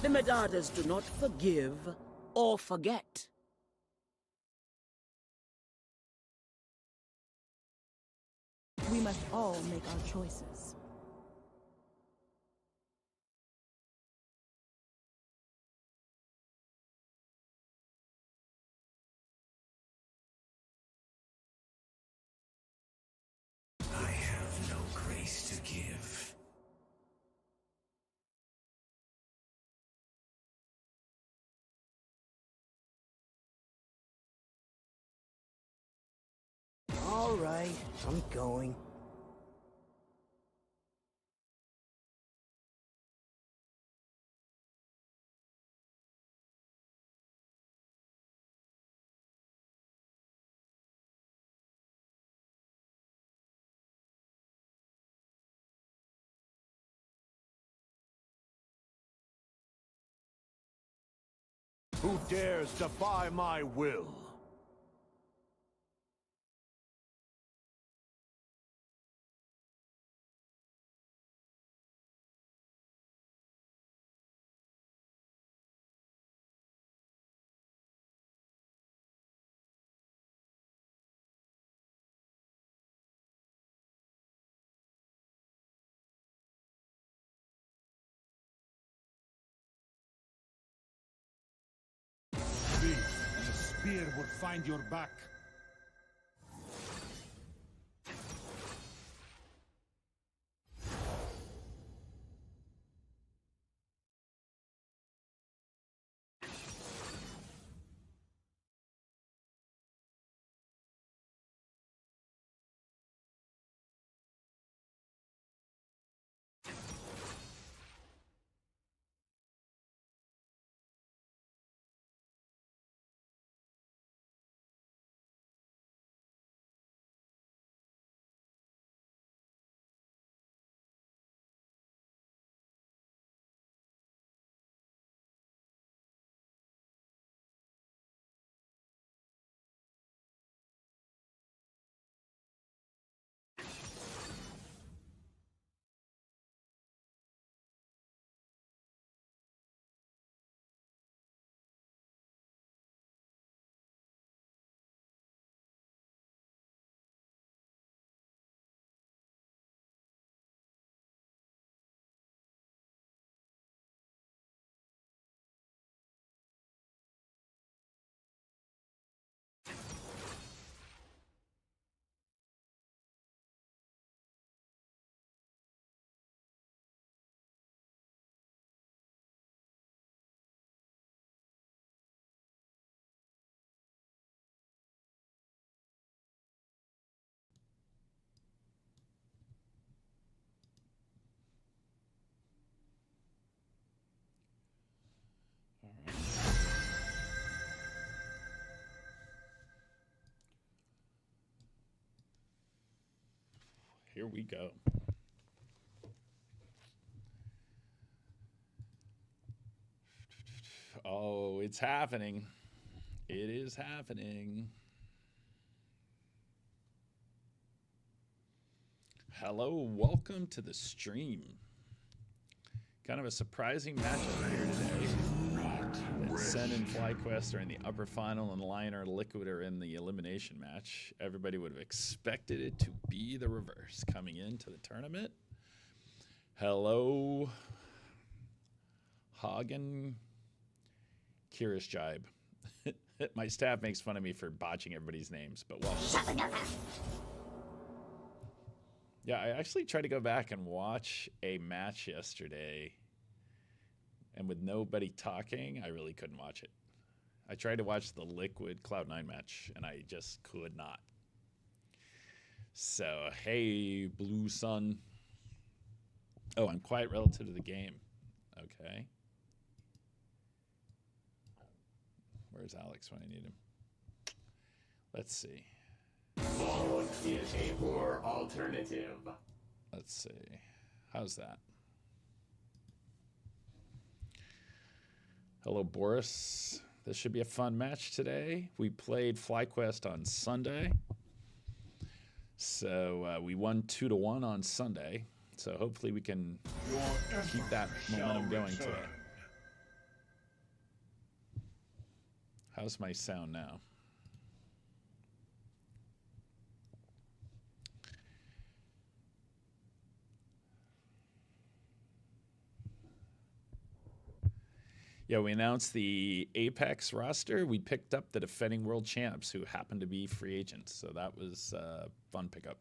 The Medadas do not forgive or forget. We must all make our choices. I have no grace to give. All right, I'm going. Who dares defy my will? Speed, and the spear will find your back. Here we go. Oh, it's happening. It is happening. Hello, welcome to the stream. Kind of a surprising matchup here today. SEN and FlyQuest are in the upper final, and LYON or Liquid are in the elimination match. Everybody would have expected it to be the reverse coming into the tournament. Hello, Hagen Kirish Jibe. My staff makes fun of me for botching everybody's names, but welcome. Yeah, I actually tried to go back and watch a match yesterday, and with nobody talking, I really couldn't watch it. I tried to watch the Liquid Cloud9 match, and I just could not. So, hey, Blue Sun. Oh, I'm quiet relative to the game. Okay. Where's Alex when I need him? Let's see. Volunteer for alternative. Let's see. How's that? Hello, Boris. This should be a fun match today. We played FlyQuest on Sunday. So we won 2-1 on Sunday. So hopefully we can keep that momentum going today. How's my sound now? Yeah, we announced the Apex roster. We picked up the defending world champs who happened to be free agents. So that was fun pickup.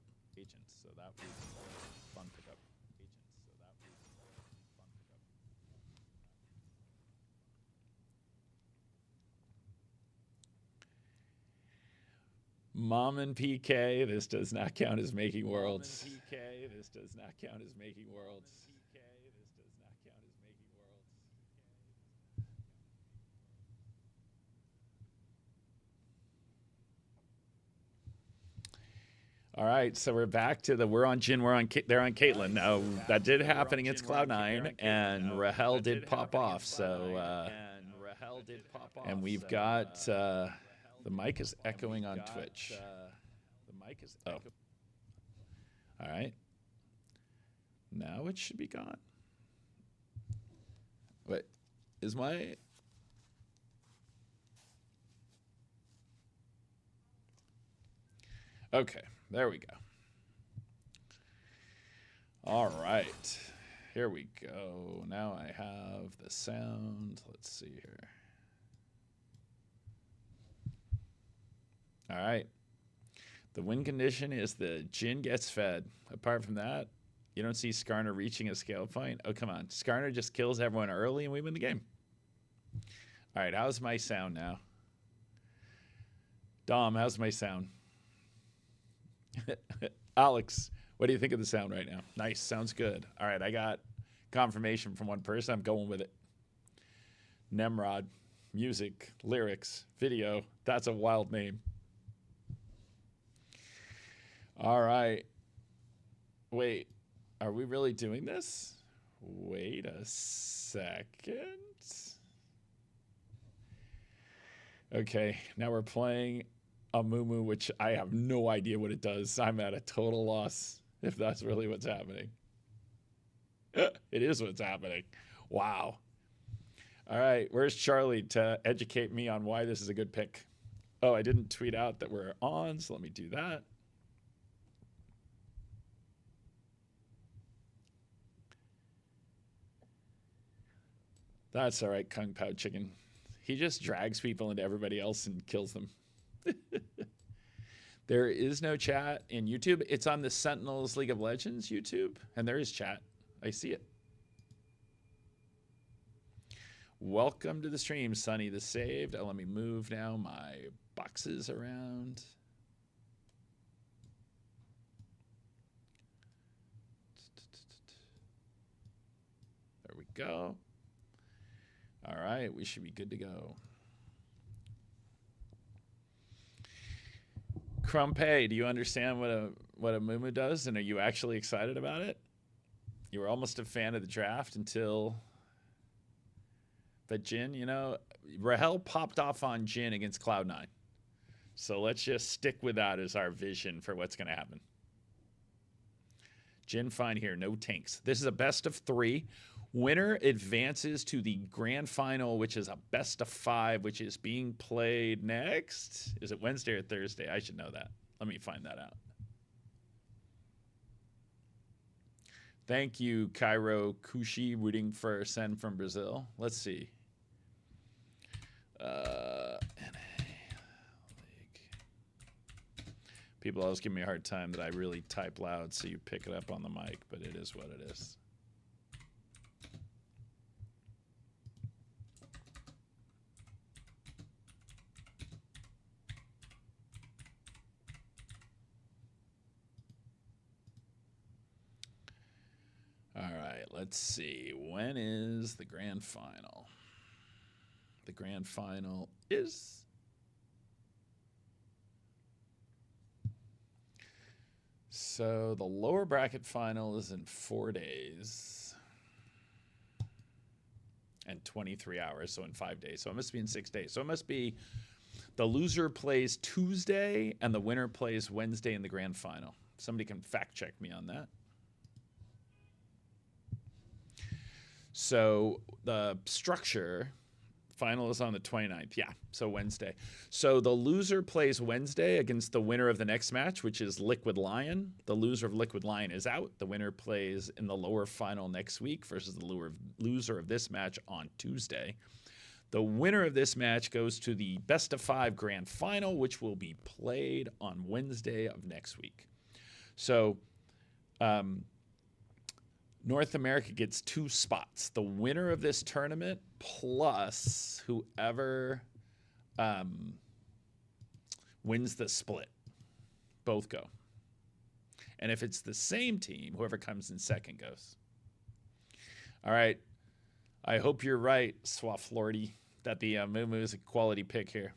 Mom and PK, this does not count as making worlds. Mom and PK, this does not count as making worlds. All right, so we're back to the we're on Jin, they're on Caitlyn. Now that did happen against Cloud9, and Rahel did pop off. So and we've got the mic is echoing on Twitch. Oh, all right. Now it should be gone. Wait, is my okay? There we go. All right. Here we go. Now I have the sound. Let's see here. All right. The win condition is the Jin gets fed. Apart from that, you don't see Skarner reaching a scale point. Oh, come on. Skarner just kills everyone early and we win the game. All right. How's my sound now? Dom, how's my sound? Alex, what do you think of the sound right now? Nice, sounds good. All right, I got confirmation from one person. I'm going with it. Nemrod, music, lyrics, video. That's a wild name. All right. Wait, are we really doing this? Wait a second. Okay, now we're playing a Mumu, which I have no idea what it does. I'm at a total loss if that's really what's happening. It is what's happening. Wow. All right, where's Charlie to educate me on why this is a good pick? Oh, I didn't tweet out that we're on, so let me do that. That's all right, Kung Pao Chicken. He just drags people into everybody else and kills them. There is no chat in YouTube. It's on the Sentinels League of Legends YouTube, and there is chat. I see it. Welcome to the stream, Sunny the Saved. Let me move now my boxes around. There we go. All right, we should be good to go. Crumpe, do you understand what a Mumu does, and are you actually excited about it? You were almost a fan of the draft until, but Jin, you know, Rahel popped off on Jin against Cloud9, so let's just stick with that as our vision for what's going to happen. Jin fine here, no tanks. This is a best of 3. Winner advances to the grand final, which is a best of 5, which is being played next. Is it Wednesday or Thursday? I should know that. Let me find that out. Thank you, Cairo Kushi, rooting for SEN from Brazil. Let's see. NA League. People always give me a hard time that I really type loud, so you pick it up on the mic, but it is what it is. All right, let's see. When is the grand final? The grand final is... So the lower bracket final is in 4 days. And 23 hours, so in 5 days. So it must be in 6 days. So it must be the loser plays Tuesday and the winner plays Wednesday in the grand final. Somebody can fact check me on that. So the structure Final is on the 29th. Yeah, so Wednesday. So the loser plays Wednesday against the winner of the next match, which is Liquid Lion. The loser of Liquid Lion is out. The winner plays in the lower final next week versus the loser of this match on Tuesday. The winner of this match goes to the best of 5 grand final, which will be played on Wednesday of next week. So North America gets 2 spots. The winner of this tournament plus whoever wins the split. Both go. And if it's the same team, whoever comes in second goes. All right. I hope you're right, Swaflordy, that the Moo is a quality pick here.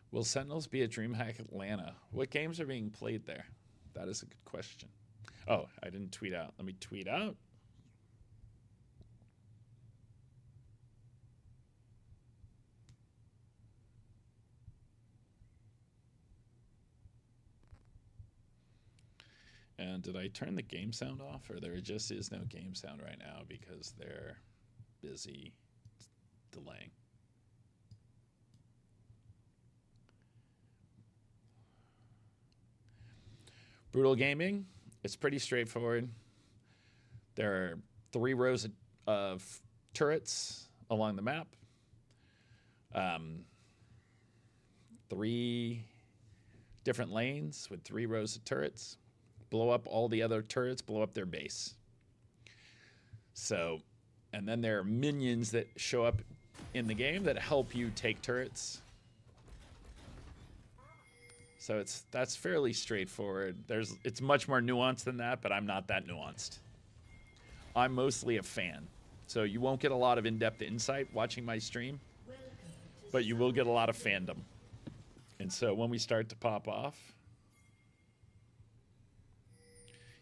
Will Sentinels be at DreamHack Atlanta? What games are being played there? That is a good question. Oh, I didn't tweet out. Let me tweet out. And did I turn the game sound off, or there just is no game sound right now because they're busy delaying? Brutal Gaming, it's pretty straightforward. There are 3 rows of turrets along the map. 3 different lanes with 3 rows of turrets. Blow up all the other turrets, blow up their base. So, and then there are minions that show up in the game that help you take turrets. So that's fairly straightforward. It's much more nuanced than that, but I'm not that nuanced. I'm mostly a fan. So you won't get a lot of in-depth insight watching my stream, but you will get a lot of fandom. And so when we start to pop off,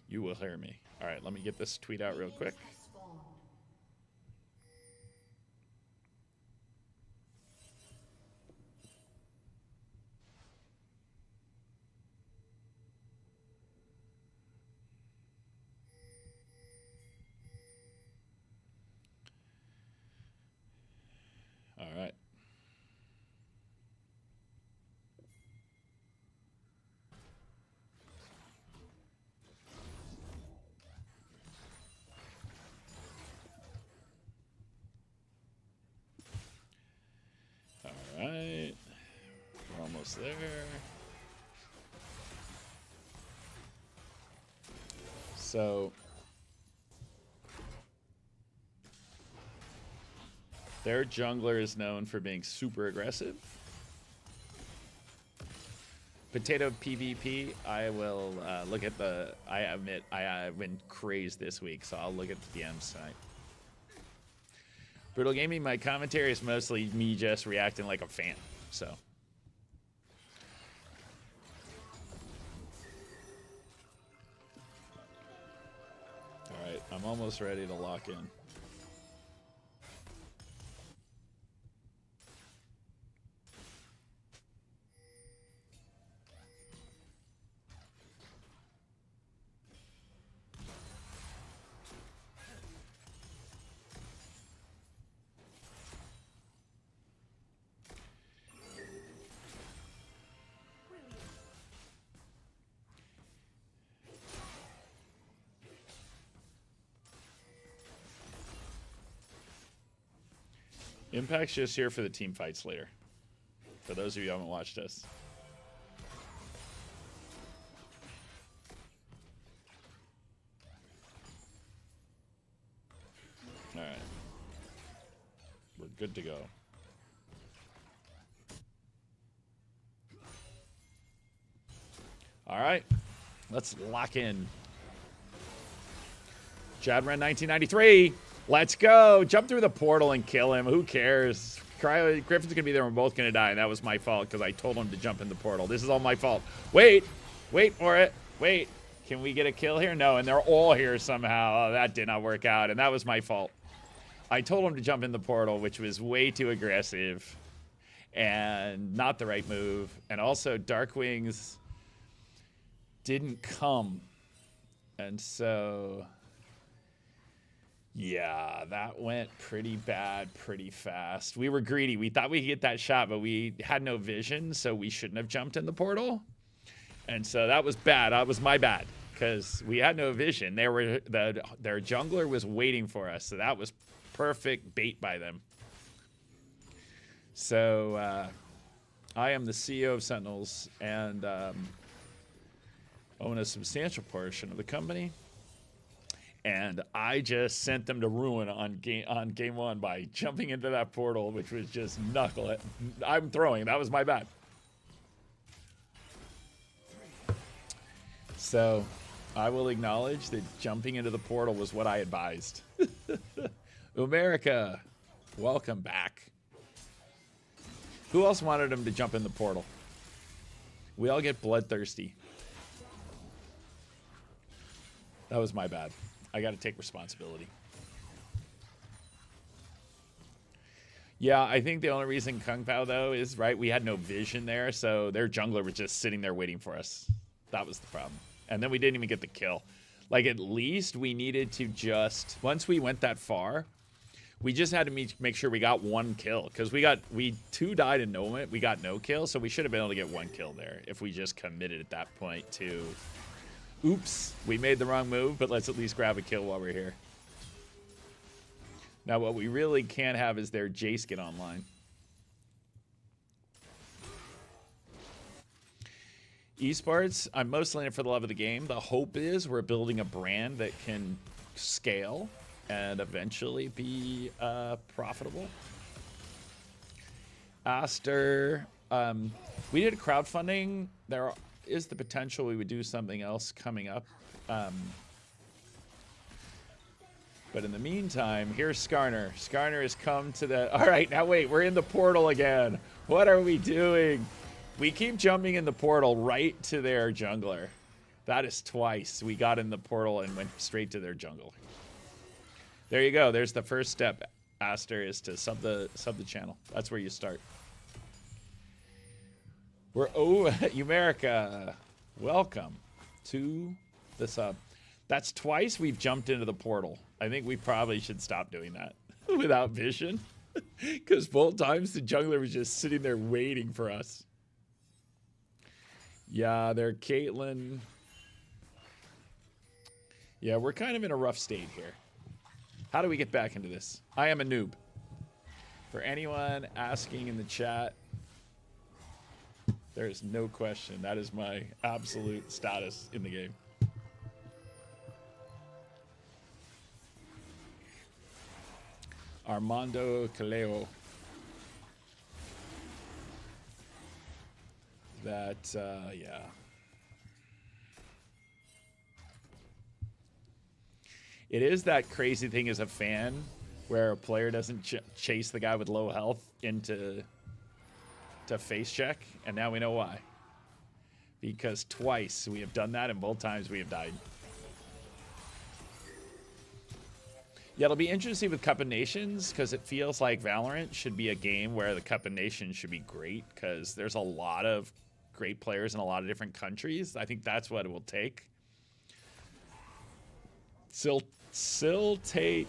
you will hear me. All right, let me get this tweet out real quick. All right. All right. We're almost there. So their jungler is known for being super aggressive. Potato PvP, I will look at the... I admit I've been crazed this week, so I'll look at the DMs tonight. Brutal Gaming, my commentary is mostly me just reacting like a fan, so... Alright, I'm almost ready to lock in. Impact's just here for the team fights later. For those of you who haven't watched us. All right. We're good to go. All right. Let's lock in. Jadren 1993. Let's go. Jump through the portal and kill him. Who cares? Griffin's going to be there. We're both going to die. And that was my fault because I told him to jump in the portal. This is all my fault. Wait. Wait for it. Wait. Can we get a kill here? No. And they're all here somehow. Oh, that did not work out. And that was my fault. I told him to jump in the portal, which was way too aggressive and not the right move. And also, Darkwings didn't come And so, yeah, that went pretty bad pretty fast. We were greedy. We thought we could get that shot, but we had no vision, so we shouldn't have jumped in the portal. And so that was bad. That was my bad because we had no vision. Their jungler was waiting for us, so that was perfect bait by them. So I am the CEO of Sentinels and own a substantial portion of the company. And I just sent them to ruin on game one by jumping into that portal, which was just knuckle it. I'm throwing. That was my bad. So I will acknowledge that jumping into the portal was what I advised. America, welcome back. Who else wanted him to jump in the portal? We all get bloodthirsty. That was my bad. I got to take responsibility. Yeah, I think the only reason Kung Pao, though, is, right, we had no vision there, so their jungler was just sitting there waiting for us. That was the problem. And then we didn't even get the kill. Like, at least we needed to just, once we went that far, we just had to make sure we got one kill. Because two died in no moment, we got no kill, so we should have been able to get one kill there if we just committed at that point to, oops, we made the wrong move, but let's at least grab a kill while we're here. Now, what we really can't have is their Jace get online. Esports, I'm mostly in it for the love of the game. The hope is we're building a brand that can scale and eventually be profitable. Aster, we did crowdfunding. There is the potential we would do something else coming up. But in the meantime, here's Skarner. Skarner has come to the... All right, now wait, we're in the portal again. What are we doing? We keep jumping in the portal right to their jungler. That is twice. We got in the portal and went straight to their jungle. There you go. There's the first step, Aster, is to sub the channel. That's where you start. We're Umerica. Welcome to the sub. That's twice we've jumped into the portal. I think we probably should stop doing that without vision. Because both times the jungler was just sitting there waiting for us. Yeah, they're Caitlyn. Yeah, we're kind of in a rough state here. How do we get back into this? I am a noob. For anyone asking in the chat, there is no question. That is my absolute status in the game. Armando Caleo. That, yeah. It is that crazy thing as a fan where a player doesn't chase the guy with low health into face check, and now we know why. Because twice we have done that, and both times we have died. Yeah, it'll be interesting with Cup of Nations because it feels like Valorant should be a game where the Cup of Nations should be great because there's a lot of great players in a lot of different countries. I think that's what it will take. Siltatner.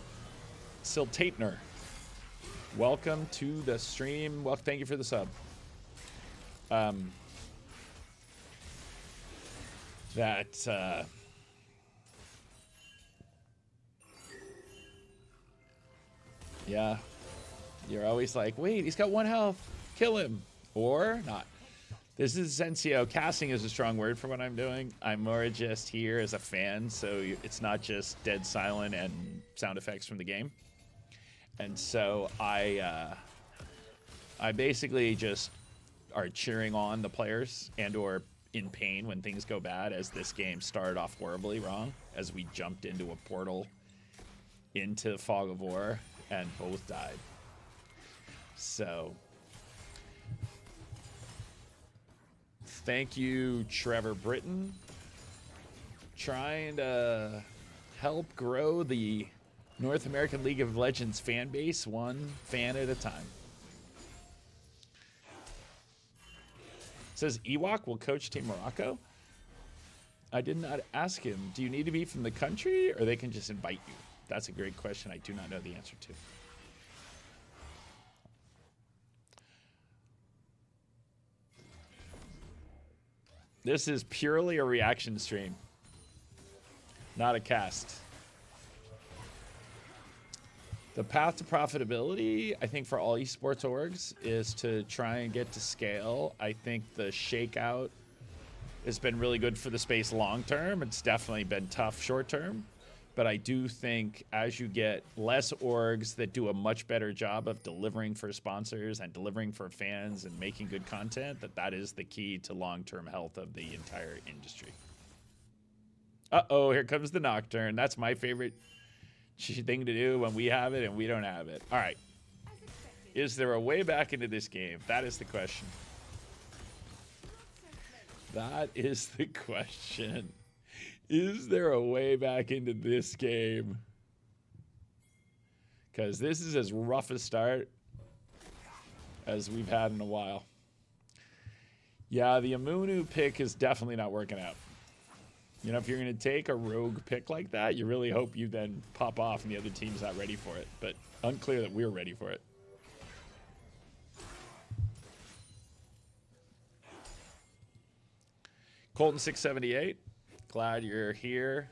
Welcome to the stream. Well, thank you for the sub. Yeah. You're always like, wait, he's got 1 health. Kill him. Or not. This is Sensio. Casting is a strong word for what I'm doing. I'm more just here as a fan, so it's not just dead silent and sound effects from the game. And so I basically just are cheering on the players and or in pain when things go bad, as this game started off horribly wrong as we jumped into a portal into Fog of War and both died. So thank you, Trevor Britton. Trying to help grow the North American League of Legends fan base, one fan at a time. It says Ewok will coach Team Morocco. I did not ask him. Do you need to be from the country, or they can just invite you? That's a great question I do not know the answer to. This is purely a reaction stream, not a cast. The path to profitability, I think, for all esports orgs is to try and get to scale. I think the shakeout has been really good for the space long term. It's definitely been tough short term. But I do think as you get less orgs that do a much better job of delivering for sponsors and delivering for fans and making good content, that is the key to long-term health of the entire industry. Uh-oh, here comes the Nocturne. That's my favorite thing to do when we have it and we don't have it. All right. Is there a way back into this game? That is the question. That is the question. Is there a way back into this game? Because this is as rough a start as we've had in a while. Yeah, the Amunu pick is definitely not working out. You know, if you're going to take a rogue pick like that, you really hope you then pop off and the other team's not ready for it. But unclear that we're ready for it. Colton 678. Glad you're here.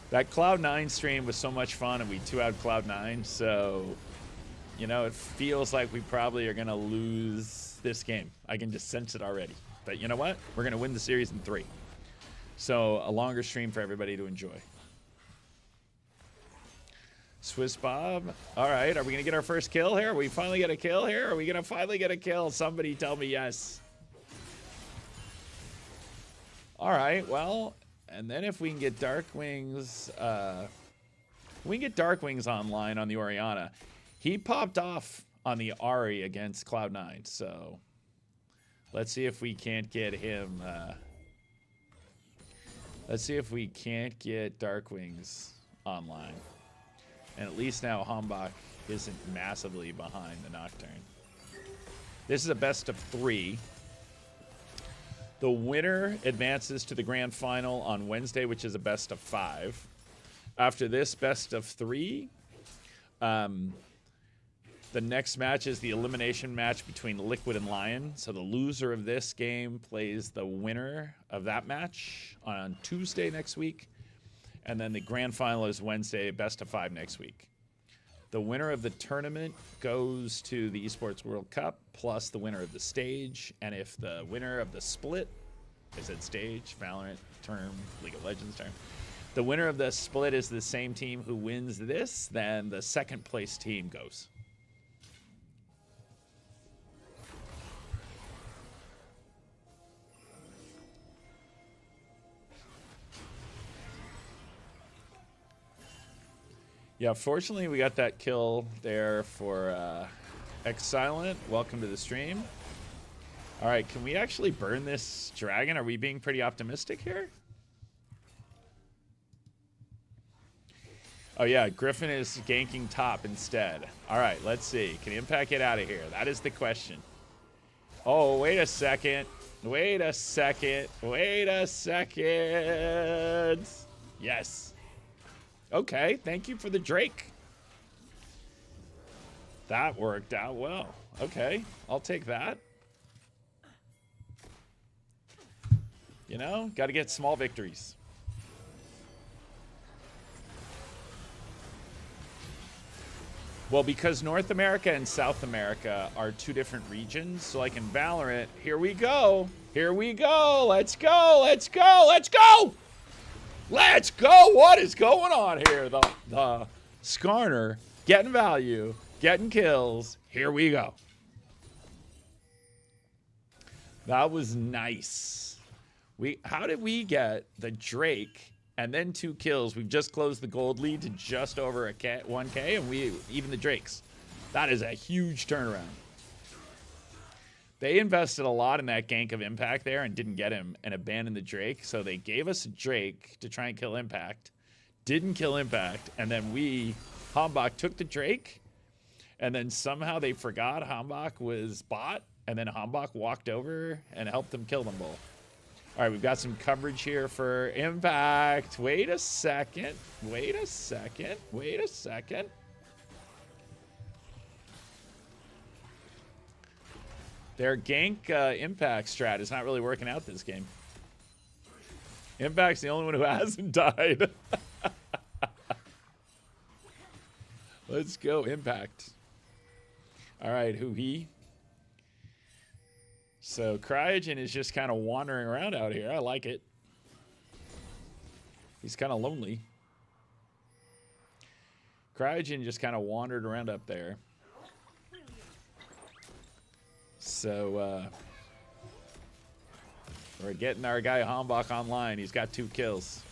That Cloud9 stream was so much fun, and we 2-out Cloud9. So, you know, it feels like we probably are going to lose this game. I can just sense it already. But you know what? We're going to win the series in 3. So, a longer stream for everybody to enjoy. Swiss Bob. All right, are we going to get our first kill here? Are we finally get a kill here? Are we going to finally get a kill? Somebody tell me yes. All right, well, and then if we can get Darkwings, online on the Orianna. He popped off on the Ari against Cloud9, so let's see if we can't get him. Let's see if we can't get Darkwings online. And at least now Hambach isn't massively behind the Nocturne. This is a best of 3. The winner advances to the grand final on Wednesday, which is a best of 5. After this best of 3, the next match is the elimination match between Liquid and LYON. So the loser of this game plays the winner of that match on Tuesday next week. And then the grand final is Wednesday, best of 5 next week. The winner of the tournament goes to the Esports World Cup, plus the winner of the stage. And if the winner of the split, I said stage, Valorant term, League of Legends term. The winner of the split is the same team who wins this, then the second place team goes. Yeah, fortunately we got that kill there for X-Silent. Welcome to the stream. All right, can we actually burn this dragon? Are we being pretty optimistic here? Oh yeah, Griffin is ganking top instead. All right, let's see. Can Impact get out of here? That is the question. Oh, wait a second. Wait a second. Wait a second. Yes. Okay, thank you for the Drake. That worked out well. Okay, I'll take that. You know, got to get small victories. Well, because North America and South America are 2 different regions, so like in Valorant, here we go. Here we go. Let's go. Let's go. Let's go. Let's go. What is going on here? The Skarner getting value, getting kills. Here we go. That was nice. How did we get the Drake and then 2 kills? We've just closed the gold lead to just over 1K, and we even the Drakes. That is a huge turnaround. They invested a lot in that gank of Impact there and didn't get him and abandoned the Drake. So they gave us a Drake to try and kill Impact. Didn't kill Impact. And then Hambach took the Drake. And then somehow they forgot Hambach was bot. And then Hambach walked over and helped them kill them both. All right, we've got some coverage here for Impact. Wait a second. Wait a second. Wait a second. Their gank Impact strat is not really working out this game. Impact's the only one who hasn't died. Let's go, Impact. All right, who he? So Cryogen is just kind of wandering around out here. I like it. He's kind of lonely. Cryogen just kind of wandered around up there. So we're getting our guy Hombach online. He's got 2 kills.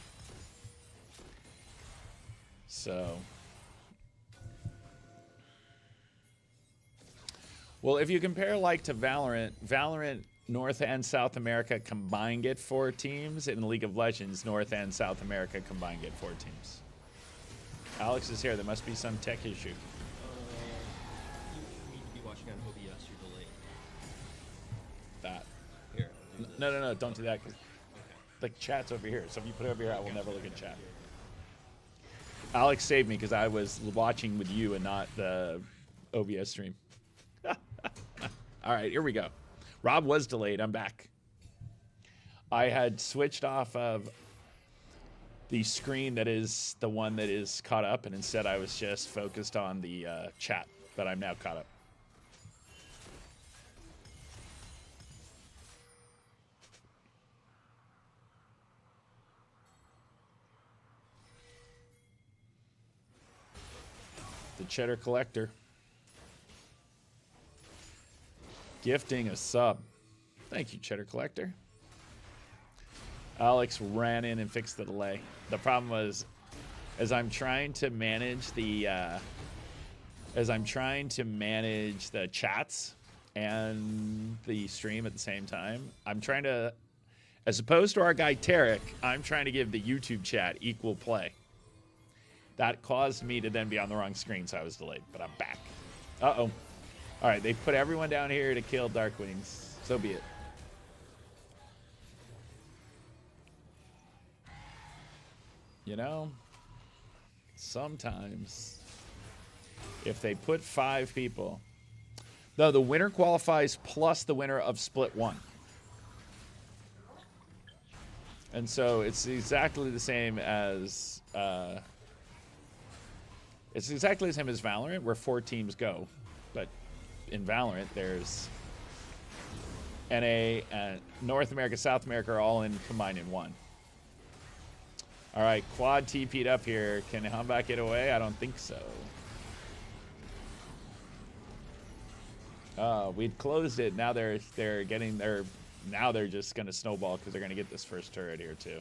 So, well, if you compare like to Valorant North and South America combined get 4 teams. In League of Legends, North and South America combined get 4 teams. Alex is here. There must be some tech issue. You need to be watching on OBS. You're delayed. That. Here. No, don't do that. Cause the chat's over here. So if you put it over here, I will never look at chat. Alex saved me because I was watching with you and not the OBS stream. All right, here we go. Rob was delayed. I'm back. I had switched off of the screen that is the one that is caught up, and instead I was just focused on the chat, but I'm now caught up. The Cheddar Collector. Gifting a sub. Thank you, Cheddar Collector. Alex ran in and fixed the delay. The problem was, as I'm trying to manage the chats and the stream at the same time, I'm trying to, as opposed to our guy Tarek, I'm trying to give the YouTube chat equal play. That caused me to then be on the wrong screen, so I was delayed, but I'm back. Uh-oh. All right, they put everyone down here to kill Darkwings. So be it. You know, sometimes if they put 5 people, though, the winner qualifies plus the winner of split 1. And so it's exactly the same as Valorant, where 4 teams go. But in Valorant, there's NA and North America, South America are all combined in 1. All right, quad TP'd up here. Can Humbach get away? I don't think so. We'd closed it. Now they're getting their. Now they're just gonna snowball because they're gonna get this first turret here too.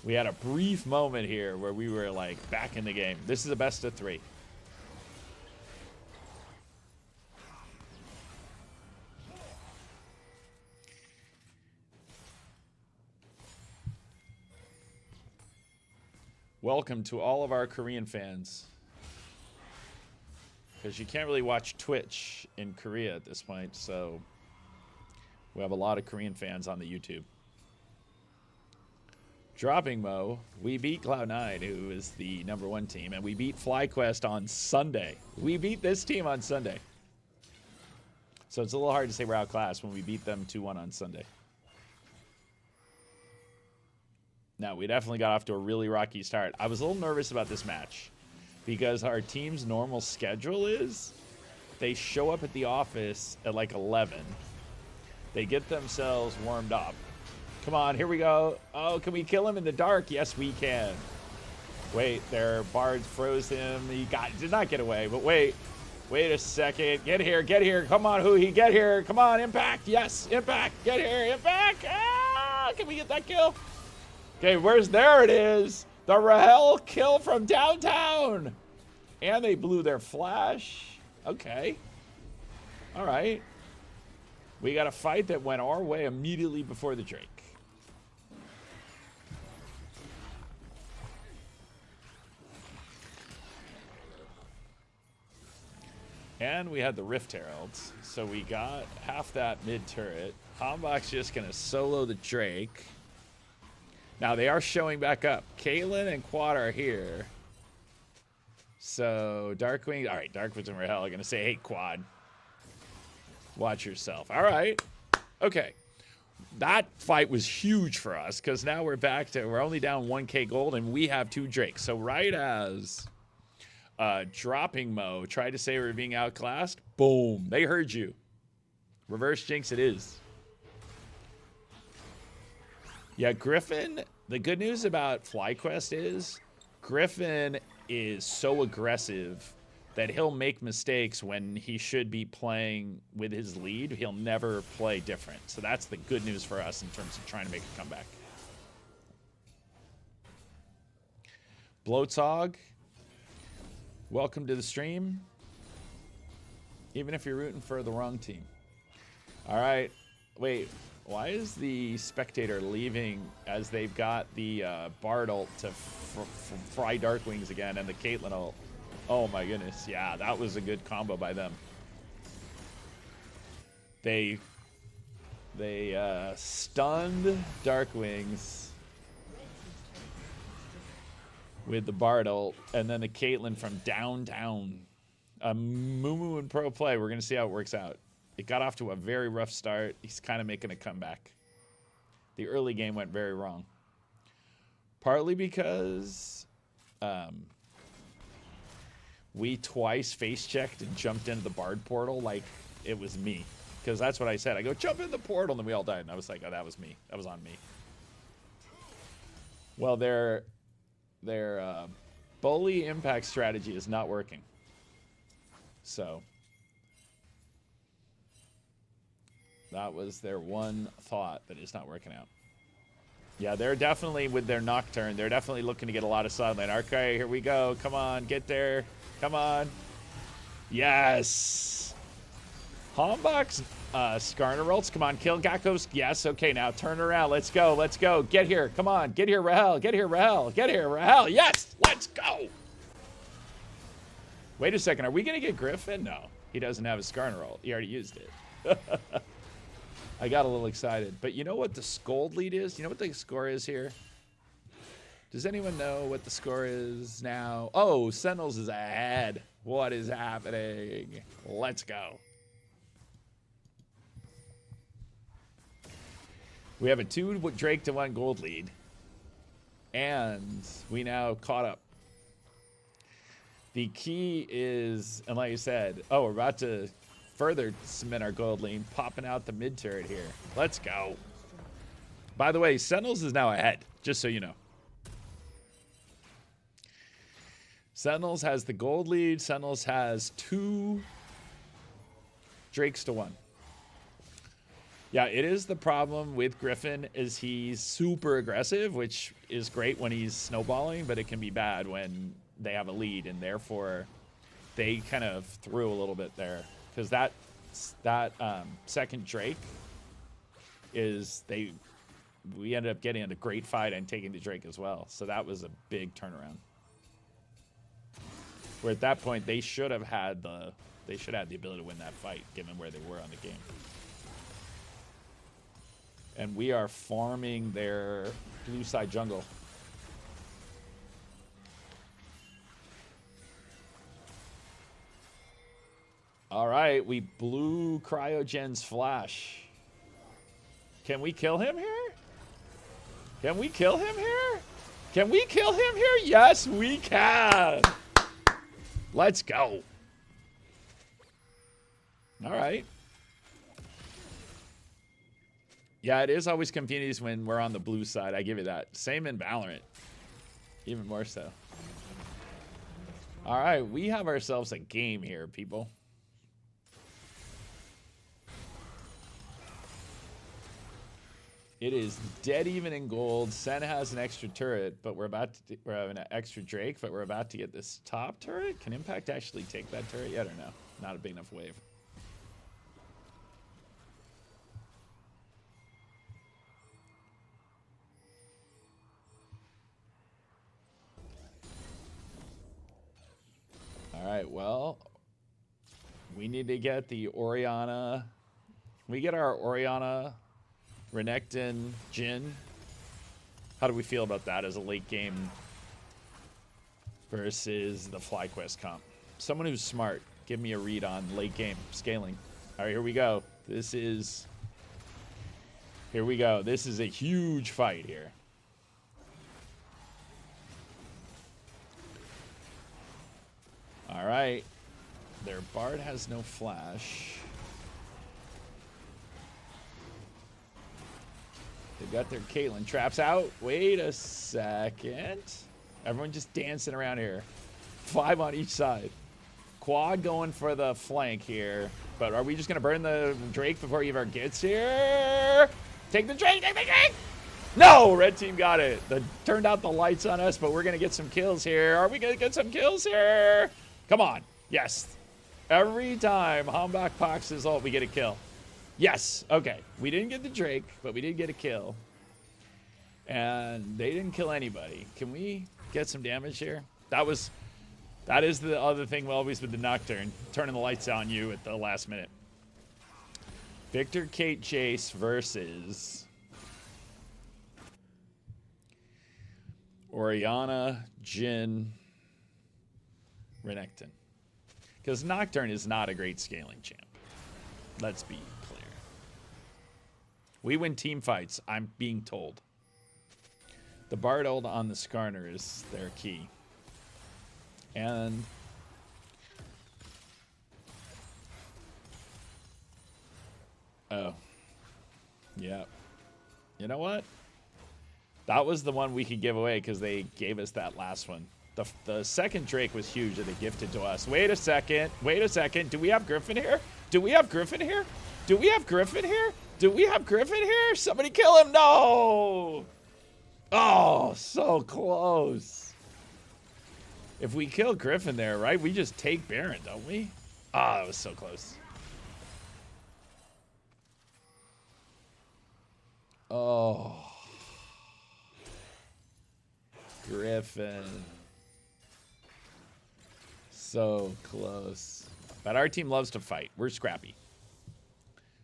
We had a brief moment here where we were like back in the game. This is a best of 3. Welcome to all of our Korean fans. Because you can't really watch Twitch in Korea at this point, so we have a lot of Korean fans on the YouTube. Dropping Mo, we beat Cloud9, who is the #1 team, and we beat FlyQuest on Sunday. We beat this team on Sunday. So it's a little hard to say we're outclassed when we beat them 2-1 on Sunday. Now, we definitely got off to a really rocky start. I was a little nervous about this match because our team's normal schedule is they show up at the office at like 11. They get themselves warmed up. Come on, here we go. Oh, can we kill him in the dark? Yes, we can. Wait, their bard froze him. He did not get away, but wait a second. Get here, get here. Come on, Huhi, get here. Come on, Impact. Yes, Impact. Get here, Impact. Ah, can we get that kill? Okay, there it is. The Rahel kill from downtown. And they blew their flash. Okay. All right. We got a fight that went our way immediately before the Drake. And we had the Rift Heralds. So we got half that mid turret. Hombach's just going to solo the Drake. Now they are showing back up. Caitlyn and Quad are here. So Darkwing. All right, Darkwing and Rahel are going to say, hey, Quad. Watch yourself. All right. Okay. That fight was huge for us because now we're back to, we're only down 1k gold and we have 2 Drakes. So right as Dropping Mo tried to say we were being outclassed, boom, they heard you. Reverse jinx it is. Yeah, Griffin, the good news about FlyQuest is Griffin is so aggressive that he'll make mistakes when he should be playing with his lead. He'll never play different. So that's the good news for us in terms of trying to make a comeback. Bloatsog, welcome to the stream. Even if you're rooting for the wrong team. All right, wait, why is the spectator leaving as they've got the Bard ult to fry Darkwings again and the Caitlyn ult? Oh my goodness, yeah, that was a good combo by them. They stunned Darkwings with the Bard ult, and then the Caitlyn from down. Mumu in pro play, we're gonna see how it works out. It got off to a very rough start. He's kind of making a comeback. The early game went very wrong. Partly because we twice face-checked and jumped into the Bard portal like it was me. Because that's what I said. I go, jump in the portal, and then we all died. And I was like, oh, that was me. That was on me. Well, their bully impact strategy is not working. So that was their one thought that is not working out. Yeah, they're definitely, with their Nocturne, they're definitely looking to get a lot of sideline. Okay, here we go. Come on, get there. Come on. Yes. Hombach's Skarner ults. Come on, kill Gakos. Yes, okay, now turn around. Let's go, let's go. Get here. Come on, get here, Rahel. Get here, Rahel. Get here, Rahel. Yes, let's go. Wait a second, are we going to get Griffin? No, he doesn't have a Skarner ult. He already used it. I got a little excited. But you know what the Scold lead is? You know what the score is here? Does anyone know what the score is now? Oh, Sentinels is ahead. What is happening? Let's go. We have a 2 Drake to 1 gold lead. And we now caught up. The key is, and like you said, oh, we're about to further cement our gold lead, popping out the mid turret here. Let's go. By the way, Sentinels is now ahead, just so you know. Sentinels has the gold lead. Sentinels has 2 Drakes to 1. Yeah, it is the problem with Griffin is he's super aggressive, which is great when he's snowballing, but it can be bad when they have a lead, and therefore they kind of threw a little bit there. Because that second Drake is we ended up getting into a great fight and taking the Drake as well. So that was a big turnaround. Where at that point they should have had the ability to win that fight given where they were on the game. And we are farming their blue side jungle. All right, we blew Cryogen's flash. Can we kill him here? Can we kill him here? Can we kill him here? Yes, we can. Let's go. All right. Yeah, it is always confusing when we're on the blue side. I give you that. Same in Valorant. Even more so. All right, we have ourselves a game here, people. It is dead even in gold. Sen has an extra turret, but we're having an extra Drake, but we're about to get this top turret. Can Impact actually take that turret yet or no? Not a big enough wave. All right, well, We need to get the Oriana. We get our Oriana, Renekton, Jhin. How do we feel about that as a late game versus the FlyQuest comp? Someone who's smart, give me a read on late game scaling. All right, here we go. Here we go. This is a huge fight here. All right. Their Bard has no flash. They've got their Caitlyn traps out. Wait a second. Everyone just dancing around here. 5 on each side. Quad going for the flank here. But are we just going to burn the Drake before he ever gets here? Take the Drake! Take the Drake! No! Red team got it. Turned out the lights on us, but we're going to get some kills here. Are we going to get some kills here? Come on. Yes. Every time Hombach pops his ult, we get a kill. Yes. Okay. We didn't get the Drake, but we did get a kill. And they didn't kill anybody. Can we get some damage here? That is the other thing always with the Nocturne. Turning the lights on you at the last minute. Victor Kate Chase versus Oriana, Jhin, Renekton. Because Nocturne is not a great scaling champ. Let's be clear. We win team fights, I'm being told. The Bard ult on the Skarner is their key. And oh. Yeah. You know what? That was the one we could give away because they gave us that last one. The second Drake was huge that they gifted to us. Wait a second. Wait a second. Do we have Griffin here? Do we have Griffin here? Do we have Griffin here? Do we have Griffin here? Somebody kill him. No. Oh, so close. If we kill Griffin there, right, we just take Baron, don't we? Ah, that was so close. Oh. Griffin. So close. But our team loves to fight. We're scrappy.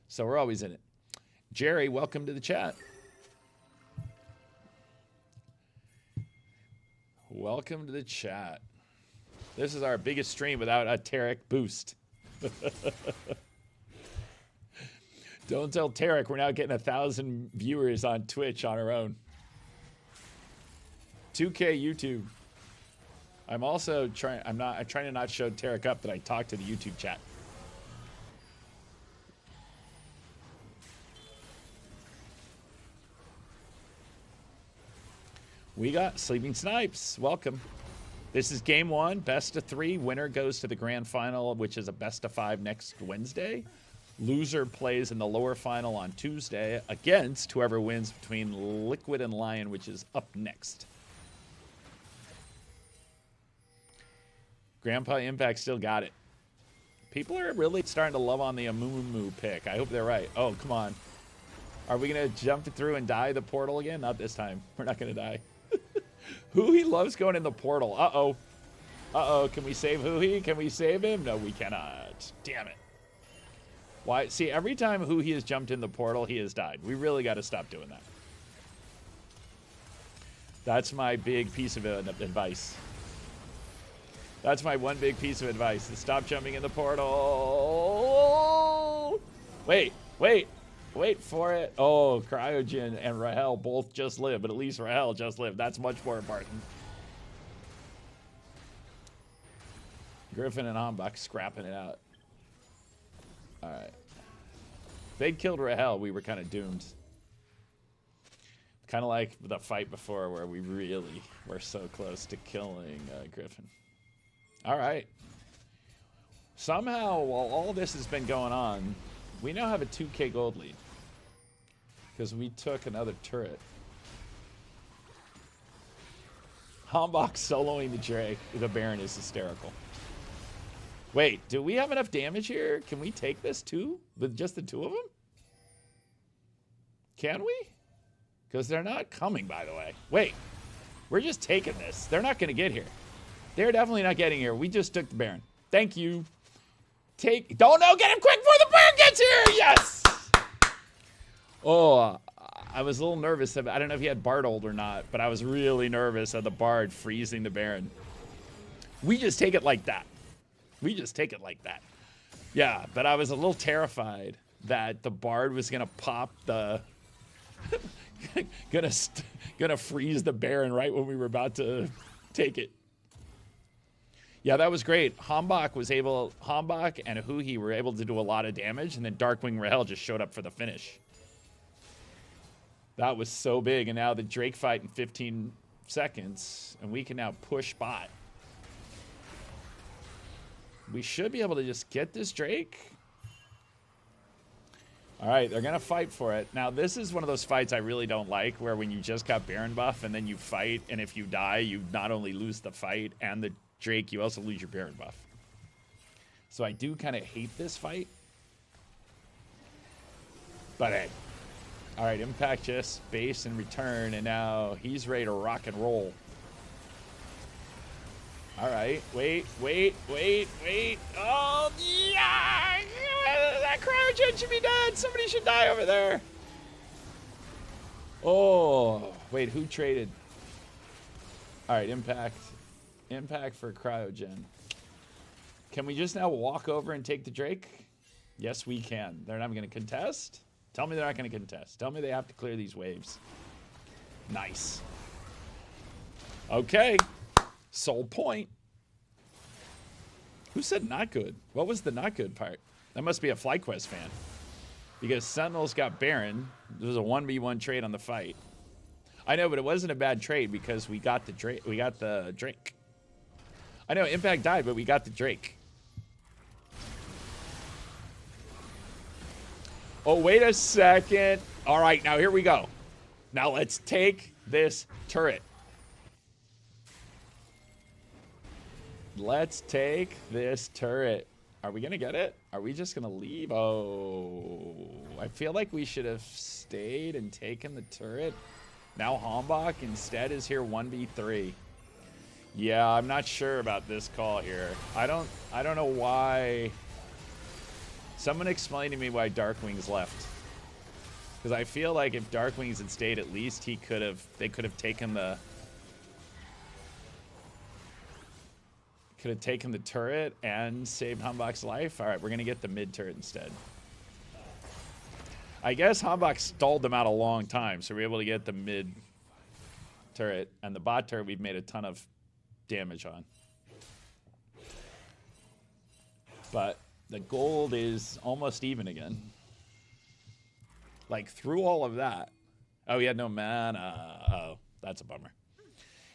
So we're always in it. Jerry, welcome to the chat. Welcome to the chat. This is our biggest stream without a Tarek boost. Don't tell Tarek we're now getting 1,000 viewers on Twitch on our own. 2K YouTube. I'm also trying. I'm trying to not show Tarek up that I talked to the YouTube chat. We got Sleeping Snipes. Welcome. This is game 1, best of 3. Winner goes to the grand final, which is a best of 5 next Wednesday. Loser plays in the lower final on Tuesday against whoever wins between Liquid and LYON, which is up next. Grandpa Impact still got it. People are really starting to love on the Amumu pick. I hope they're right. Oh, come on. Are we going to jump through and die the portal again? Not this time. We're not going to die. Huhi loves going in the portal. Uh-oh. Uh-oh. Can we save Huhi? Can we save him? No, we cannot. Damn it. Why? See, every time Huhi has jumped in the portal, he has died. We really got to stop doing that. That's my big piece of advice. That's my one big piece of advice. Stop jumping in the portal. Wait, wait. Wait for it. Oh, Cryogen and Rahel both just live, but at least Rahel just lived. That's much more important. Griffin and Hombach scrapping it out. All right. If they'd killed Rahel, we were kind of doomed. Kind of like the fight before where we really were so close to killing Griffin. All right. Somehow, while all this has been going on, we now have a 2K gold lead because we took another turret. Hombach soloing the Drake. The Baron is hysterical. Wait, do we have enough damage here? Can we take this too? With just the 2 of them? Can we? Because they're not coming, by the way. Wait, we're just taking this. They're not going to get here. They're definitely not getting here. We just took the Baron. Thank you. Take. Don't know. Get him quick before the Baron gets here. Yes. Oh, I was a little nervous. I don't know if he had Bardold or not, but I was really nervous of the Bard freezing the Baron. We just take it like that. We just take it like that. Yeah, but I was a little terrified that the Bard was gonna pop the, gonna freeze the Baron right when we were about to take it. Yeah, that was great. Hambach and Huhi were able to do a lot of damage, and then Darkwing Rahel just showed up for the finish. That was so big, and now the Drake fight in 15 seconds, and we can now push bot. We should be able to just get this Drake. All right, they're going to fight for it. Now, this is one of those fights I really don't like, where when you just got Baron buff, and then you fight, and if you die, you not only lose the fight and the Drake, you also lose your Baron buff. So I do kind of hate this fight. But hey. All right, Impact just base and return, and now he's ready to rock and roll. All right, wait. Oh, yeah! That cryogen should be dead. Somebody should die over there. Oh, wait, who traded? All right, Impact for cryogen. Can we just now walk over and take the Drake? Yes, we can. They're not going to contest? Tell me they're not going to contest. Tell me they have to clear these waves. Nice. Okay. Soul point. Who said not good? What was the not good part? That must be a FlyQuest fan. Because Sentinels got Baron. There was a 1v1 trade on the fight. I know, but it wasn't a bad trade because we got the Drake. I know Impact died, but we got the Drake. Oh, wait a second. All right, now here we go. Now let's take this turret. Let's take this turret. Are we going to get it? Are we just going to leave? Oh, I feel like we should have stayed and taken the turret. Now Hambach instead is here 1v3. Yeah, I'm not sure about this call here. I don't know why. Someone explain to me why Darkwing's left. Because I feel like if Darkwings had stayed, at least they could have taken the turret and saved Hambach's life. All right, we're gonna get the mid turret instead. I guess Hambach stalled them out a long time, so we're able to get the mid turret, and the bot turret we've made a ton of damage on. But the gold is almost even again. Like, through all of that. Oh, he had no mana. Oh, that's a bummer.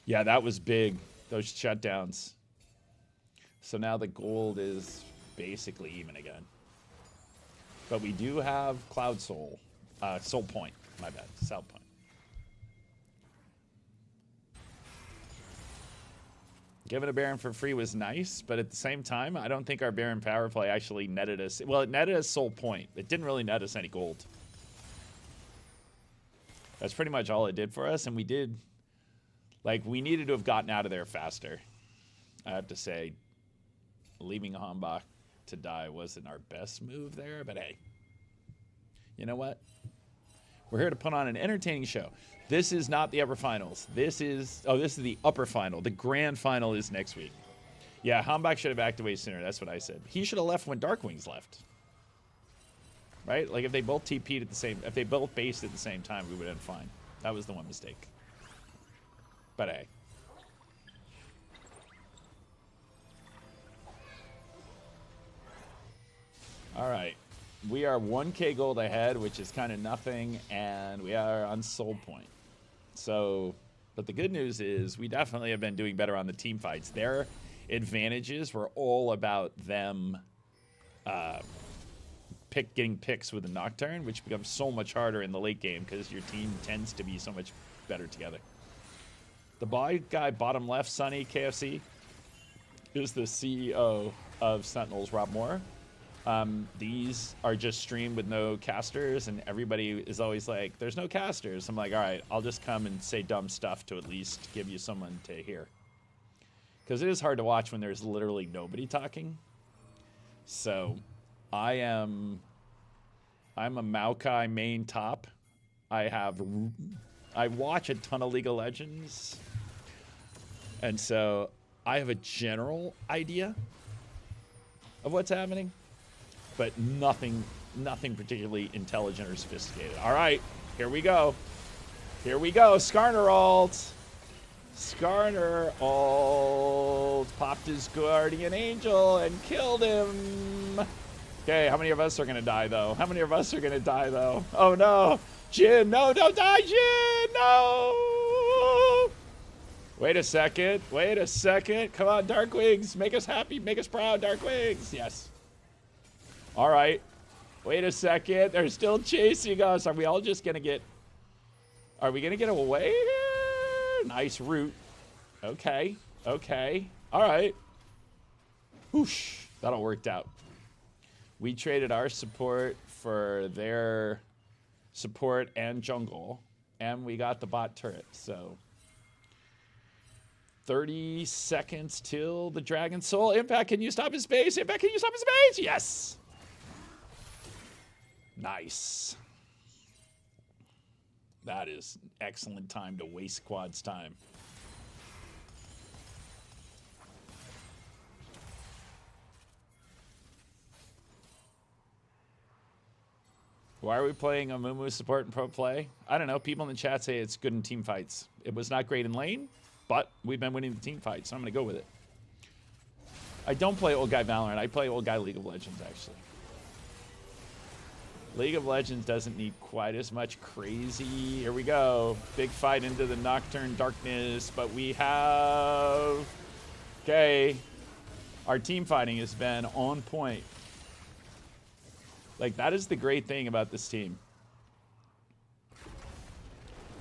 Yeah, that was big. Those shutdowns. So now the gold is basically even again. But we do have Cloud Soul. Soul Point. My bad. Soul Point. Giving a Baron for free was nice, but at the same time, I don't think our Baron power play actually netted us. Well, it netted us Soul Point. It didn't really net us any gold. That's pretty much all it did for us, and we did, like, we needed to have gotten out of there faster. I have to say, leaving Hambach to die wasn't our best move there, but hey. You know what? We're here to put on an entertaining show. This is not the upper finals. This is the upper final. The grand final is next week. Yeah, Hambach should have backed away sooner. That's what I said. He should have left when Darkwings left. Right? Like, if they both TP'd at the same, if they both based at the same time, we would have been fine. That was the one mistake. But hey. All right. We are 1K gold ahead, which is kind of nothing, and we are on Soul Point. So, but the good news is we definitely have been doing better on the team fights. Their advantages were all about them getting picks with the Nocturne, which becomes so much harder in the late game because your team tends to be so much better together. The guy bottom left, Sunny KFC, is the CEO of Sentinels, Rob Moore. These are just streamed with no casters, and everybody is always like, there's no casters. I'm like, all right, I'll just come and say dumb stuff to at least give you someone to hear. Because it is hard to watch when there's literally nobody talking. So I'm a Maokai main top. I watch a ton of League of Legends. And so I have a general idea of what's happening, but nothing particularly intelligent or sophisticated. All right, here we go. Here we go. Skarner ult. Skarner ult. Popped his Guardian Angel and killed him. Okay, how many of us are going to die, though? How many of us are going to die, though? Oh, no. Jin, no, don't die, Jin. No. Wait a second. Wait a second. Come on, Darkwings. Make us happy. Make us proud, Darkwings. Yes. All right. Wait a second. They're still chasing us. Are we all just going to get... Are we going to get away here? Nice route. Okay. Okay. All right. Whoosh. That all worked out. We traded our support for their support and jungle. And we got the bot turret. So 30 seconds till the Dragon Soul. Impact, can you stop his base? Impact, can you stop his base? Yes. Nice. That is excellent time to waste Quad's time. Why are we playing a Mumu support in pro play? I don't know. People in the chat say it's good in team fights. It was not great in lane, but we've been winning the team fights, so I'm going to go with it. I don't play old guy Valorant. I play old guy League of Legends, actually. League of Legends doesn't need quite as much crazy. Here we go. Big fight into the Nocturne Darkness, but we have... Okay. Our team fighting has been on point. Like, that is the great thing about this team.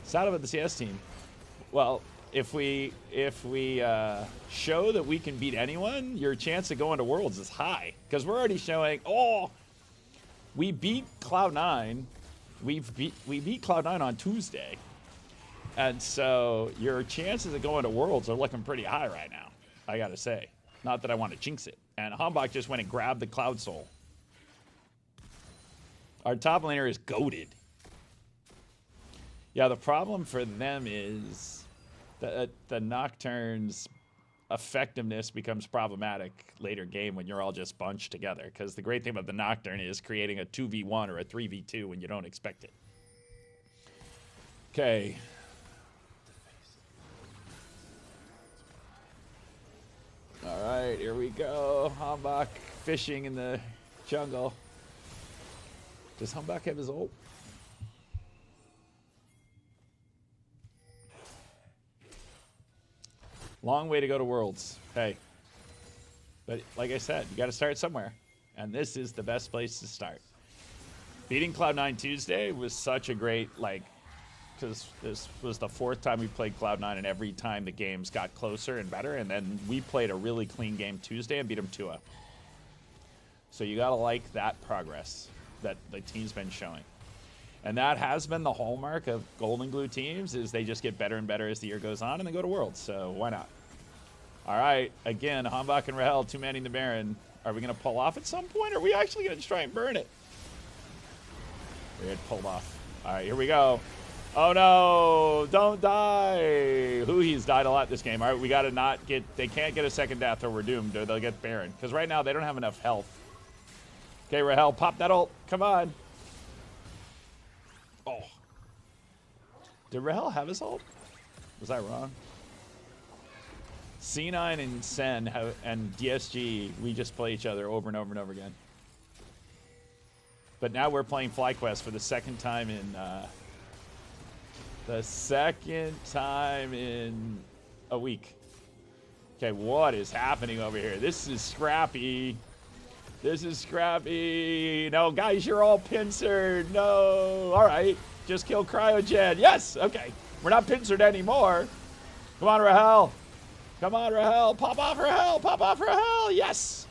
Sad about the CS team. Well, if we show that we can beat anyone, your chance of going to Worlds is high. Because we're already showing, oh, we beat Cloud9. We beat Cloud9 on Tuesday. And so your chances of going to Worlds are looking pretty high right now, I got to say. Not that I want to jinx it. And Hambach just went and grabbed the Cloud Soul. Our top laner is goated. Yeah, the problem for them is that the Nocturne's effectiveness becomes problematic later game when you're all just bunched together. Because the great thing about the Nocturne is creating a 2v1 or a 3v2 when you don't expect it. Okay. All right, here we go. Hambach fishing in the jungle. Does Humbach have his ult? Long way to go to Worlds. Hey. But like I said, you got to start somewhere. And this is the best place to start. Beating Cloud9 Tuesday was such a great, like, because this was the fourth time we played Cloud9, and every time the games got closer and better. And then we played a really clean game Tuesday and beat them 2-0. So you got to like that progress that the team's been showing. And that has been the hallmark of Golden Glue teams, is they just get better and better as the year goes on and they go to Worlds. So why not? All right, again, Hambach and Rahel two-manning the Baron. Are we going to pull off at some point, or are we actually going to try and burn it? We had pulled off. All right, here we go. Oh no, don't die. Huhi's died a lot this game. All right, we got to not get, they can't get a second death or we're doomed, or they'll get Baron. Because right now they don't have enough health. Okay, Rahel, pop that ult. Come on. Oh. Did Rahel have his ult? Was I wrong? C9 and SEN and DSG, we just play each other over and over and over again. But now we're playing FlyQuest for the second time in a week. Okay, what is happening over here? This is scrappy. This is scrappy. No, guys, you're all pincered. No. All right. Just kill Cryogen. Yes. Okay. We're not pincered anymore. Come on, Rahel. Come on, Rahel. Pop off Rahel. Pop off Rahel. Yes.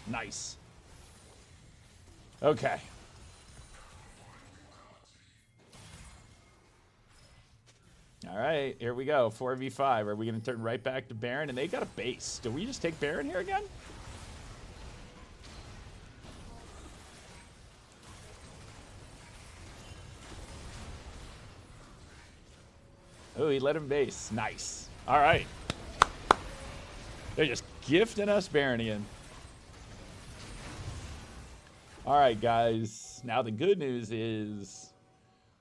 Nice. Okay. All right. Here we go. 4v5. Are we going to turn right back to Baron? And they got a base. Do we just take Baron here again? Oh, he let him base. Nice. All right. They're just gifting us Baronian. All right, guys. Now the good news is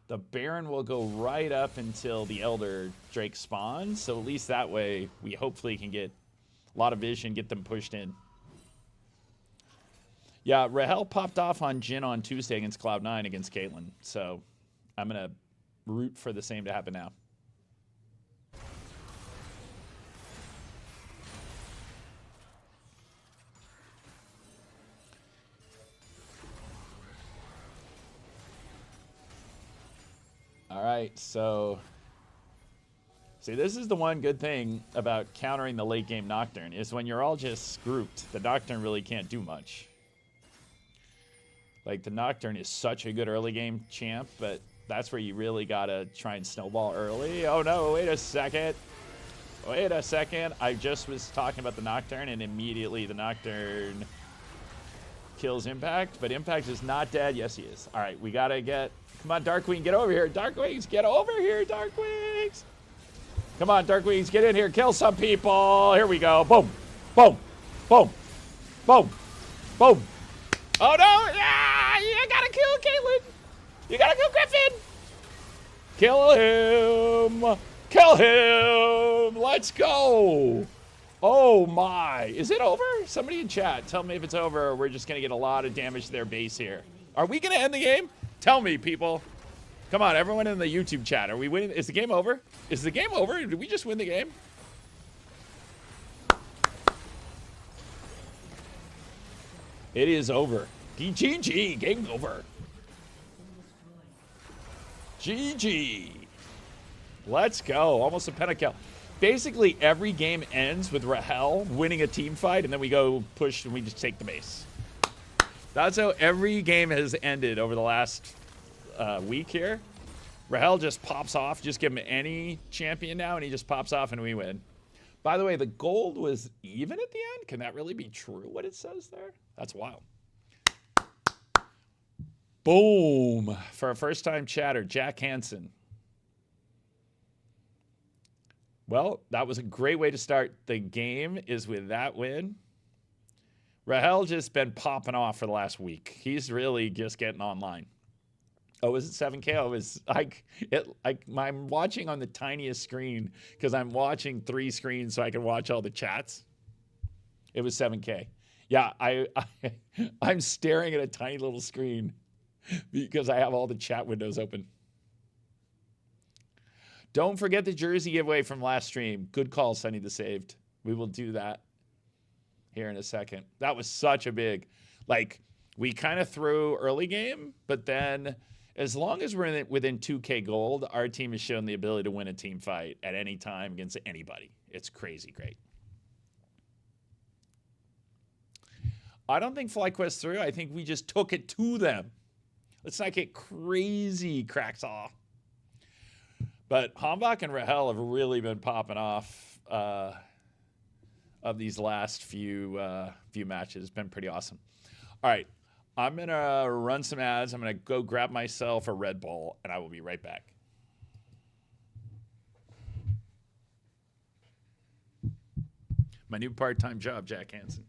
the Baron will go right up until the Elder Drake spawns. So at least that way we hopefully can get a lot of vision, get them pushed in. Yeah, Rahel popped off on Jhin on Tuesday against Cloud9 against Caitlyn. So I'm going to root for the same to happen now. All right, so see, this is the one good thing about countering the late game Nocturne is when you're all just grouped, the Nocturne really can't do much. Like, the Nocturne is such a good early game champ, but that's where you really got to try and snowball early. Oh, no, wait a second. Wait a second. I just was talking about the Nocturne, and immediately the Nocturne kills Impact, but Impact is not dead. Yes, he is. All right, we got to get... Come on, Darkwing, get over here. Darkwings, get over here, Darkwings. Come on, Darkwings, get in here. Kill some people. Here we go. Boom. Boom. Boom. Boom. Boom. Oh, no. Yeah, you got to kill Caitlyn. You got to kill Griffin. Kill him. Kill him. Let's go. Oh, my. Is it over? Somebody in chat, tell me if it's over or we're just going to get a lot of damage to their base here. Are we going to end the game? Tell me, people. Come on, everyone in the YouTube chat. Are we winning? Is the game over? Is the game over? Did we just win the game? It is over. GG. Game over. GG. Let's go. Almost a pentakill. Basically, every game ends with Rahel winning a team fight, and then we go push and we just take the base. That's how every game has ended over the last week here. Rahel just pops off. Just give him any champion now, and he just pops off, and we win. By the way, the gold was even at the end. Can that really be true, what it says there? That's wild. Boom. For a first-time chatter, Jack Hansen. Well, that was a great way to start the game, is with that win. Rahel just been popping off for the last week. He's really just getting online. Oh, is it 7K? Oh, it was I'm watching on the tiniest screen because I'm watching 3 screens so I can watch all the chats. It was 7K. Yeah, I'm staring at a tiny little screen because I have all the chat windows open. Don't forget the jersey giveaway from last stream. Good call, Sunny the Saved. We will do that here in a second. That was such a big, like, we kind of threw early game, but then as long as we're within 2K gold, our team has shown the ability to win a team fight at any time against anybody. It's crazy great. I don't think FlyQuest threw. I think we just took it to them. Let's not get crazy cracks off. But Hambach and Rahel have really been popping off of these last few matches. It's been pretty awesome. All right, I'm going to run some ads. I'm going to go grab myself a Red Bull, and I will be right back. My new part-time job, Jack Hansen.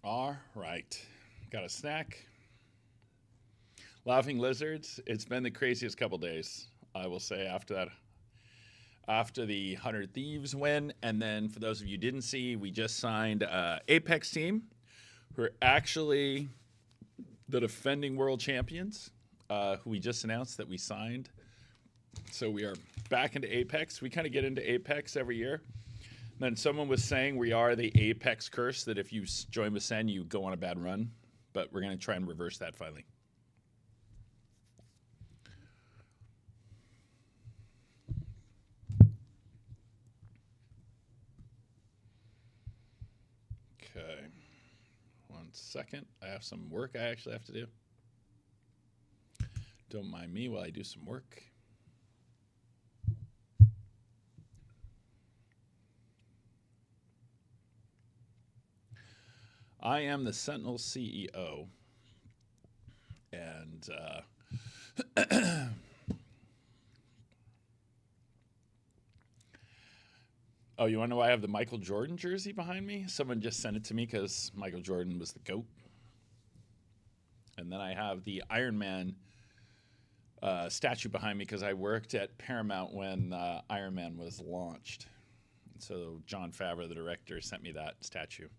All right. Got a snack. Laughing Lizards. It's been the craziest couple days, I will say, after that. After the 100 Thieves win. And then for those of you who didn't see, we just signed Apex team, who are actually the defending world champions, who we just announced that we signed. So we are back into Apex. We kind of get into Apex every year. And then someone was saying we are the Apex curse, that if you join with SEN, you go on a bad run. But we're going to try and reverse that finally. Okay. 1 second. I have some work I actually have to do. Don't mind me while I do some work. I am the Sentinel CEO, and oh, you want to know why I have the Michael Jordan jersey behind me? Someone just sent it to me because Michael Jordan was the GOAT. And then I have the Iron Man statue behind me because I worked at Paramount when Iron Man was launched. So Jon Favreau, the director, sent me that statue.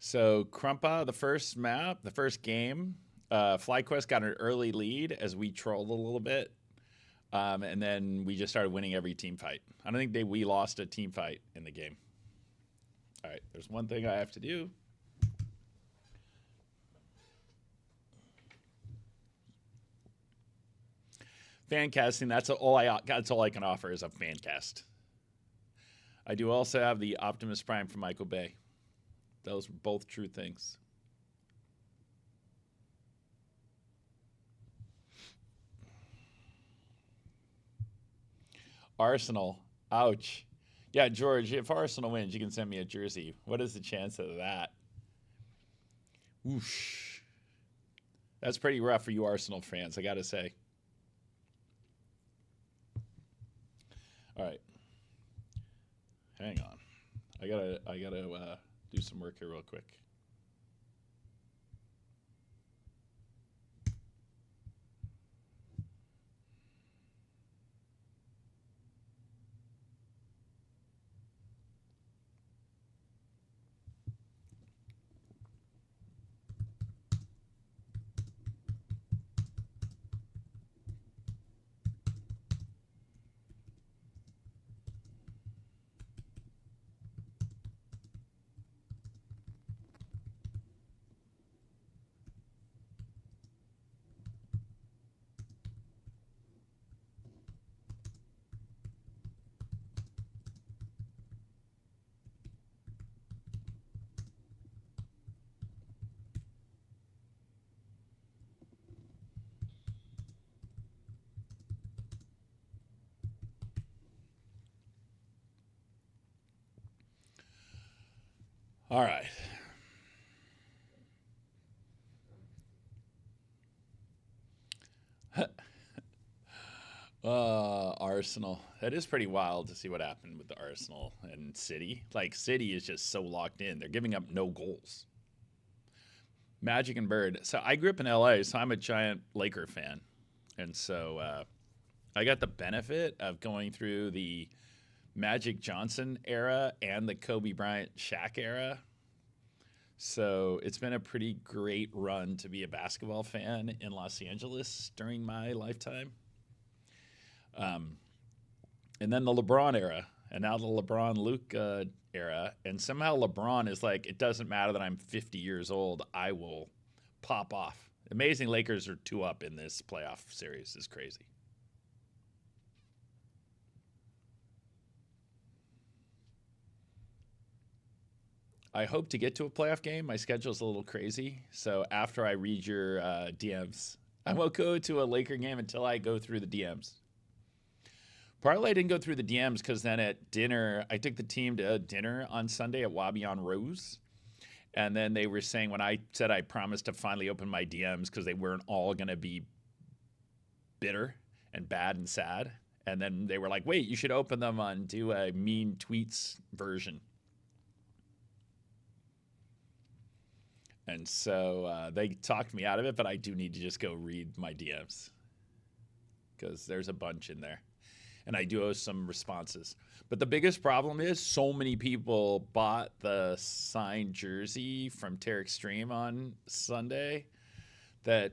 So Krumpa, the first map, the first game, FlyQuest got an early lead as we trolled a little bit. And then we just started winning every team fight. I don't think we lost a team fight in the game. All right, there's one thing I have to do. Fan casting, that's all I can offer is a fan cast. I do also have the Optimus Prime from Michael Bay. Those were both true things. Arsenal. Ouch. Yeah, George, if Arsenal wins, you can send me a jersey. What is the chance of that? Whoosh. That's pretty rough for you Arsenal fans, I got to say. All right. Hang on. I gotta do some work here real quick. All right. Arsenal. That is pretty wild to see what happened with the Arsenal and City. Like, City is just so locked in. They're giving up no goals. Magic and Bird. So I grew up in LA, so I'm a giant Laker fan. And so I got the benefit of going through the Magic Johnson era and the Kobe Bryant Shaq era. So it's been a pretty great run to be a basketball fan in Los Angeles during my lifetime. And then the LeBron era, and now the LeBron-Luke era. And somehow LeBron is like, it doesn't matter that I'm 50 years old, I will pop off. Amazing Lakers are 2-up in this playoff series. Is crazy. I hope to get to a playoff game. My schedule's a little crazy. So after I read your DMs, I won't go to a Laker game until I go through the DMs. Partly I didn't go through the DMs because then at dinner, I took the team to dinner on Sunday at Wabi on Rose. And then they were saying when I said I promised to finally open my DMs because they weren't all going to be bitter and bad and sad. And then they were like, wait, you should open them on do a mean tweets version. And so they talked me out of it, but I do need to just go read my DMs because there's a bunch in there. And I do owe some responses. But the biggest problem is so many people bought the signed jersey from Tarek Stream on Sunday that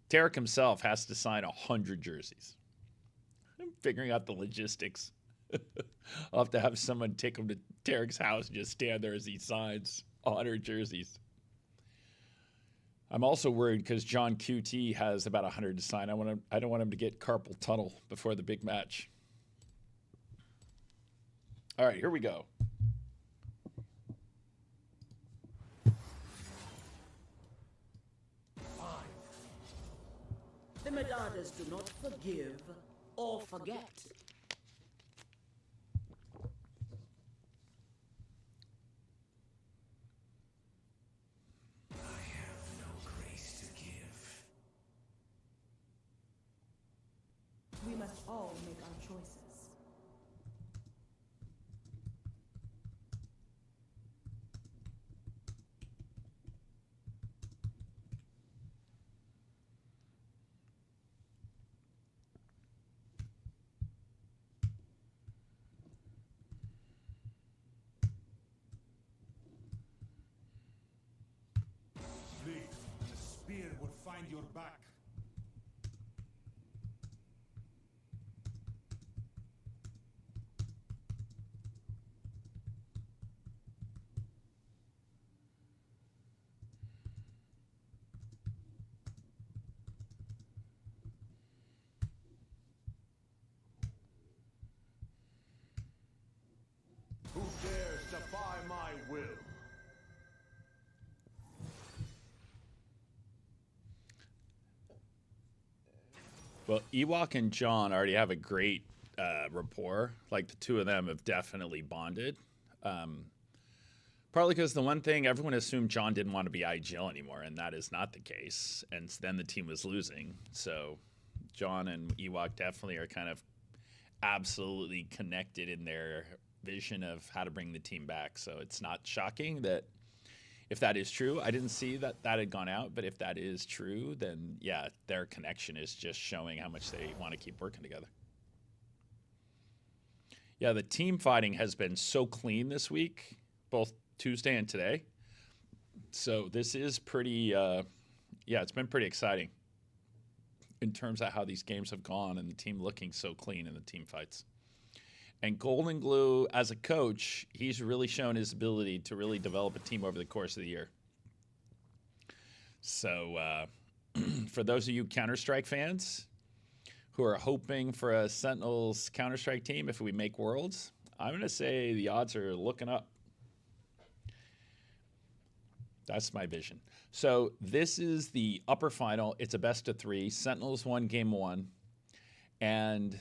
Tarek himself has to sign 100 jerseys. I'm figuring out the logistics. I'll have to have someone take him to Tarek's house and just stand there as he signs 100 jerseys. I'm also worried because John QT has about 100 to sign. I don't want him to get carpal tunnel before the big match. All right, here we go. The Medadas do not forgive or forget. I have no grace to give. We must all make our choices. Flee, and the spear will find your back. Who dares defy my will? Well, Ewok and John already have a great rapport. Like the two of them have definitely bonded. Partly because the one thing everyone assumed John didn't want to be IGL anymore, and that is not the case. And then the team was losing. So John and Ewok definitely are kind of absolutely connected in their vision of how to bring the team back. So it's not shocking that if that is true, I didn't see that had gone out, but if that is true, then yeah, their connection is just showing how much they want to keep working together. Yeah, the team fighting has been so clean this week, both Tuesday and today. So this is pretty, it's been pretty exciting in terms of how these games have gone and the team looking so clean in the team fights. And Golden Glue, as a coach, he's really shown his ability to really develop a team over the course of the year. So for those of you Counter-Strike fans who are hoping for a Sentinels Counter-Strike team if we make Worlds, I'm going to say the odds are looking up. That's my vision. So this is the upper final. It's a best of 3. Sentinels won game 1. And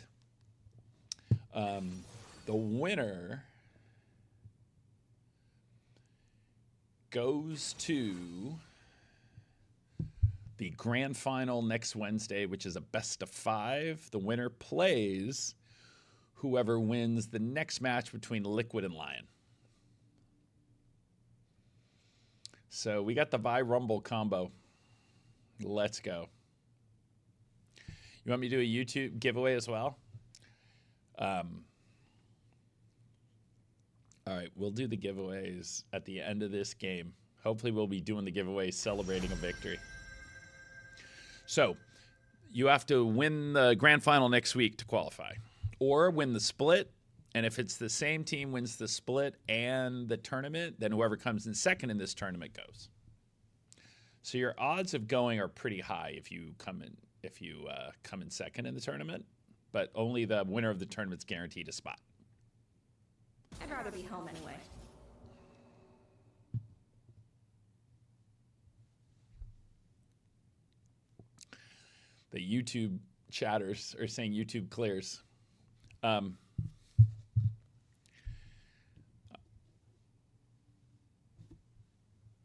the winner goes to the grand final next Wednesday, which is a best of 5. The winner plays whoever wins the next match between Liquid and LYON. So we got the Vi Rumble combo. Let's go. You want me to do a YouTube giveaway as well? All right, we'll do the giveaways at the end of this game. Hopefully we'll be doing the giveaways celebrating a victory. So you have to win the grand final next week to qualify, or win the split. And if it's the same team wins the split and the tournament, then whoever comes in second in this tournament goes. So your odds of going are pretty high if you come in second in the tournament, but only the winner of the tournament's guaranteed a spot. I'd rather be home anyway. The YouTube chatters are saying YouTube clears.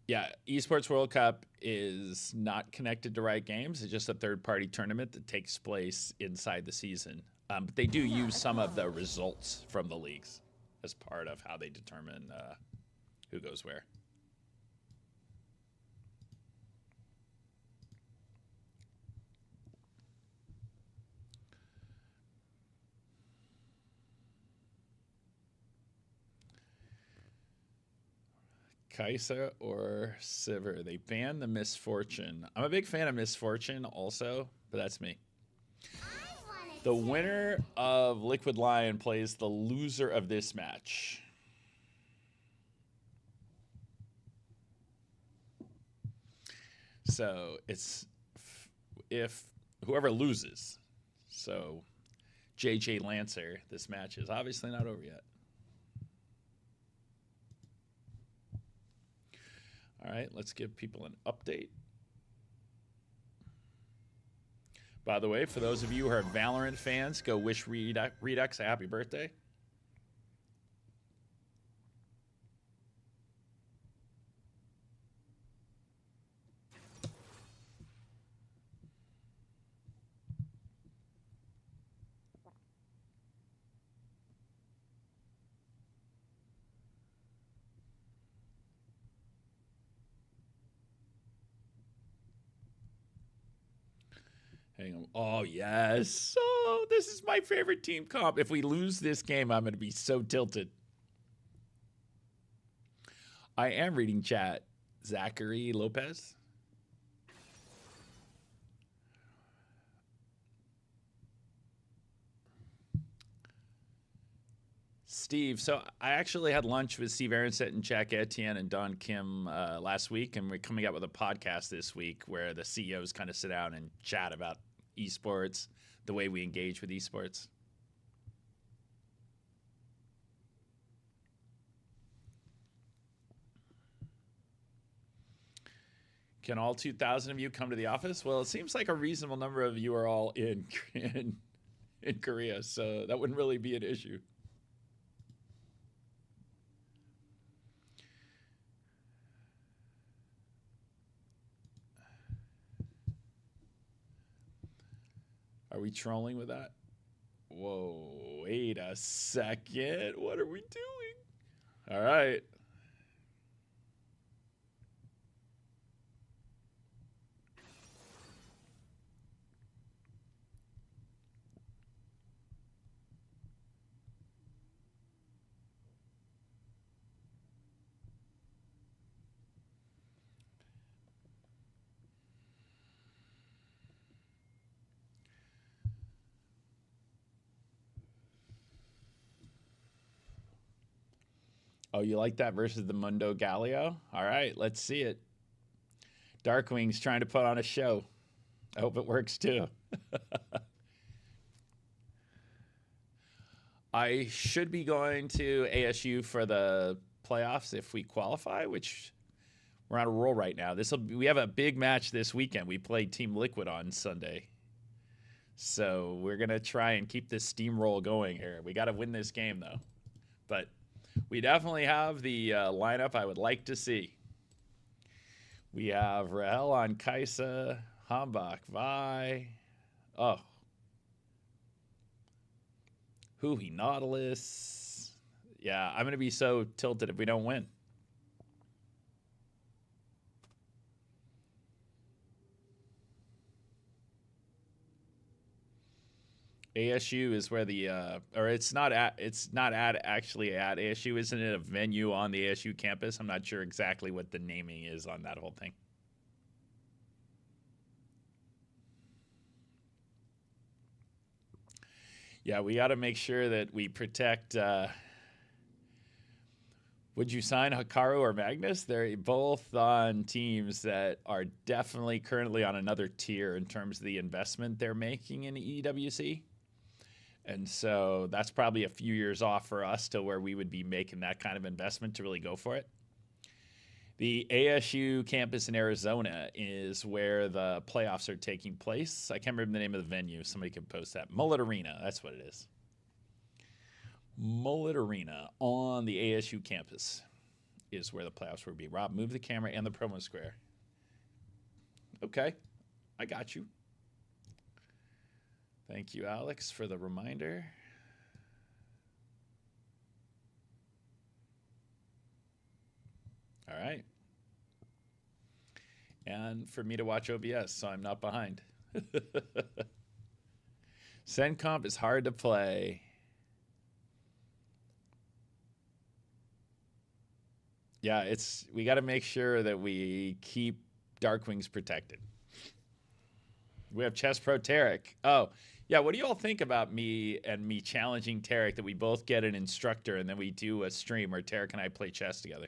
Yeah, Esports World Cup is not connected to Riot Games. It's just a third-party tournament that takes place inside the season. But they do use some of the results from the leagues as part of how they determine who goes where. Kaisa or Sivir. They banned the Misfortune. I'm a big fan of Misfortune also, but that's me. The winner of Liquid Lion plays the loser of this match. So it's if whoever loses. So JJ Lancer, this match is obviously not over yet. All right, let's give people an update. By the way, for those of you who are Valorant fans, go wish Redux a happy birthday. Hang on. Oh, yes. Oh, this is my favorite team comp. If we lose this game, I'm going to be so tilted. I am reading chat. Zachary Lopez. Steve, so I actually had lunch with Steve Aronset and Jack Etienne and Don Kim last week, and we're coming up with a podcast this week where the CEOs kind of sit down and chat about esports, the way we engage with esports. Can all 2,000 of you come to the office? Well, it seems like a reasonable number of you are all in Korea, so that wouldn't really be an issue. Are we trolling with that? Whoa, wait a second. What are we doing? All right. Oh, you like that versus the Mundo Galio? All right, let's see it. Darkwing's trying to put on a show. I hope it works too. I should be going to ASU for the playoffs if we qualify, which we're on a roll right now. We have a big match this weekend. We play Team Liquid on Sunday. So we're going to try and keep this steamroll going here. We got to win this game though. But we definitely have the lineup I would like to see. We have Rahel on Kaisa, Hambach, Vi. Oh. Huhi Nautilus. Yeah, I'm going to be so tilted if we don't win. ASU is where the actually at ASU. Isn't it a venue on the ASU campus? I'm not sure exactly what the naming is on that whole thing. Yeah, we got to make sure that we protect. Would you sign Hikaru or Magnus? They're both on teams that are definitely currently on another tier in terms of the investment they're making in EWC. And so that's probably a few years off for us to where we would be making that kind of investment to really go for it. The ASU campus in Arizona is where the playoffs are taking place. I can't remember the name of the venue. Somebody can post that. Mullet Arena, that's what it is. Mullet Arena on the ASU campus is where the playoffs will be. Rob, move the camera and the promo square. Okay, I got you. Thank you, Alex, for the reminder. All right. And for me to watch OBS, so I'm not behind. SEN comp is hard to play. Yeah, we got to make sure that we keep Darkwings protected. We have Chess Pro Tarek. Oh, yeah. What do you all think about me challenging Tarek that we both get an instructor and then we do a stream where Tarek and I play chess together?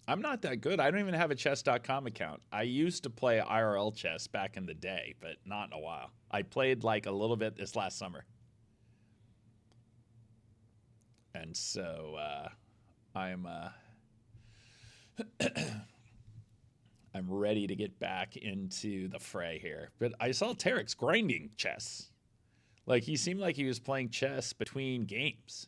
I'm not that good. I don't even have a chess.com account. I used to play IRL chess back in the day, but not in a while. I played like a little bit this last summer. And so I'm ready to get back into the fray here. But I saw Tarek's grinding chess. Like, he seemed like he was playing chess between games.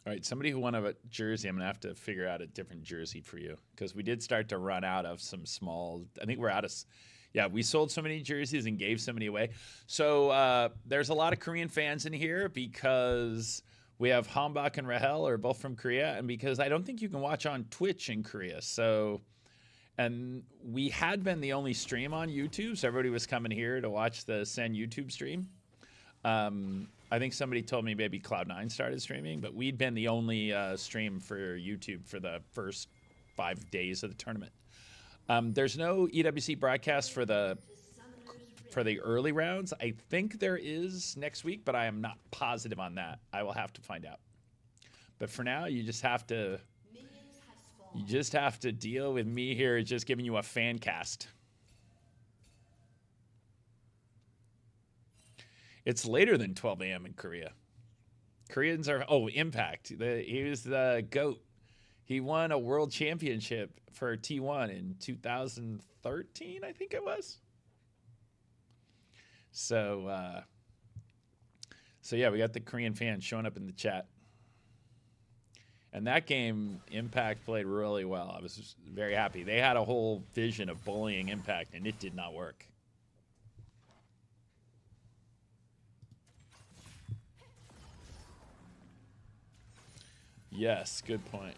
All right, somebody who won a jersey, I'm going to have to figure out a different jersey for you because we did start to run out of some small. I think we're out of. Yeah, we sold so many jerseys and gave so many away. So there's a lot of Korean fans in here because we have Hambak and Rahel are both from Korea, and because I don't think you can watch on Twitch in Korea. So, and we had been the only stream on YouTube, so everybody was coming here to watch the SEN YouTube stream. I think somebody told me maybe Cloud9 started streaming, but we'd been the only stream for YouTube for the first 5 days of the tournament. There's no EWC broadcast for the early rounds. I think there is next week, but I am not positive on that. I will have to find out. But for now, you just have to deal with me here just giving you a fan cast. It's later than 12 a.m. in Korea. Koreans are, Impact. He was the GOAT. He won a world championship for T1 in 2013, I think it was. So yeah, we got the Korean fans showing up in the chat. And that game, Impact played really well. I was just very happy. They had a whole vision of bullying Impact, and it did not work. Yes, good point.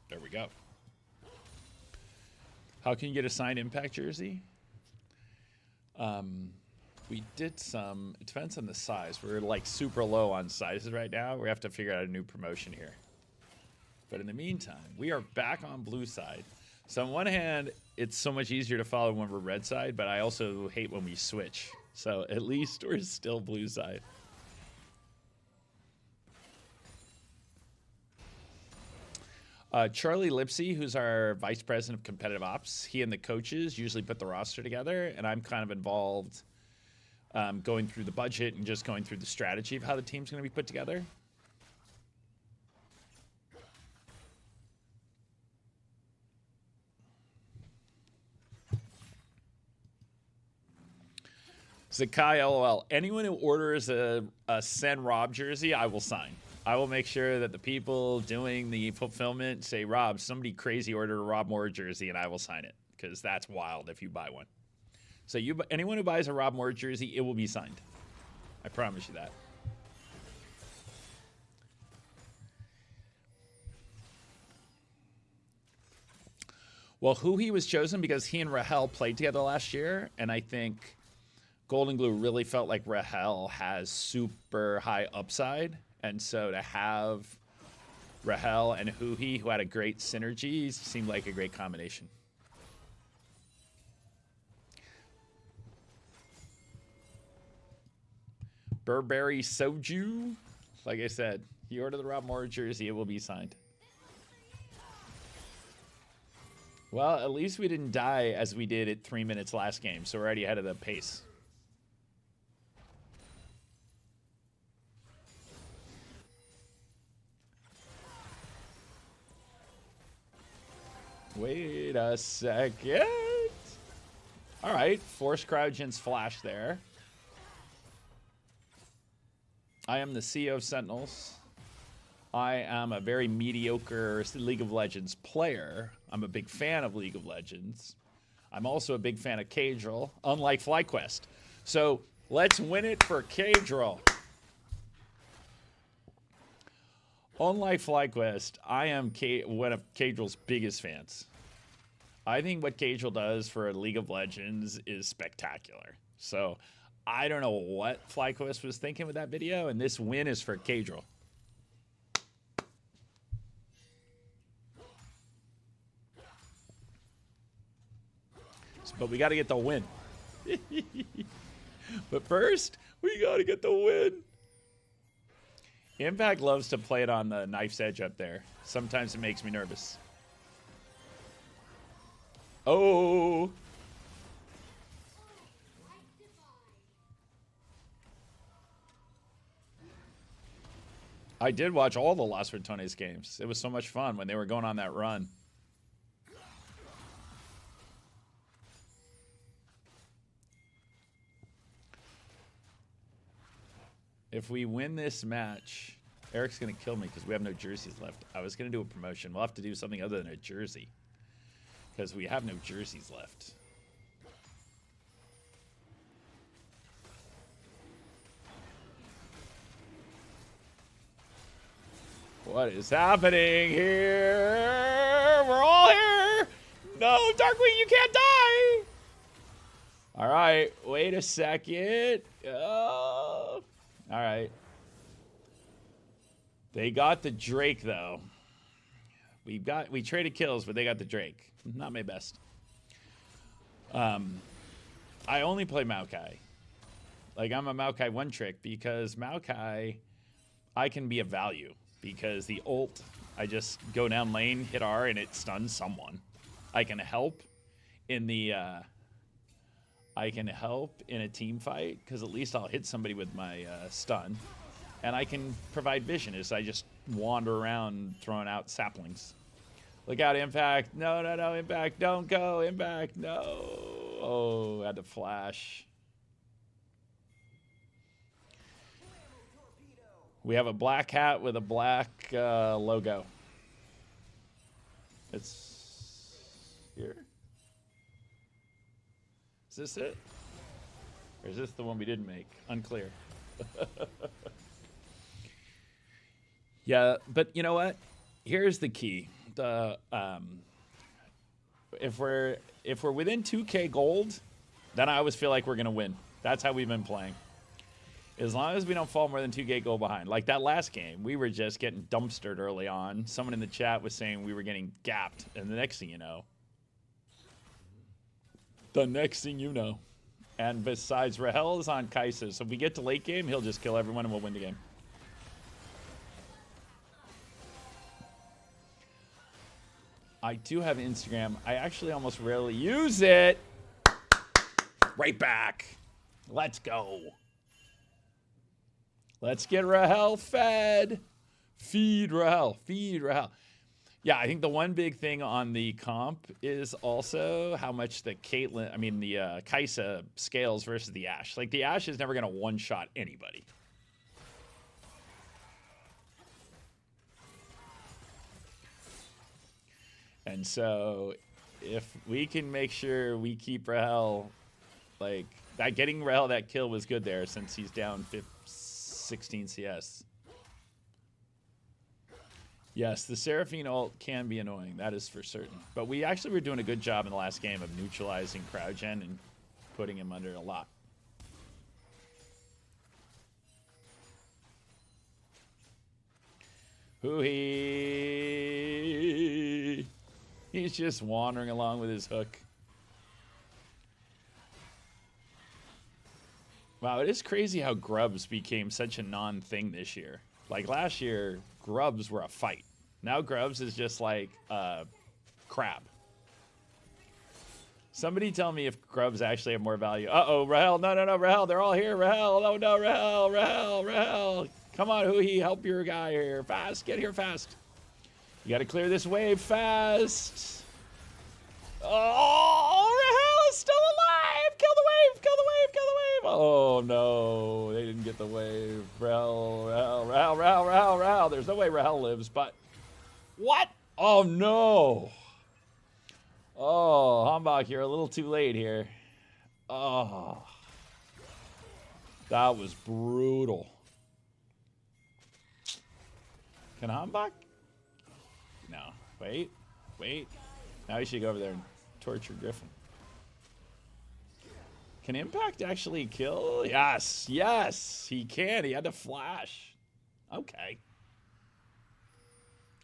There we go. How can you get a signed Impact jersey? We did some. It depends on the size. We're like super low on sizes right now. We have to figure out a new promotion here. But in the meantime, we are back on blue side. So on one hand, it's so much easier to follow when we're red side, but I also hate when we switch. So at least we're still blue side. Charlie Lipsy, who's our vice president of competitive ops, he and the coaches usually put the roster together, and I'm kind of involved going through the budget and just going through the strategy of how the team's going to be put together. Zakai LOL. Anyone who orders a SEN Rob jersey, I will sign. I will make sure that the people doing the fulfillment say, Rob, somebody crazy ordered a Rob Moore jersey, and I will sign it, because that's wild if you buy one. So anyone who buys a Rob Moore jersey, it will be signed. I promise you that. Well, he was chosen because he and Rahel played together last year, and I think Golden Glue really felt like Rahel has super high upside. And so to have Rahel and Huhi, who had a great synergy, seemed like a great combination. Burberry Soju. Like I said, you order the Rob Moore jersey, it will be signed. Well, at least we didn't die as we did at 3 minutes last game, so we're already ahead of the pace. Wait a second. All right, force Cryogen's flash there. I am the CEO of Sentinels. I am a very mediocre League of Legends player. I'm a big fan of League of Legends. I'm also a big fan of Cadril, unlike FlyQuest. So let's win it for Cadril. Unlike FlyQuest, I am one of Cadril's biggest fans. I think what Cadril does for League of Legends is spectacular. So I don't know what FlyQuest was thinking with that video, and this win is for Cadril. But we got to get the win. But first, we got to get the win. Impact loves to play it on the knife's edge up there. Sometimes it makes me nervous. Oh. I did watch all the Los Ratones games. It was so much fun when they were going on that run. If we win this match, Eric's going to kill me because we have no jerseys left. I was going to do a promotion. We'll have to do something other than a jersey because we have no jerseys left. What is happening here? We're all here. No, Darkwing, you can't die. All right, wait a second. Oh. All right. They got the Drake though. We traded kills, but they got the Drake. Not my best. I only play Maokai. Like I'm a Maokai one trick because Maokai I can be of value because the ult I just go down lane, hit R, and it stuns someone. I can help in the I can help in a team fight because at least I'll hit somebody with my stun. And I can provide vision as I just wander around throwing out saplings. Look out, Impact. No, no, no, Impact. Don't go, Impact. No. Oh, I had to flash. We have a black hat with a black logo. It's here. Is this it? Or is this the one we didn't make? Unclear. Yeah, but you know what? Here's the key. The if we're within 2K gold, then I always feel like we're gonna win. That's how we've been playing. As long as we don't fall more than 2K gold behind. Like that last game, we were just getting dumpstered early on. Someone in the chat was saying we were getting gapped, and the next thing you know. And besides, Rahel is on Kai'Sa, so if we get to late game, he'll just kill everyone and we'll win the game. I do have Instagram. I actually almost rarely use it. Right back. Let's go. Let's get Rahel fed. Feed Rahel. Feed Rahel. Yeah, I think the one big thing on the comp is also how much the Kai'Sa scales versus the Ashe. Like, the Ashe is never going to one-shot anybody. And so, if we can make sure we keep Rahel, like, that getting Rahel that kill was good there since he's down 16 CS. Yes, the Seraphine ult can be annoying. That is for certain. But we actually were doing a good job in the last game of neutralizing Cryogen and putting him under a lot. Hoo-hee. He's just wandering along with his hook. Wow, it is crazy how grubs became such a non-thing this year. Like last year, grubs were a fight. Now grubs is just like crab. Somebody tell me if grubs actually have more value. Uh-oh, Rahel. No, Rahel. They're all here. Rahel. Oh, no, Rahel. Come on, Huhi. Help your guy here. Fast. Get here fast. You got to clear this wave fast. Oh, Rahel is still alive. Kill the wave. Oh, no. They didn't get the wave. Rahel. There's no way Rahel lives, but... What? Oh, no. Oh, Hambach, you're a little too late here. Oh. That was brutal. Can Hambach? No. Wait. Now you should go over there and torture Griffin. Can Impact actually kill? Yes, he can. He had to flash. Okay.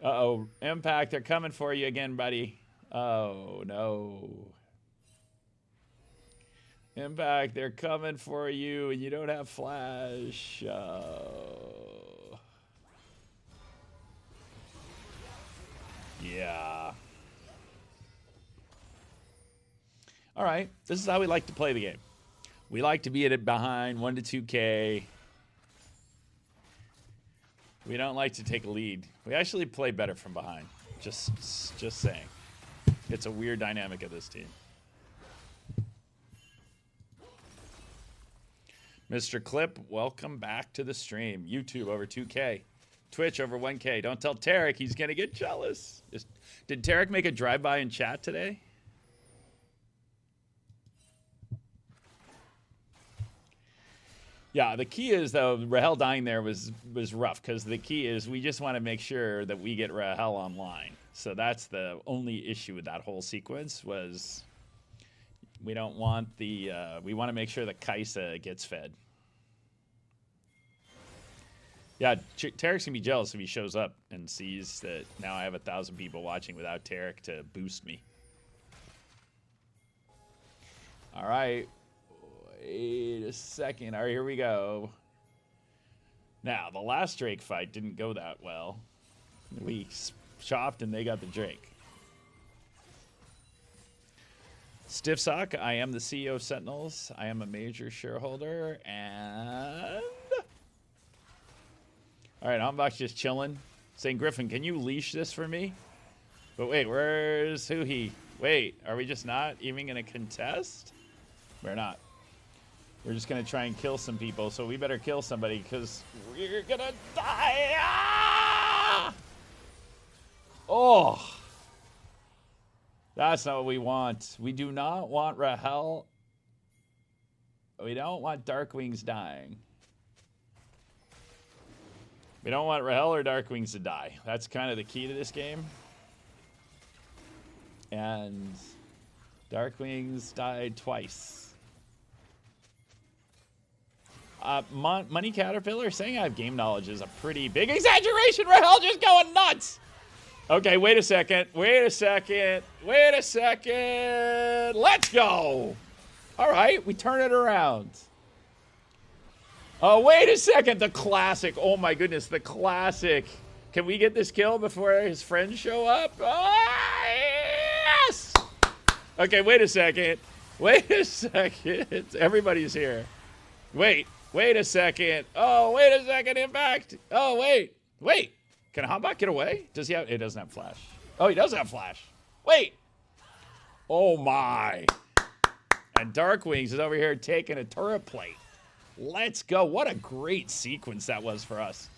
Uh-oh, Impact, they're coming for you again, buddy. Oh, no. Impact, they're coming for you, and you don't have flash. Oh. Yeah. All right, this is how we like to play the game. We like to be at it behind 1 to 2K. We don't like to take a lead. We actually play better from behind. Just saying. It's a weird dynamic of this team. Mr. Clip, welcome back to the stream. YouTube over 2K. Twitch over 1K. Don't tell Tarek, he's going to get jealous. Did Tarek make a drive-by in chat today? Yeah, the key is, though, Rahel dying there was rough, because the key is we just want to make sure that we get Rahel online. So that's the only issue with that whole sequence was we don't want the we want to make sure that Kaisa gets fed. Yeah, Tarek's gonna be jealous if he shows up and sees that now I have 1,000 people watching without Tarek to boost me. All right. Wait a second. All right, here we go. Now, the last Drake fight didn't go that well. We chopped and they got the Drake. Stiff Sock, I am the CEO of Sentinels. I am a major shareholder. And... All right, Hambach's just chilling. Saying, Griffin, can you leash this for me? But wait, where's Huhi? Wait, are we just not even going to contest? We're not. We're just going to try and kill some people, so we better kill somebody because we're going to die. Ah! Oh. That's not what we want. We do not want Rahel. We don't want Darkwings dying. We don't want Rahel or Darkwings to die. That's kind of the key to this game. And Darkwings died twice. Money Caterpillar saying I have game knowledge is a pretty big exaggeration. Rahel just going nuts. Okay, wait a second. Let's go. All right, we turn it around. Oh, wait a second. The classic. Oh, my goodness, the classic. Can we get this kill before his friends show up? Oh, yes! Okay, wait a second. Everybody's here. Wait a second. Oh, wait a second. Impact. Oh, wait. Can Hambach get away? Does he have? It doesn't have flash. Oh, he does have flash. Wait. Oh, my. And Darkwings is over here taking a turret plate. Let's go. What a great sequence that was for us.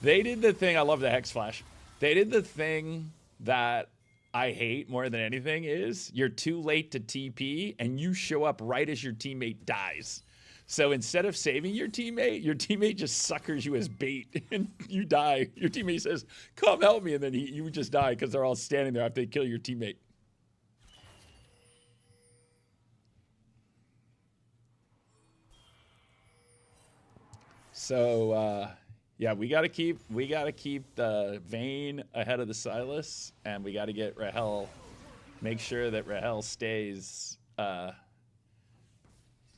They did the thing. I love the Hex Flash. They did the thing that I hate more than anything is you're too late to TP and you show up right as your teammate dies. So instead of saving your teammate just suckers you as bait and you die. Your teammate says, come help me. And then you just die because they're all standing there after they kill your teammate. So, yeah, we gotta keep the Vayne ahead of the Silas, and we gotta get Rahel, make sure that Rahel stays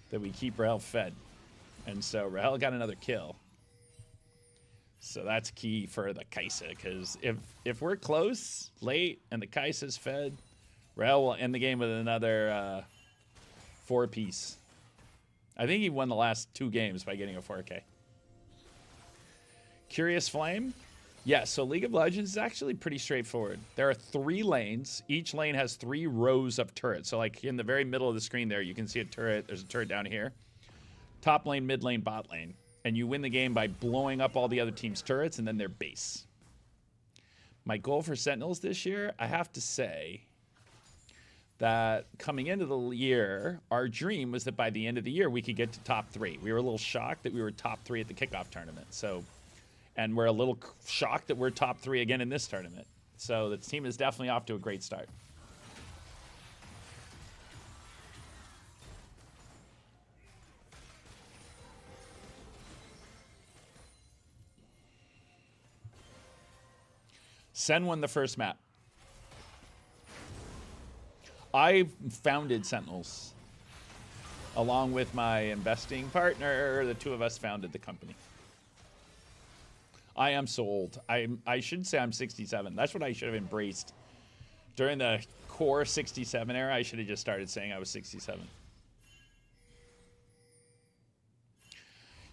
that we keep Rahel fed. And so Rahel got another kill. So that's key for the Kai'Sa, because if we're close, late, and the Kai'Sa's fed, Rahel will end the game with another 4-piece. I think he won the last 2 games by getting a 4K. Curious Flame? Yeah, so League of Legends is actually pretty straightforward. There are 3 lanes. Each lane has 3 rows of turrets. So like in the very middle of the screen there, you can see a turret. There's a turret down here. Top lane, mid lane, bot lane. And you win the game by blowing up all the other team's turrets and then their base. My goal for Sentinels this year, I have to say that coming into the year, our dream was that by the end of the year, we could get to top 3. We were a little shocked that we were top 3 at the kickoff tournament. And we're a little shocked that we're top 3 again in this tournament. So the team is definitely off to a great start. SEN won the first map. I founded Sentinels. Along with my investing partner, the 2 of us founded the company. I am so old. I should say I'm 67. That's what I should have embraced. During the core 67 era, I should have just started saying I was 67.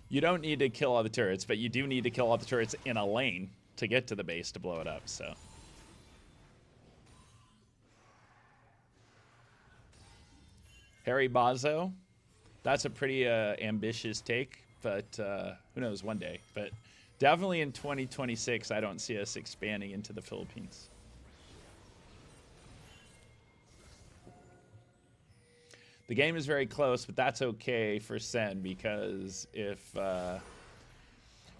You don't need to kill all the turrets, but you do need to kill all the turrets in a lane to get to the base to blow it up, so. Harry Bozzo. That's a pretty ambitious take, but who knows, one day. But definitely in 2026, I don't see us expanding into the Philippines. The game is very close, but that's okay for SEN, because if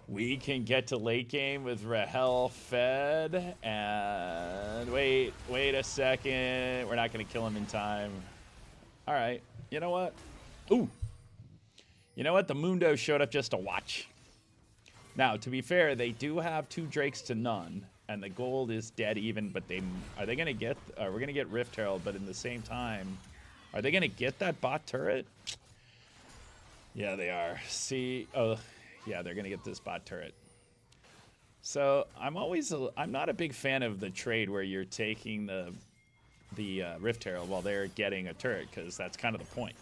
we can get to late game with Rahel fed, and wait a second, we're not going to kill him in time. All right, you know what? Ooh, you know what? The Mundo showed up just to watch. Now, to be fair, they do have 2 Drakes to none, and the gold is dead even, but are they going to get, we're going to get Rift Herald, but in the same time, are they going to get that bot turret? Yeah, they are. See, oh, yeah, they're going to get this bot turret. So I'm not a big fan of the trade where you're taking the Rift Herald while they're getting a turret, because that's kind of the point.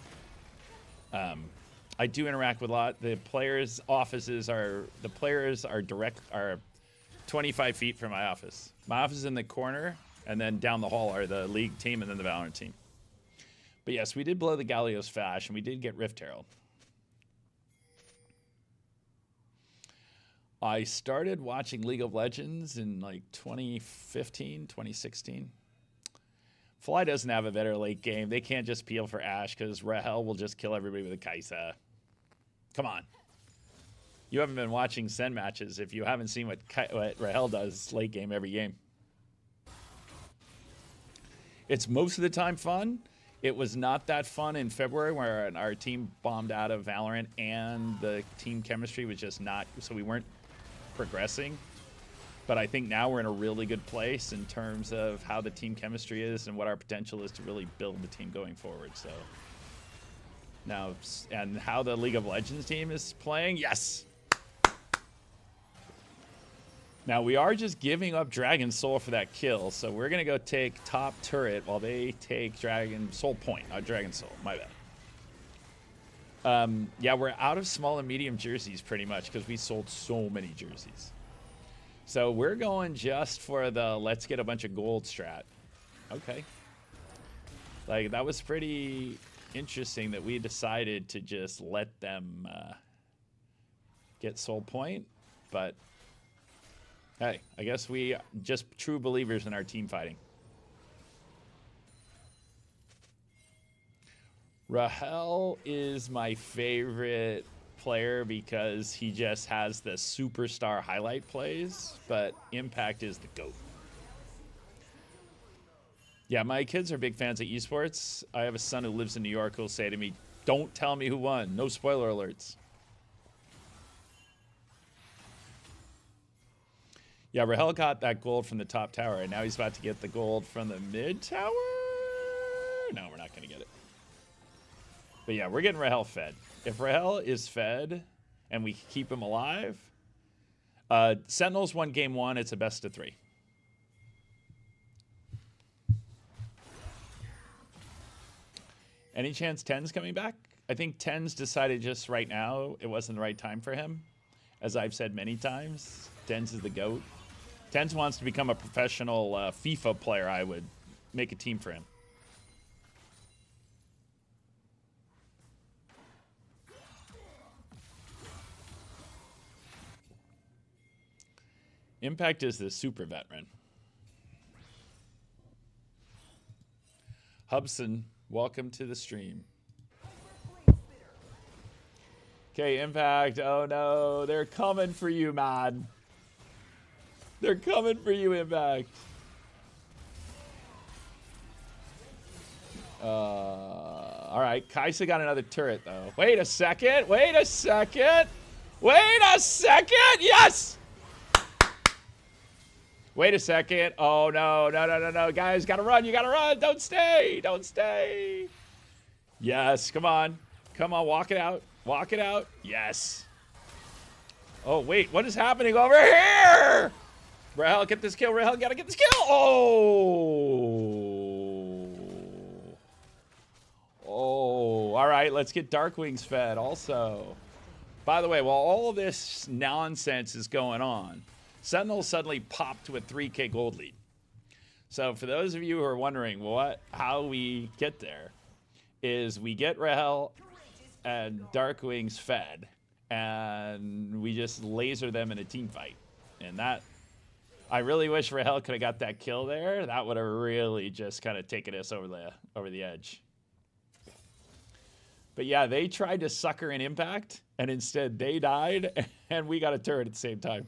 I do interact with a lot. The players' offices are 25 feet from my office. My office is in the corner, and then down the hall are the League team and then the Valorant team. But yes, we did blow the Galio's Fash, and we did get Rift Herald. I started watching League of Legends in like 2015, 2016. Fly doesn't have a better late game. They can't just peel for Ashe because Rahel will just kill everybody with a Kai'Sa. Come on. You haven't been watching SEN matches if you haven't seen what Rahel does late game every game. It's most of the time fun. It was not that fun in February where our team bombed out of Valorant and the team chemistry was just not, so we weren't progressing. But I think now we're in a really good place in terms of how the team chemistry is and what our potential is to really build the team going forward. So now, and how the League of Legends team is playing, yes. Now we are just giving up Dragon Soul for that kill, so we're gonna go take top turret while they take Dragon Soul Point, not Dragon Soul. My bad. Yeah, we're out of small and medium jerseys pretty much because we sold so many jerseys. So we're going just for the let's get a bunch of gold strat. Okay. Like, that was pretty interesting that we decided to just let them get Soul Point. But, hey, I guess we just true believers in our team fighting. Rahel is my favorite player because he just has the superstar highlight plays, but Impact is the GOAT. Yeah, my kids are big fans of esports. I have a son who lives in New York who'll say to me, "Don't tell me who won. No spoiler alerts." Yeah, Rahel got that gold from the top tower, and now he's about to get the gold from the mid tower. No, we're not going to get it. But yeah, we're getting Rahel fed. If Rahel is fed and we keep him alive, Sentinels won game 1. It's a best of 3. Any chance Ten's coming back? I think Ten's decided just right now it wasn't the right time for him. As I've said many times, Ten's is the GOAT. Ten's wants to become a professional FIFA player. I would make a team for him. Impact is the super veteran. Hubson, welcome to the stream. Okay, Impact. Oh no, they're coming for you, man. They're coming for you, Impact. All right, Kaisa got another turret though. Wait a second. Wait a second. Wait a second. Yes. Wait a second. Oh, no, no, no, no, no. Guys, gotta run. You gotta run. Don't stay. Don't stay. Yes, come on. Come on, walk it out. Walk it out. Yes. Oh, wait. What is happening over here? Rahel, get this kill. Rahel, gotta get this kill. Oh. Oh. All right, let's get Darkwings fed also. By the way, while all of this nonsense is going on, Sentinel suddenly popped to a 3K gold lead. So for those of you who are wondering how we get there, is we get Rahel and Darkwings fed, and we just laser them in a team fight. And that, I really wish Rahel could have got that kill there. That would have really just kind of taken us over the edge. But yeah, they tried to sucker an Impact, and instead they died, and we got a turret at the same time.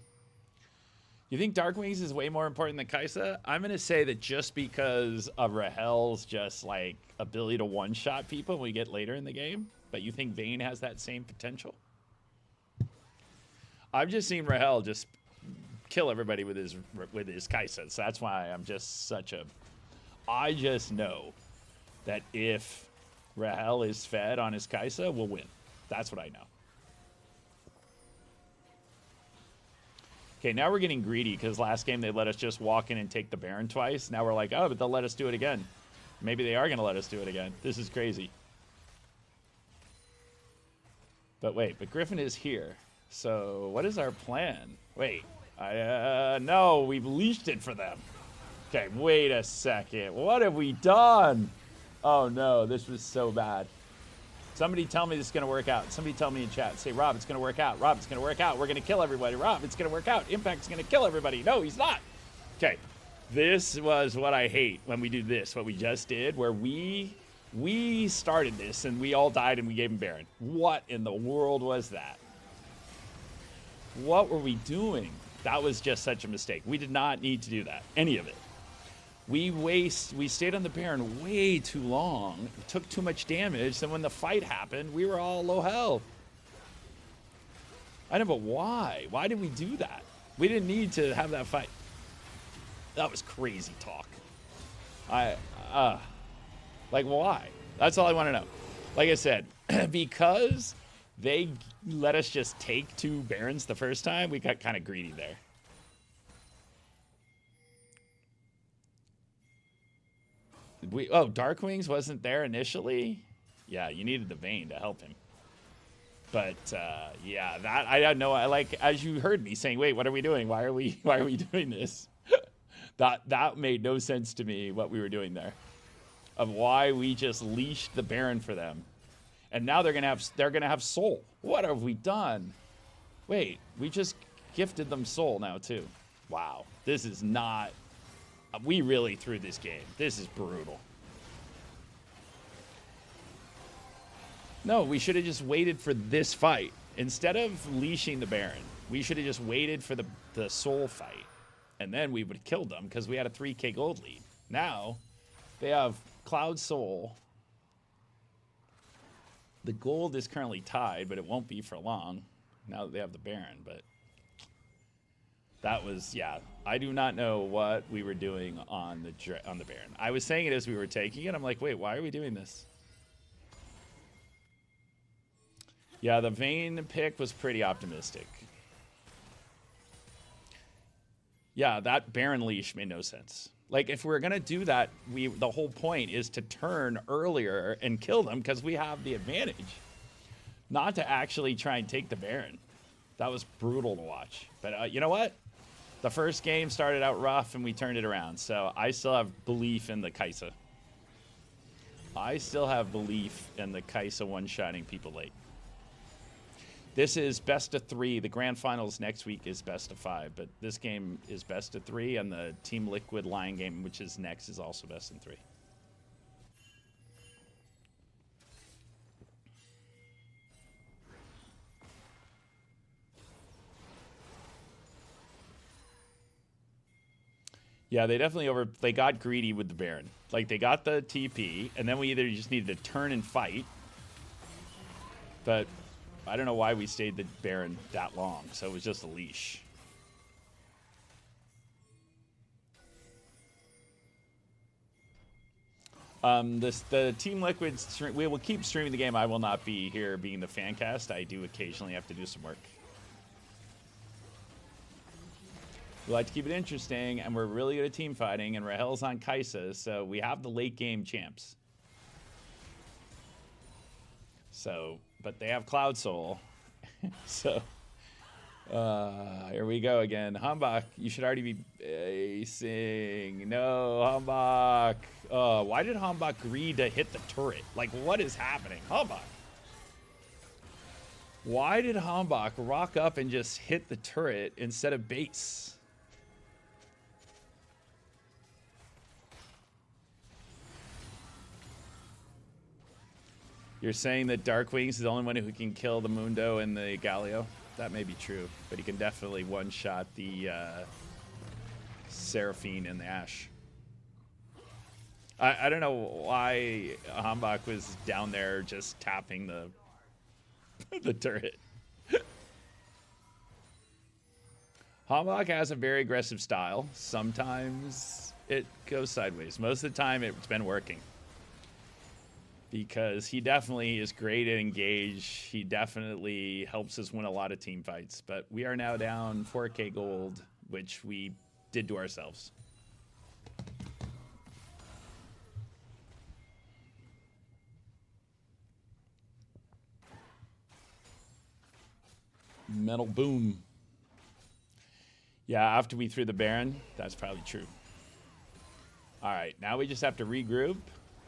You think Darkwings is way more important than Kaisa? I'm going to say that just because of Rahel's just like ability to one-shot people when we get later in the game, but you think Vayne has that same potential? I've just seen Rahel just kill everybody with his Kaisa, so that's why I'm just such a... I just know that if Rahel is fed on his Kaisa, we'll win. That's what I know. Okay, now we're getting greedy because last game they let us just walk in and take the Baron twice. Now we're like, oh, but they'll let us do it again. Maybe they are going to let us do it again. This is crazy. But wait, but Griffin is here. So what is our plan? Wait, no, we've leashed it for them. Okay, wait a second. What have we done? Oh no, this was so bad. Somebody tell me this is going to work out. Somebody tell me in chat. Say, Rob, it's going to work out. Rob, it's going to work out. We're going to kill everybody. Rob, it's going to work out. Impact's going to kill everybody. No, he's not. Okay. This was what I hate when we do this, what we just did, where we started this and we all died and we gave him Baron. What in the world was that? What were we doing? That was just such a mistake. We did not need to do that. Any of it. We stayed on the Baron way too long, took too much damage, and when the fight happened, we were all low health. I know, but why? Why did we do that? We didn't need to have that fight. That was crazy talk. Like, why? That's all I want to know. Like I said, because they let us just take 2 Barons the first time, we got kind of greedy there. Darkwings wasn't there initially? Yeah, you needed the Vayne to help him. But yeah, that I don't know. I like, as you heard me saying, wait, what are we doing? Why are we doing this? that made no sense to me what we were doing there. Of why we just leashed the Baron for them. And now they're gonna have Soul. What have we done? Wait, we just gifted them Soul now too. Wow. This is not... We really threw this game. This is brutal. No, we should have just waited for this fight. Instead of leashing the Baron, we should have just waited for the Soul fight. And then we would have killed them because we had a 3K gold lead. Now, they have Cloud Soul. The gold is currently tied, but it won't be for long. Now that they have the Baron, but... That was, yeah. I do not know what we were doing on the Baron. I was saying it as we were taking it. I'm like, wait, why are we doing this? Yeah, the Vayne pick was pretty optimistic. Yeah, that Baron leash made no sense. Like, if we're gonna do that, the whole point is to turn earlier and kill them because we have the advantage, not to actually try and take the Baron. That was brutal to watch. But you know what? The first game started out rough and we turned it around. So I still have belief in the Kai'Sa. I still have belief in the Kai'Sa one-shotting people late. This is best of 3. The grand finals next week is best of 5, but this game is best of 3, and the Team Liquid LYON game, which is next, is also best in 3. Yeah, they definitely they got greedy with the Baron. Like, they got the TP, and then we either just needed to turn and fight, but I don't know why we stayed the Baron that long, so it was just a leash. The Team Liquid, we will keep streaming the game. I will not be here being the fan cast. I do occasionally have to do some work. We like to keep it interesting, and we're really good at team fighting, and Rahel's on Kai'Sa, so we have the late game champs. So, but they have Cloud Soul. So, here we go again. Humbach, you should already be acing. No, Humbach. Why did Humbach agree to hit the turret? Like, what is happening? Humbach. Why did Humbach rock up and just hit the turret instead of base? You're saying that Darkwings is the only one who can kill the Mundo and the Galio? That may be true, but he can definitely one-shot the Seraphine and the Ashe. I don't know why Hambach was down there just tapping the the turret. Hambach has a very aggressive style. Sometimes it goes sideways. Most of the time it's been working. Because he definitely is great at engage. He definitely helps us win a lot of team fights. But we are now down 4K gold, which we did to ourselves. Metal boom. Yeah, after we threw the Baron, that's probably true. All right, now we just have to regroup.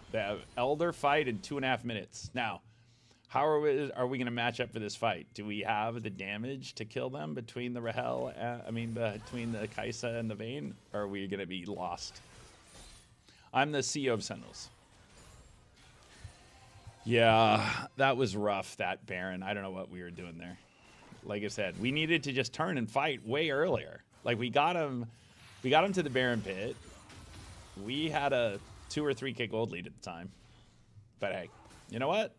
They have Elder fight in 2.5 minutes. Now, how are we going to match up for this fight? Do we have the damage to kill them between the Rahel, between the Kai'Sa and the Vayne? Or are we going to be lost? I'm the CEO of Sentinels. Yeah, that was rough, that Baron. I don't know what we were doing there. Like I said, we needed to just turn and fight way earlier. Like, we got him to the Baron pit. We had a 2 or 3K gold lead at the time. But hey, you know what?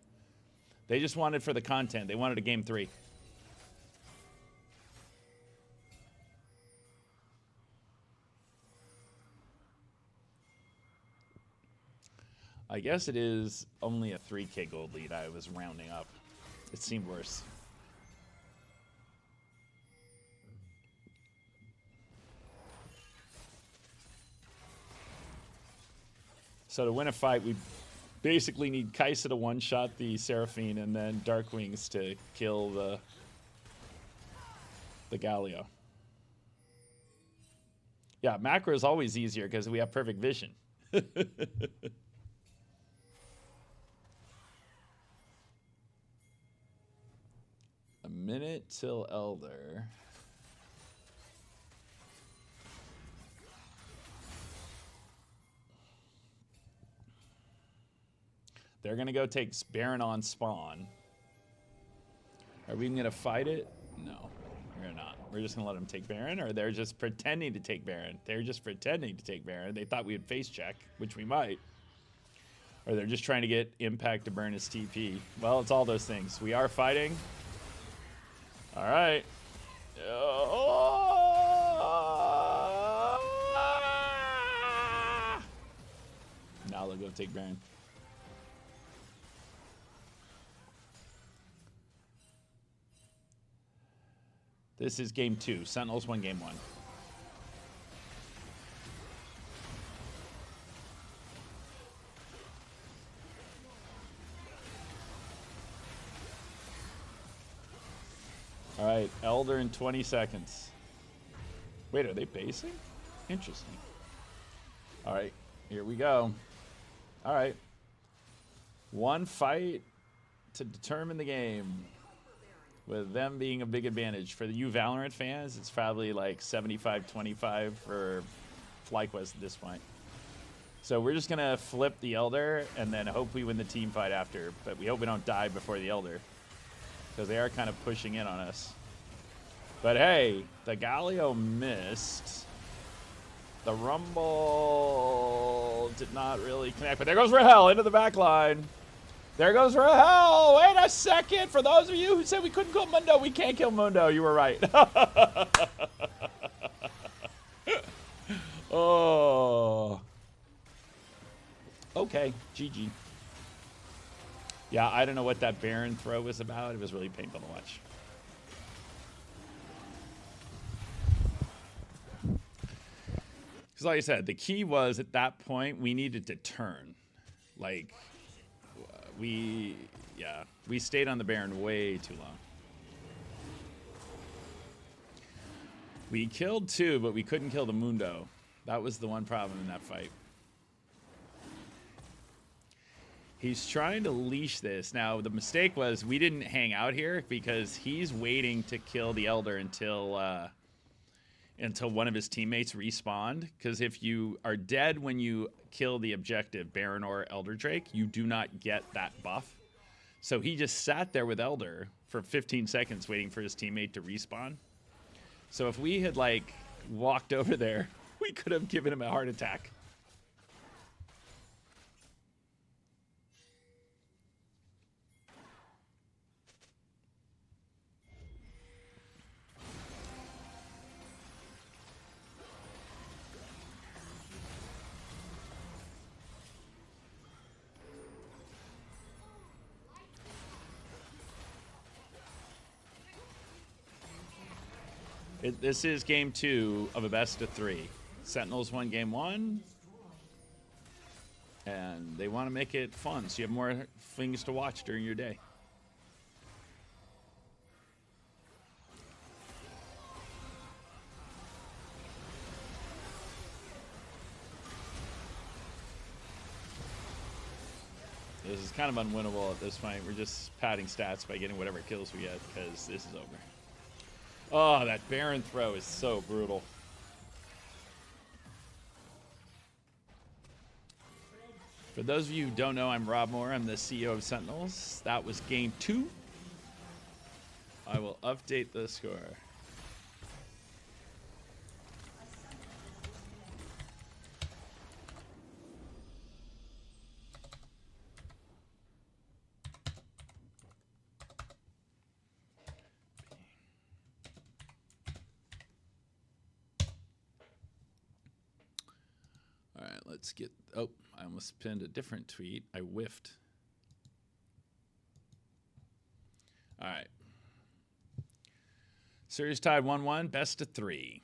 They just wanted for the content. They wanted a game 3. I guess it is only a 3K gold lead. I was rounding up. It seemed worse. So to win a fight, we basically need Kai'Sa to one-shot the Seraphine and then Darkwings to kill the Galio. Yeah, macro is always easier because we have perfect vision. A minute till Elder. They're going to go take Baron on spawn. Are we going to fight it? No, we're not. We're just going to let them take Baron, or they're just pretending to take Baron. They're just pretending to take Baron. They thought we would face check, which we might. Or they're just trying to get Impact to burn his TP. Well, it's all those things. We are fighting. All right. Now they'll go take Baron. This is game 2. Sentinels won game 1. All right, Elder in 20 seconds. Wait, are they basing? Interesting. All right, here we go. All right. One fight to determine the game, with them being a big advantage. For you Valorant fans, it's probably like 75-25 for FlyQuest at this point. So we're just going to flip the Elder and then hope we win the team fight after. But we hope we don't die before the Elder, because they are kind of pushing in on us. But hey, the Galio missed. The Rumble did not really connect. But there goes Rahel into the back line. There goes Rahel. Wait a second. For those of you who said we couldn't kill Mundo, we can't kill Mundo. You were right. Oh. Okay. GG. Yeah, I don't know what that Baron throw was about. It was really painful to watch. Because like I said, the key was at that point we needed to turn. Like, we stayed on the Baron way too long. We killed 2, but we couldn't kill the Mundo. That was the one problem in that fight. He's trying to leash this. Now, the mistake was we didn't hang out here because he's waiting to kill the Elder until one of his teammates respawned. Because if you are dead when you kill the objective, Baron or Elder Drake, you do not get that buff. So he just sat there with Elder for 15 seconds waiting for his teammate to respawn. So if we had, like, walked over there, we could have given him a heart attack. This is game 2 of a best of 3. Sentinels won game 1. And they want to make it fun, so you have more things to watch during your day. This is kind of unwinnable at this point. We're just padding stats by getting whatever kills we get, because this is over. Oh, that Baron throw is so brutal. For those of you who don't know, I'm Rob Moore. I'm the CEO of Sentinels. That was game 2. I will update the score. Let's get, oh, I almost pinned a different tweet. I whiffed. All right. Series tied 1-1, best of 3.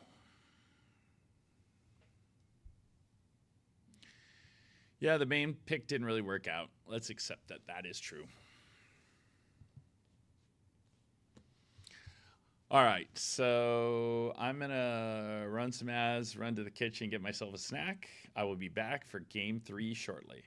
Yeah, the main pick didn't really work out. Let's accept that that is true. All right, so I'm going to run some ads, run to the kitchen, get myself a snack. I will be back for game 3 shortly.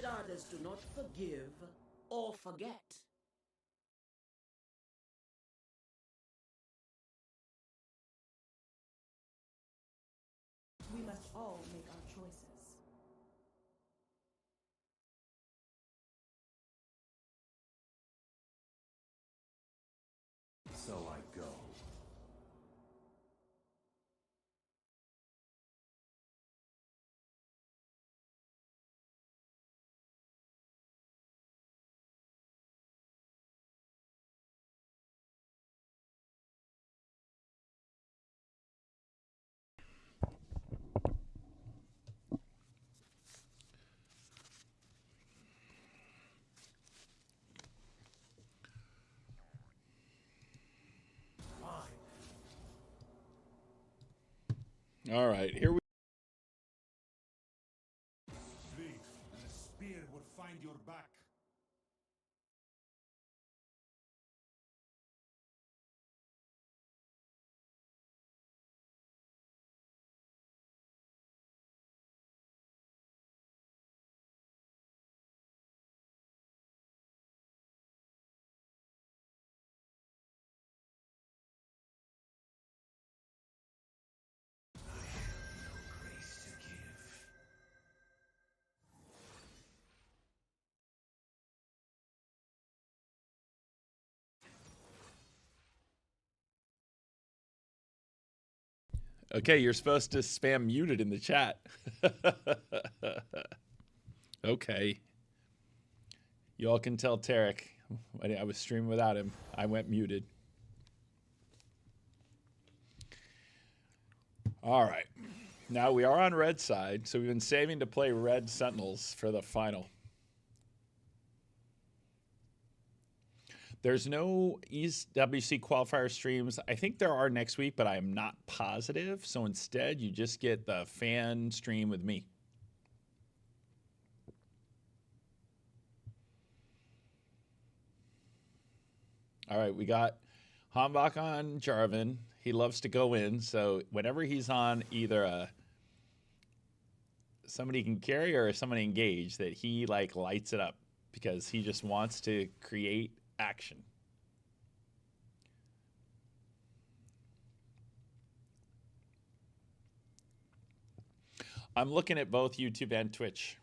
Starters do not forgive or forget. We must all make our choices. So I go. All right, here we Flee, and a spear will find your back. Grace to give. Okay, you're supposed to spam muted in the chat. Okay. You all can tell Tarek. I was streaming without him. I went muted. All right. Now we are on red side, so we've been saving to play red Sentinels for the final. There's no EWC qualifier streams. I think there are next week, but I am not positive. So instead, you just get the fan stream with me. All right, we got Hambach on Jarvan. He loves to go in, so whenever he's on either somebody can carry or somebody engage, that he like lights it up because he just wants to create action. I'm looking at both YouTube and Twitch.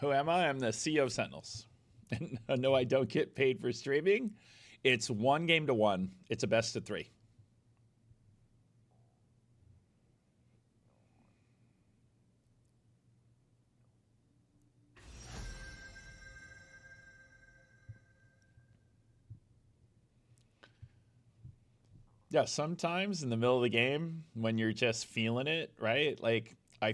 Who am I? I'm the CEO of Sentinels. No, I don't get paid for streaming. It's 1 game to 1. It's a best of 3. Yeah, sometimes in the middle of the game when you're just feeling it, right? Like I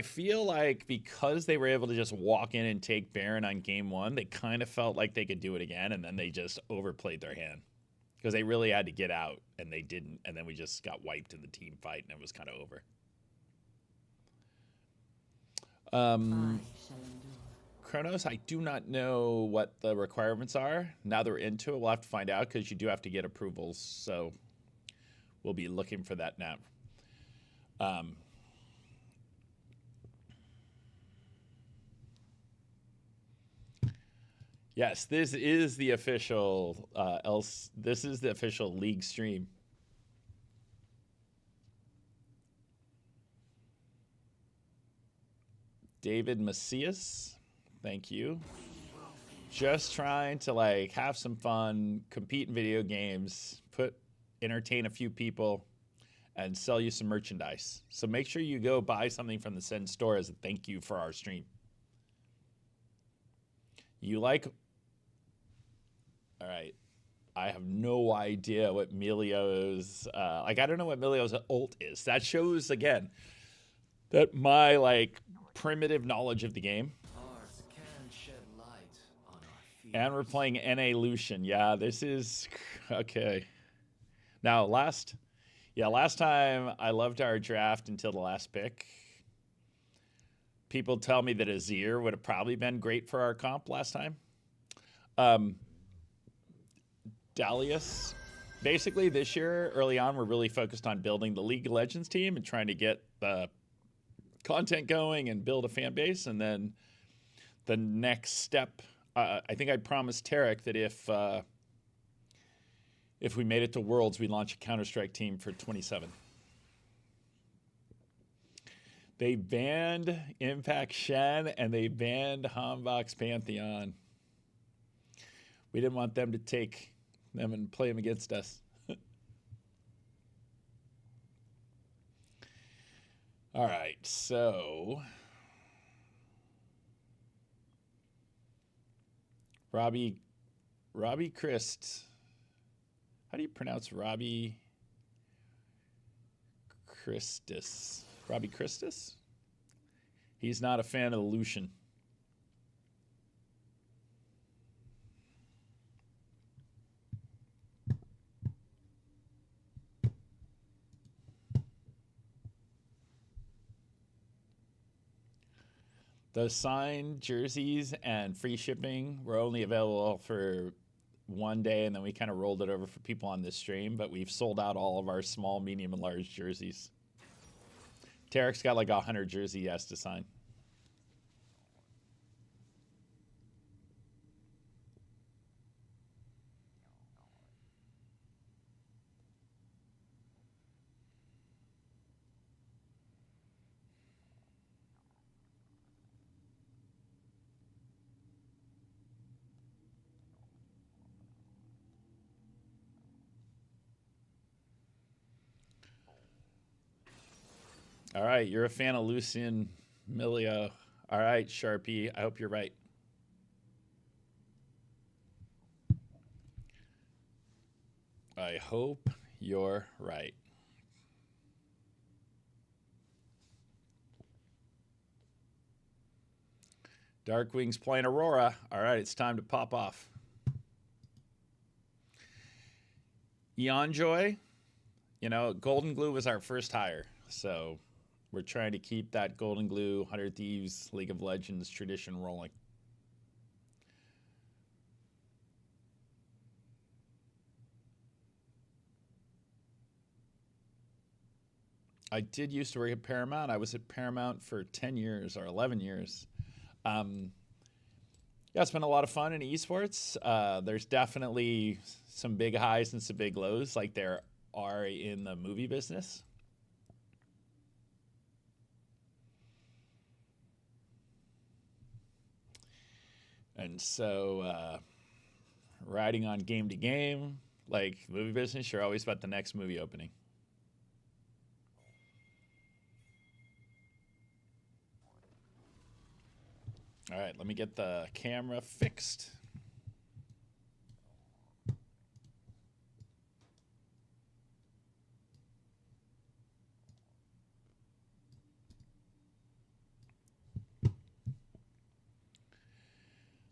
feel like because they were able to just walk in and take Baron on game 1, they kind of felt like they could do it again, and then they just overplayed their hand because they really had to get out and they didn't, and then we just got wiped in the team fight and it was kind of over. Kronos, I do not know what the requirements are. Now that we're into it, we'll have to find out because you do have to get approvals. So we'll be looking for that now. Yes, this is the official this is the official league stream. David Macias. Thank you. Just trying to like have some fun, compete in video games, entertain a few people, and sell you some merchandise. So make sure you go buy something from the SEN store as a thank you for our stream. You like? All right. I have no idea what Melio's I don't know what Melio's ult is. That shows again that my like primitive knowledge of the game. And we're playing NA Lucian. Yeah, this is okay. Now, last time I loved our draft until the last pick. People tell me that Azir would have probably been great for our comp last time. Dalius. Basically, this year, early on, we're really focused on building the League of Legends team and trying to get the content going and build a fan base. And then the next step, I think I promised Tarek that if we made it to Worlds, we'd launch a Counter-Strike team for 27. They banned Impact Shen and they banned Hombox Pantheon. We didn't want them to take them and play them against us. All right, so Robbie Christ. How do you pronounce Robbie Christus? Robbie Christus? He's not a fan of the Lucian. Those signed jerseys and free shipping were only available for one day, and then we kind of rolled it over for people on this stream, but we've sold out all of our small, medium, and large jerseys. Tarek's got like 100 jerseys he has to sign. All right, you're a fan of Lucian Milio. All right, Sharpie, I hope you're right. I hope you're right. Darkwing's playing Aurora. All right, it's time to pop off. Eon Joy, you know, Golden Glue was our first hire, so we're trying to keep that Golden Glue, 100 Thieves, League of Legends tradition rolling. I did used to work at Paramount. I was at Paramount for 10 years or 11 years. Yeah, it's been a lot of fun in esports. There's definitely some big highs and some big lows like there are in the movie business. And so riding on game to game, like movie business, you're always about the next movie opening. All right, let me get the camera fixed.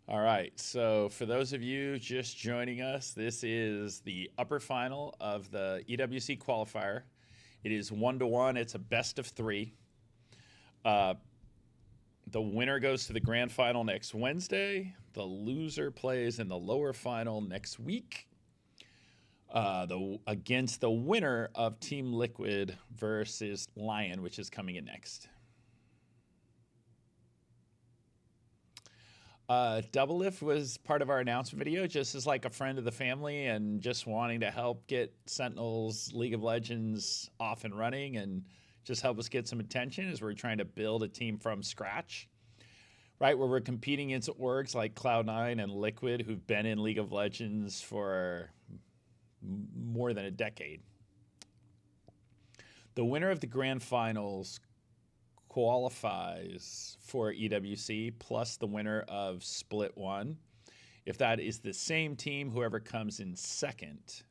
All right, so for those of you just joining us, this is the upper final of the EWC qualifier. It is 1-1. It's a best of 3. The winner goes to the grand final next Wednesday. The loser plays in the lower final next week against the winner of Team Liquid versus LYON, which is coming in next. Double Lift was part of our announcement video, just as like a friend of the family and just wanting to help get Sentinel's League of Legends off and running and just help us get some attention as we're trying to build a team from scratch, right? Where we're competing against orgs like Cloud9 and Liquid, who've been in League of Legends for more than a decade. The winner of the grand finals qualifies for EWC plus the winner of Split 1. If that is the same team, whoever comes in second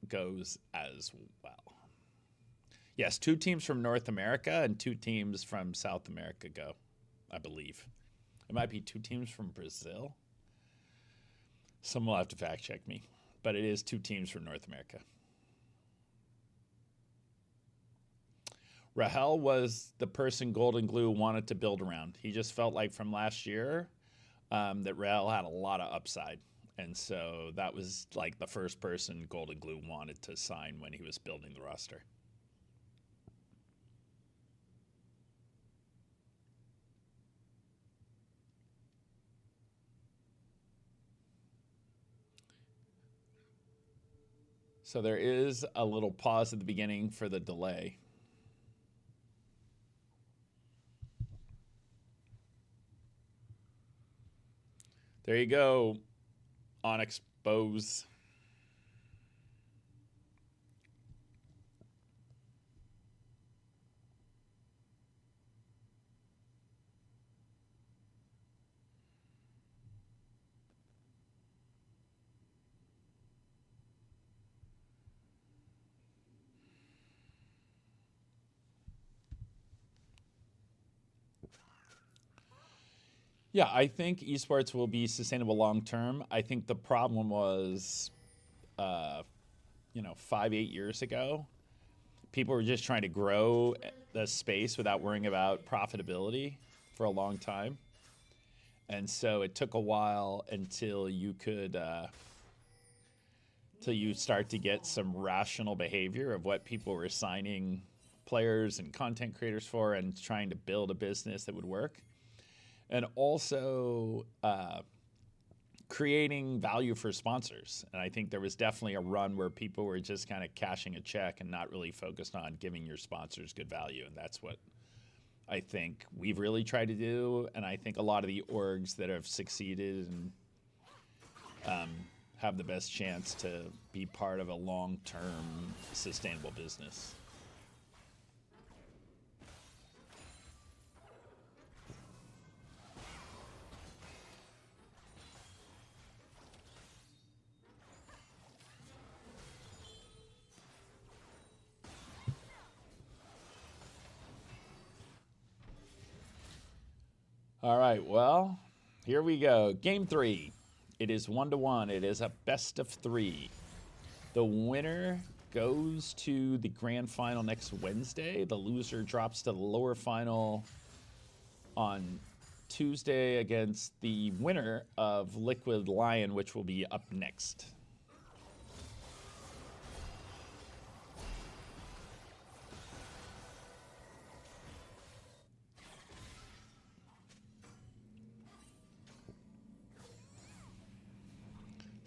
goes as well. Yes, 2 teams from North America and 2 teams from South America go, I believe. It might be 2 teams from Brazil. Someone will have to fact check me, but it is 2 teams from North America. Rahel was the person Golden Glue wanted to build around. He just felt like from last year that Rahel had a lot of upside. And so that was like the first person Golden Glue wanted to sign when he was building the roster. So there is a little pause at the beginning for the delay. There you go, Onyx Bows. Yeah, I think esports will be sustainable long term. I think the problem was, 5-8 years ago, people were just trying to grow the space without worrying about profitability for a long time. And so it took a while until you could, till you start to get some rational behavior of what people were signing players and content creators for and trying to build a business that would work. And also creating value for sponsors. And I think there was definitely a run where people were just kind of cashing a check and not really focused on giving your sponsors good value. And that's what I think we've really tried to do. And I think a lot of the orgs that have succeeded and have the best chance to be part of a long-term sustainable business. All right, well, here we go. Game 3. It is 1-1. It is a best of 3. The winner goes to the grand final next Wednesday. The loser drops to the lower final on Tuesday against the winner of Liquid LYON, which will be up next.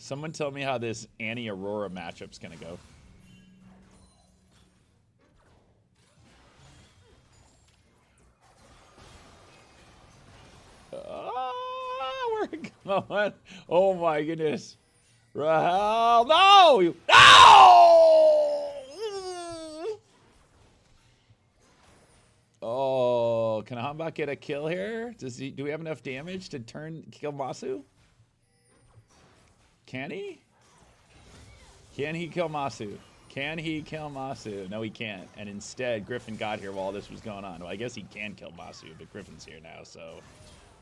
Someone tell me how this Annie Aurora matchup's gonna go. We're going. Oh my goodness. Rahel, no! No! Oh, can Hambak get a kill here? Do we have enough damage to kill Masu? Can he? Can he kill Masu? Can he kill Masu? No, he can't. And instead, Griffin got here while this was going on. Well, I guess he can kill Masu, but Griffin's here now, so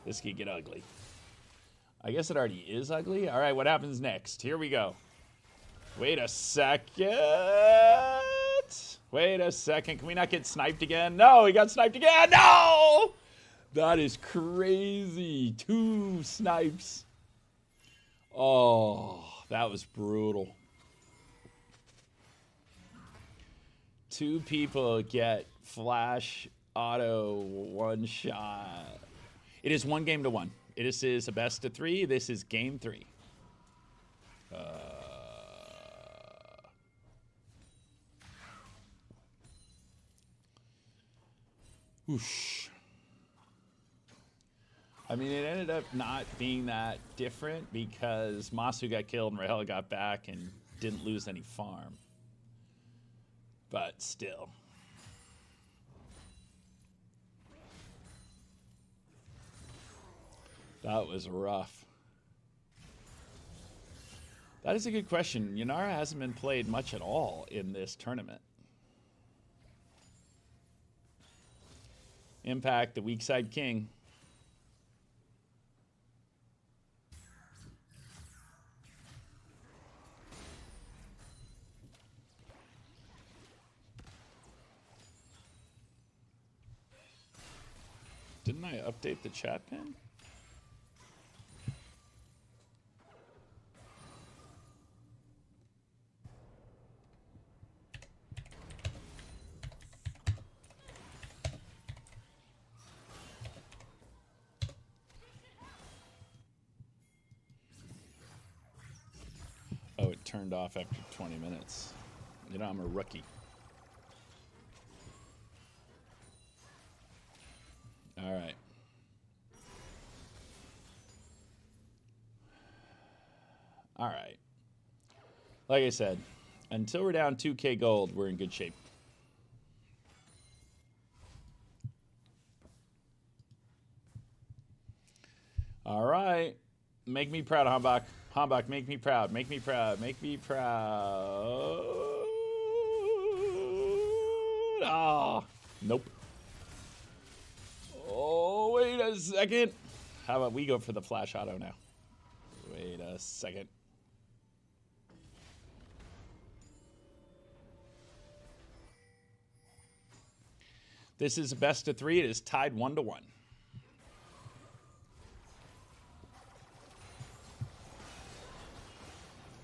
this could get ugly. I guess it already is ugly. All right, what happens next? Here we go. Wait a second. Wait a second. Can we not get sniped again? No, he got sniped again. No! That is crazy. 2 snipes. Oh, that was brutal. 2 people get flash auto 1 shot. It is 1 game to 1. This is a best of 3. This is game 3. Whoosh. I mean, it ended up not being that different because Masu got killed and Rahel got back and didn't lose any farm. But still. That was rough. That is a good question. Yanara hasn't been played much at all in this tournament. Impact, the weak side king. Didn't I update the chat pin? Oh, it turned off after 20 minutes. You know, I'm a rookie. All right. All right. Like I said, until we're down 2K gold, we're in good shape. All right. Make me proud, Hambach. Hambach, make me proud. Make me proud. Make me proud. Ah, nope. Oh, wait a second. How about we go for the flash auto now? Wait a second. This is a best of 3. It is tied 1-1.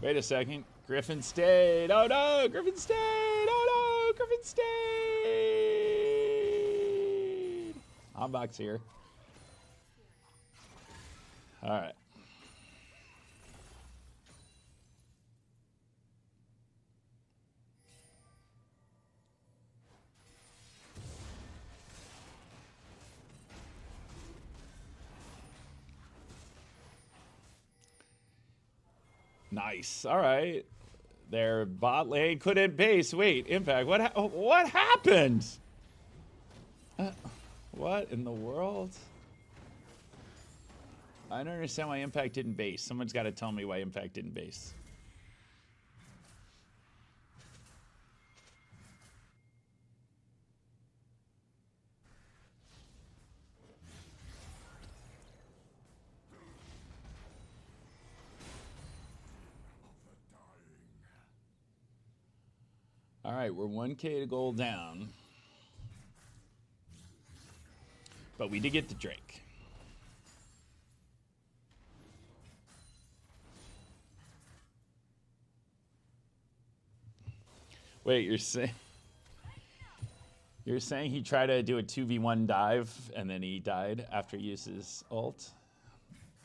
Wait a second. Griffin stayed. Oh no, Griffin stayed. Oh no, Griffin stayed. Hambach's here. All right. Nice. All right. Their bot lane couldn't base. Wait, Impact. What happened? What in the world? I don't understand why Impact didn't base. Someone's got to tell me why Impact didn't base. All right, we're 1K to gold down. But we did get the Drake. Wait, you're saying he tried to do a 2v1 dive and then he died after he used his ult?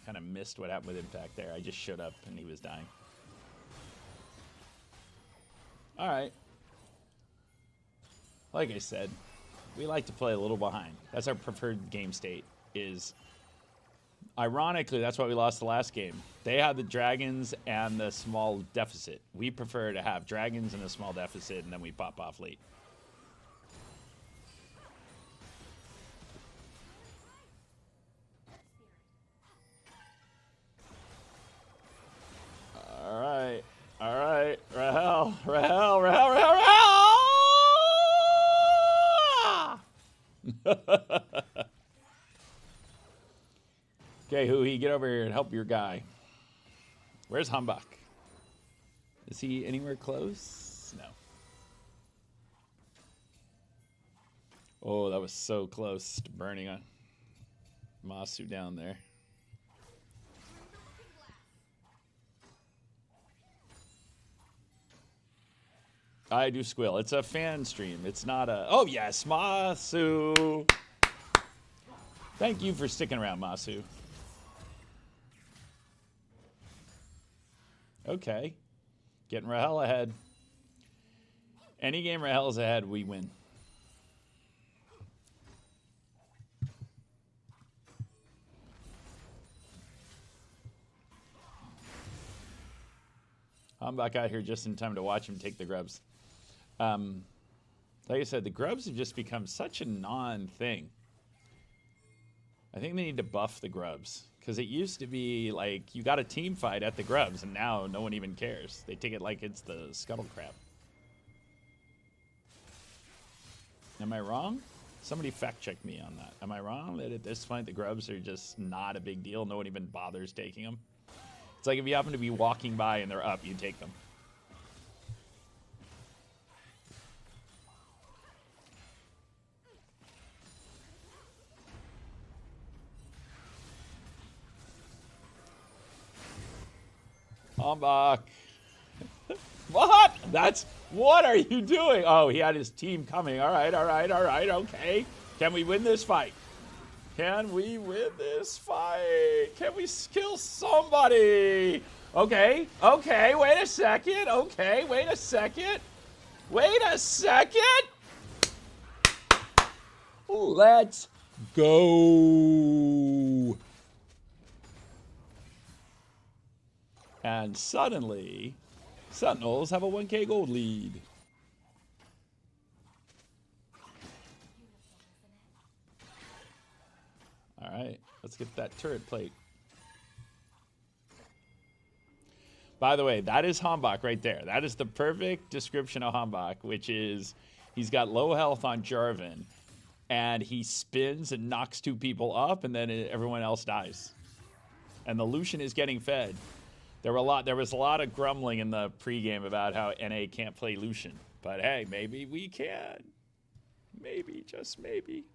Kind of missed what happened with Impact there. I just showed up and he was dying. All right. Like I said, we like to play a little behind. That's our preferred game state. Is ironically, that's why we lost the last game. They had the dragons and the small deficit. We prefer to have dragons and a small deficit, and then we pop off late. All right. All right. Rahel. Okay, Hui, get over here and help your guy. Where's Hambach? Is he anywhere close? No. Oh, that was so close to burning on Masu down there. I do squeal. It's a fan stream. It's not a... Oh, yes, Masu. Thank you for sticking around, Masu. Okay. Getting Rahel ahead. Any game Rahel's ahead, we win. I'm back out here just in time to watch him take the grubs. Like I said, the grubs have just become such a non-thing. I think they need to buff the grubs. Because it used to be like you got a team fight at the grubs, and now no one even cares. They take it like it's the scuttle crab. Am I wrong? Somebody fact check me on that. Am I wrong that at this point the grubs are just not a big deal? No one even bothers taking them? It's like if you happen to be walking by and they're up, you take them. Hambach. What? What are you doing? Oh, he had his team coming. All right, okay. Can we win this fight? Can we win this fight? Can we kill somebody? Okay, okay, wait a second. Okay, wait a second. Wait a second. Let's go. And suddenly, Sentinels have a 1K gold lead. All right, let's get that turret plate. By the way, that is Hambach right there. That is the perfect description of Hambach, which is he's got low health on Jarvan, and he spins and knocks 2 people up, and then everyone else dies. And the Lucian is getting fed. There was a lot of grumbling in the pregame about how NA can't play Lucian. But hey, maybe we can. Maybe, just maybe.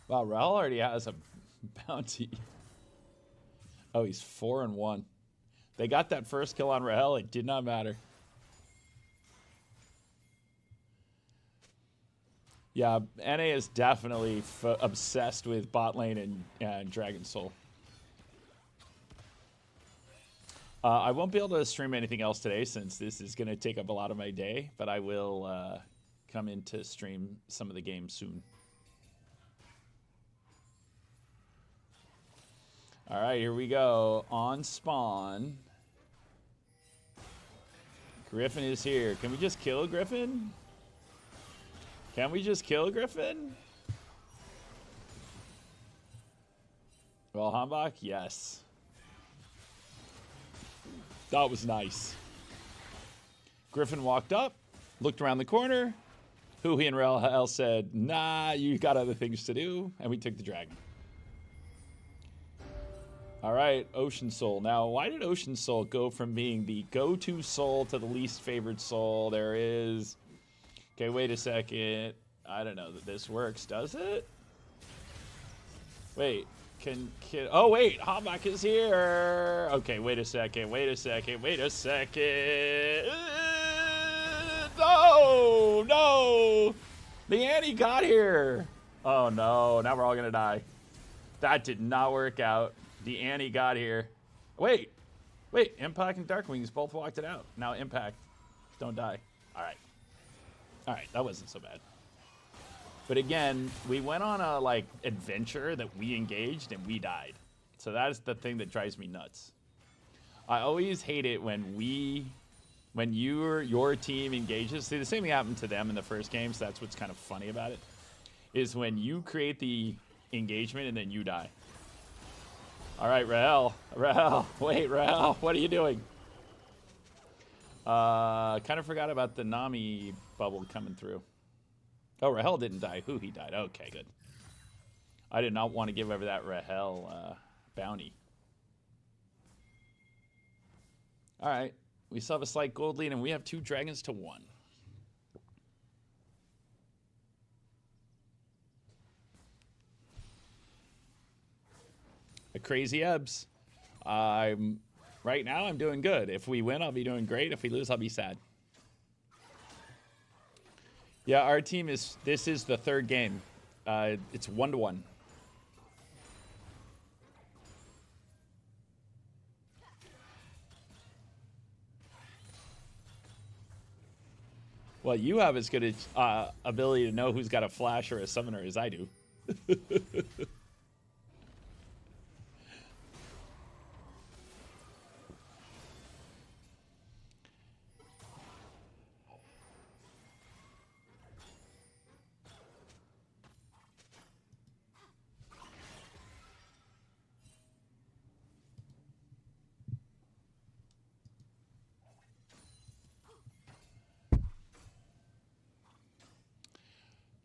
Wow, Raul already has a bounty. Oh, he's 4-1. They got that first kill on Rahel. It did not matter. Yeah, NA is definitely obsessed with bot lane and Dragon Soul. I won't be able to stream anything else today since this is going to take up a lot of my day, but I will come in to stream some of the games soon. All right, here we go. On spawn. Griffin is here. Can we just kill Griffin? Can we just kill Griffin? Well, Hambach, yes. That was nice. Griffin walked up, looked around the corner. Huhi and Rahel said, nah, you got other things to do. And we took the dragon. All right, Ocean Soul. Now, why did Ocean Soul go from being the go-to soul to the least favored soul? There is... Okay, wait a second. I don't know that this works, does it? Wait, oh, wait, Hambach is here. Okay, wait a second, wait a second, wait a second. No, no. The Annie got here. Oh, no, now we're all going to die. That did not work out. The Annie got here. Wait, Impact and Darkwings both walked it out. Now Impact, don't die. All right, that wasn't so bad. But again, we went on a adventure that we engaged and we died. So that's the thing that drives me nuts. I always hate it when your team engages. See, the same thing happened to them in the first game, so that's what's kind of funny about it. Is when you create the engagement and then you die. All right, Rahel, wait, Rahel, what are you doing? Kind of forgot about the Nami bubble coming through. Oh, Rahel didn't die. He died. Okay, good. I did not want to give over that Rahel bounty. All right, we still have a slight gold lead, and we have 2 dragons to 1. A crazy Ebbs. Right now, I'm doing good. If we win, I'll be doing great. If we lose, I'll be sad. Yeah, our team is... This is the 3rd game. It's 1-1. Well, you have as good a ability to know who's got a flash or a summoner as I do.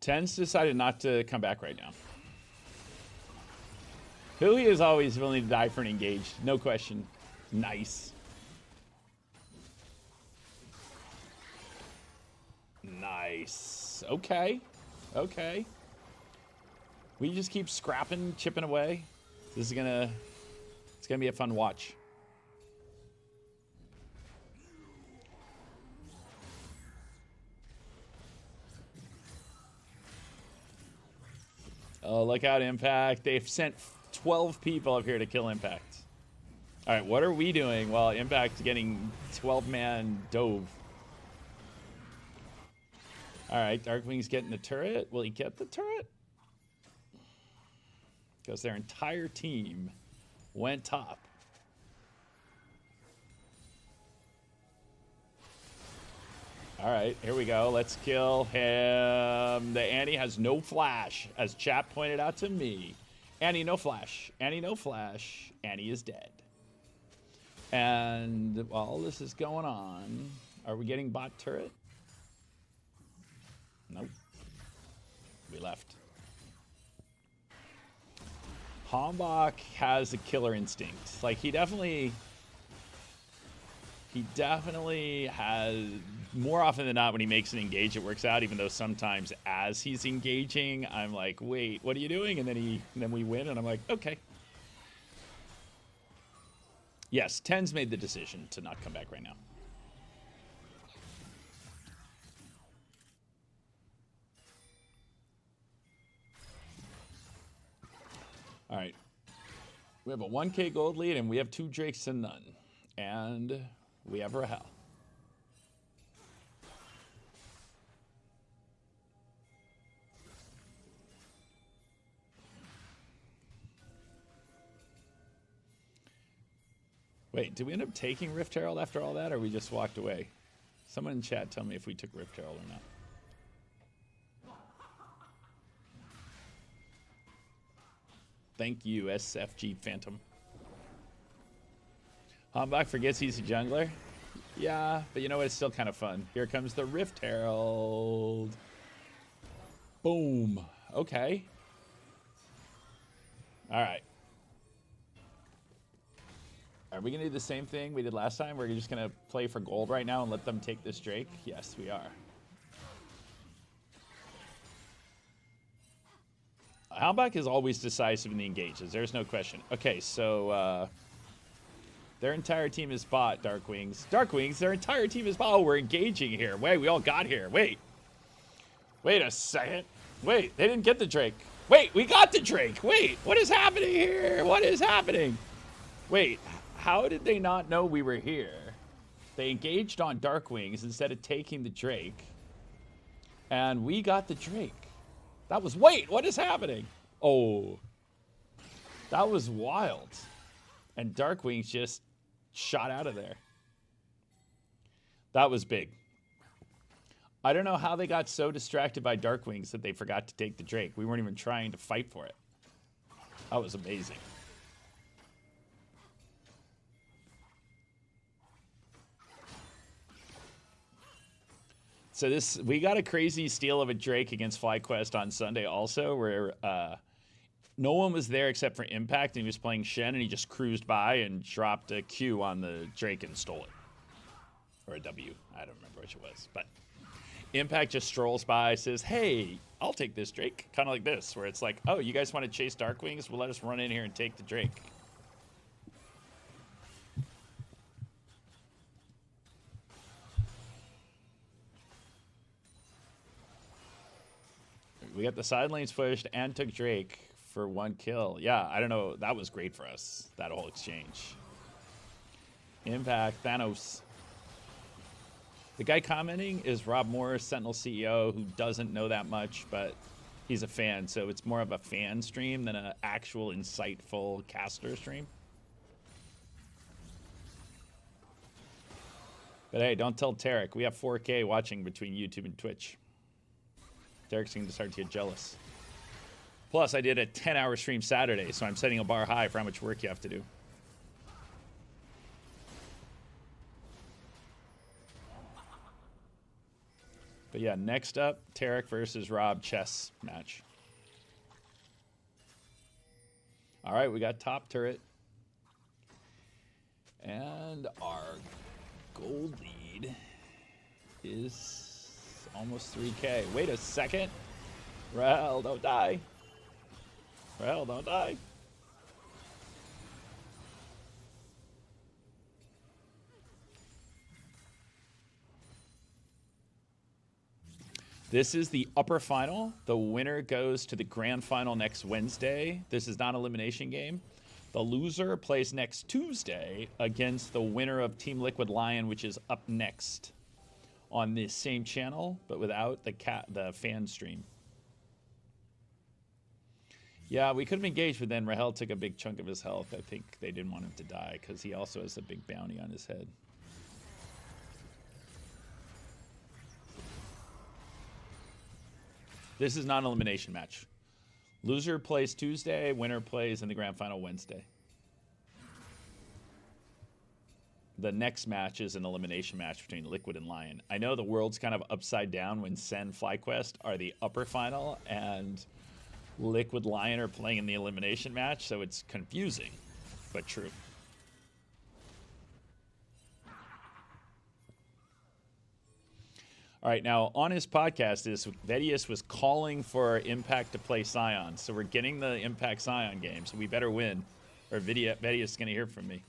Ten's decided not to come back right now. Huhi is always willing to die for an engaged. No question. Nice. Nice. Okay. Okay. We just keep scrapping, chipping away. This is it's gonna be a fun watch. Oh, look out, Impact. They've sent 12 people up here to kill Impact. All right, what are we doing while Impact's getting 12-man dove? All right, Darkwing's getting the turret. Will he get the turret? Because their entire team went top. All right, here we go. Let's kill him. The Annie has no flash, as chat pointed out to me. Annie, no flash. Annie, no flash. Annie is dead. And while this is going on, are we getting bot turret? Nope. We left. Hombach has a killer instinct. Like, he definitely has, more often than not, when he makes an engage, it works out, even though sometimes as he's engaging, I'm like, wait, what are you doing? And then we win, and I'm like, okay. Yes, Ten's made the decision to not come back right now. All right. We have a 1K gold lead, and we have 2 Drakes and none. And we have Rahel. Wait, did we end up taking Rift Herald after all that, or we just walked away? Someone in chat tell me if we took Rift Herald or not. Thank you, SFG Phantom. Hombach forgets he's a jungler. Yeah, but you know what? It's still kind of fun. Here comes the Rift Herald. Boom. Okay. All right. Are we going to do the same thing we did last time? We're just going to play for gold right now and let them take this Drake? Yes, we are. Hombach is always decisive in the engages. There's no question. Okay, so their entire team is bot, Darkwings. Darkwings, their entire team is bot. Oh, we're engaging here. Wait, we all got here. Wait. Wait a second. Wait, they didn't get the Drake. Wait, we got the Drake. Wait, what is happening here? What is happening? Wait, how did they not know we were here? They engaged on Darkwings instead of taking the Drake. And we got the Drake. That was, wait, what is happening? Oh, that was wild. And Darkwings just shot out of there. That was big. I don't know how they got so distracted by Darkwings that they forgot to take the Drake. We weren't even trying to fight for it. That was amazing. So we got a crazy steal of a Drake against FlyQuest on Sunday also, where no one was there except for Impact, and he was playing Shen, and he just cruised by and dropped a Q on the Drake and stole it. Or a W. I don't remember which it was. But Impact just strolls by, says, hey, I'll take this Drake. Kind of like this, where it's like, oh, you guys want to chase Darkwings? Well, let us run in here and take the Drake. We got the side lanes pushed and took Drake for 1 kill. Yeah, I don't know. That was great for us, that whole exchange. Impact, Thanos. The guy commenting is Rob Morris, Sentinel CEO, who doesn't know that much, but he's a fan, so it's more of a fan stream than an actual insightful caster stream. But hey, don't tell Tarek. We have 4K watching between YouTube and Twitch. Derek's going to start to get jealous. Plus, I did a 10-hour stream Saturday, so I'm setting a bar high for how much work you have to do. But yeah, next up, Tarek versus Rob chess match. All right, we got top turret. And our gold lead is almost 3K. Wait a second. Rel, don't die. Well, don't die. This is the upper final. The winner goes to the grand final next Wednesday. This is not an elimination game. The loser plays next Tuesday against the winner of Team Liquid Lion, which is up next on this same channel, but without the fan stream. Yeah, we could have engaged, but then Rahel took a big chunk of his health. I think they didn't want him to die because he also has a big bounty on his head. This is not an elimination match. Loser plays Tuesday, winner plays in the grand final Wednesday. The next match is an elimination match between Liquid and Lion. I know the world's kind of upside down when SEN FlyQuest are the upper final and Liquid Lion are playing in the elimination match, so it's confusing, but true. All right, now on his podcast, Vedius was calling for Impact to play Scion. So we're getting the Impact Scion game, so we better win, or Vedius is going to hear from me.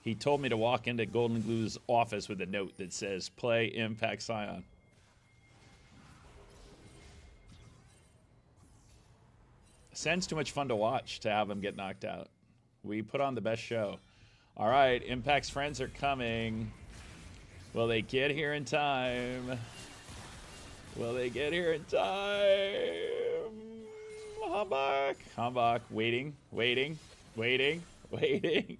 He told me to walk into Golden Glue's office with a note that says, play Impact Scion. Sen's too much fun to watch to have him get knocked out. We put on the best show. All right, Impact's friends are coming. Will they get here in time? Will they get here in time? Hambach. Hambach, waiting, waiting, waiting, waiting.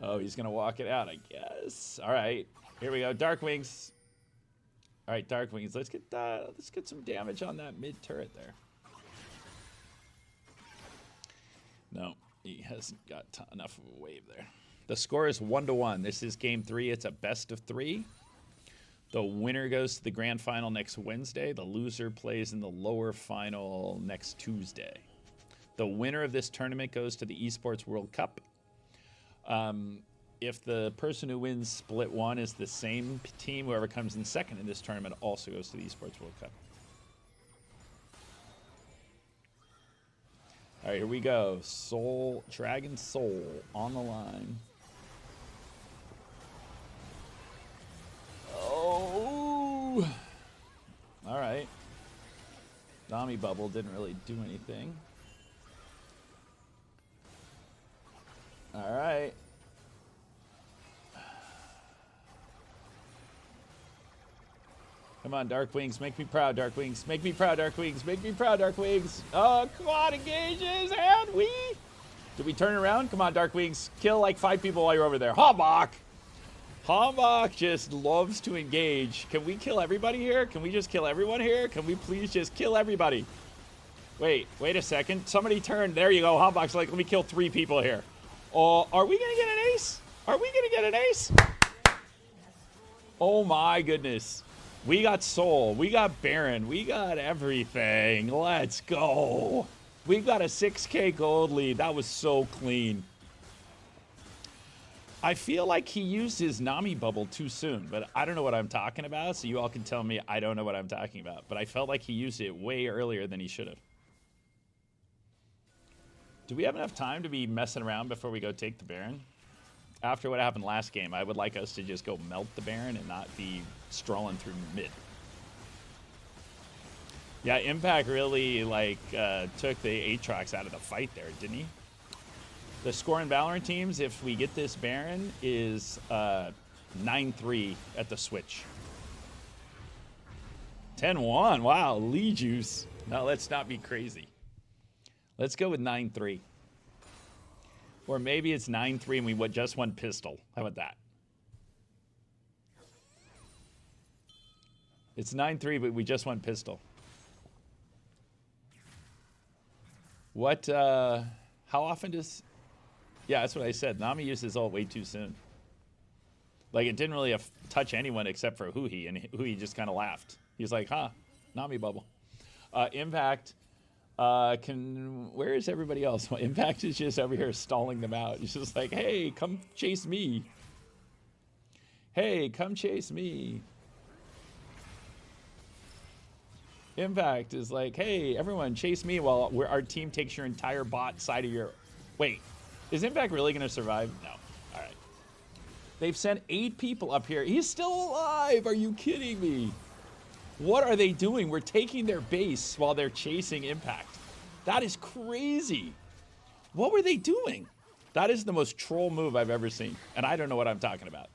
Oh, he's going to walk it out, I guess. All right, here we go. Dark Wings. All right, Dark Wings. Let's get some damage on that mid turret there. No, he hasn't got enough of a wave there. The score is 1-1. This is game 3. It's a best of 3. The winner goes to the grand final next Wednesday. The loser plays in the lower final next Tuesday. The winner of this tournament goes to the Esports World Cup. If the person who wins split 1 is the same team, whoever comes in second in this tournament also goes to the Esports World Cup. All right, here we go. Soul, Dragon Soul on the line. Oh! All right. Nami Bubble didn't really do anything. All right. Come on, Dark Wings. Make me proud, Dark Wings. Make me proud, Dark Wings. Make me proud, Dark Wings. Oh, come on, engages. And we... Did we turn around? Come on, Dark Wings. Kill like 5 people while you're over there. Hambach. Hambach just loves to engage. Can we kill everybody here? Can we just kill everyone here? Can we please just kill everybody? Wait a second. Somebody turned. There you go. Hambach's like, let me kill 3 people here. Oh, are we going to get an ace? Are we going to get an ace? Oh, my goodness. We got Soul. We got Baron. We got everything. Let's go. We got a 6K gold lead. That was so clean. I feel like he used his Nami bubble too soon, but I don't know what I'm talking about, so you all can tell me I don't know what I'm talking about. But I felt like he used it way earlier than he should have. Do we have enough time to be messing around before we go take the Baron? After what happened last game, I would like us to just go melt the Baron and not be strolling through mid. Yeah, Impact really took the Aatrox out of the fight there, didn't he? The score in Valorant teams, if we get this Baron, is 9-3 at the switch. 10-1. Wow, Lee Juice. No, let's not be crazy. Let's go with 9-3. Or maybe it's 9-3 and we just won pistol. How about that? It's 9-3, but we just won pistol. What, how often does... Yeah, that's what I said. Nami used his ult way too soon. Like, it didn't really touch anyone except for Huhi, and Huhi just kind of laughed. He was like, huh, Nami bubble. Impact... where is everybody else? Well, Impact is just over here stalling them out. He's just like, hey, come chase me. Hey, come chase me. Impact is like, hey, everyone, chase me while our team takes your entire bot side of your... Wait, is Impact really going to survive? No. All right. They've sent 8 people up here. He's still alive. Are you kidding me? What are they doing? We're taking their base while they're chasing Impact. That is crazy. What were they doing? That is the most troll move I've ever seen. And I don't know what I'm talking about.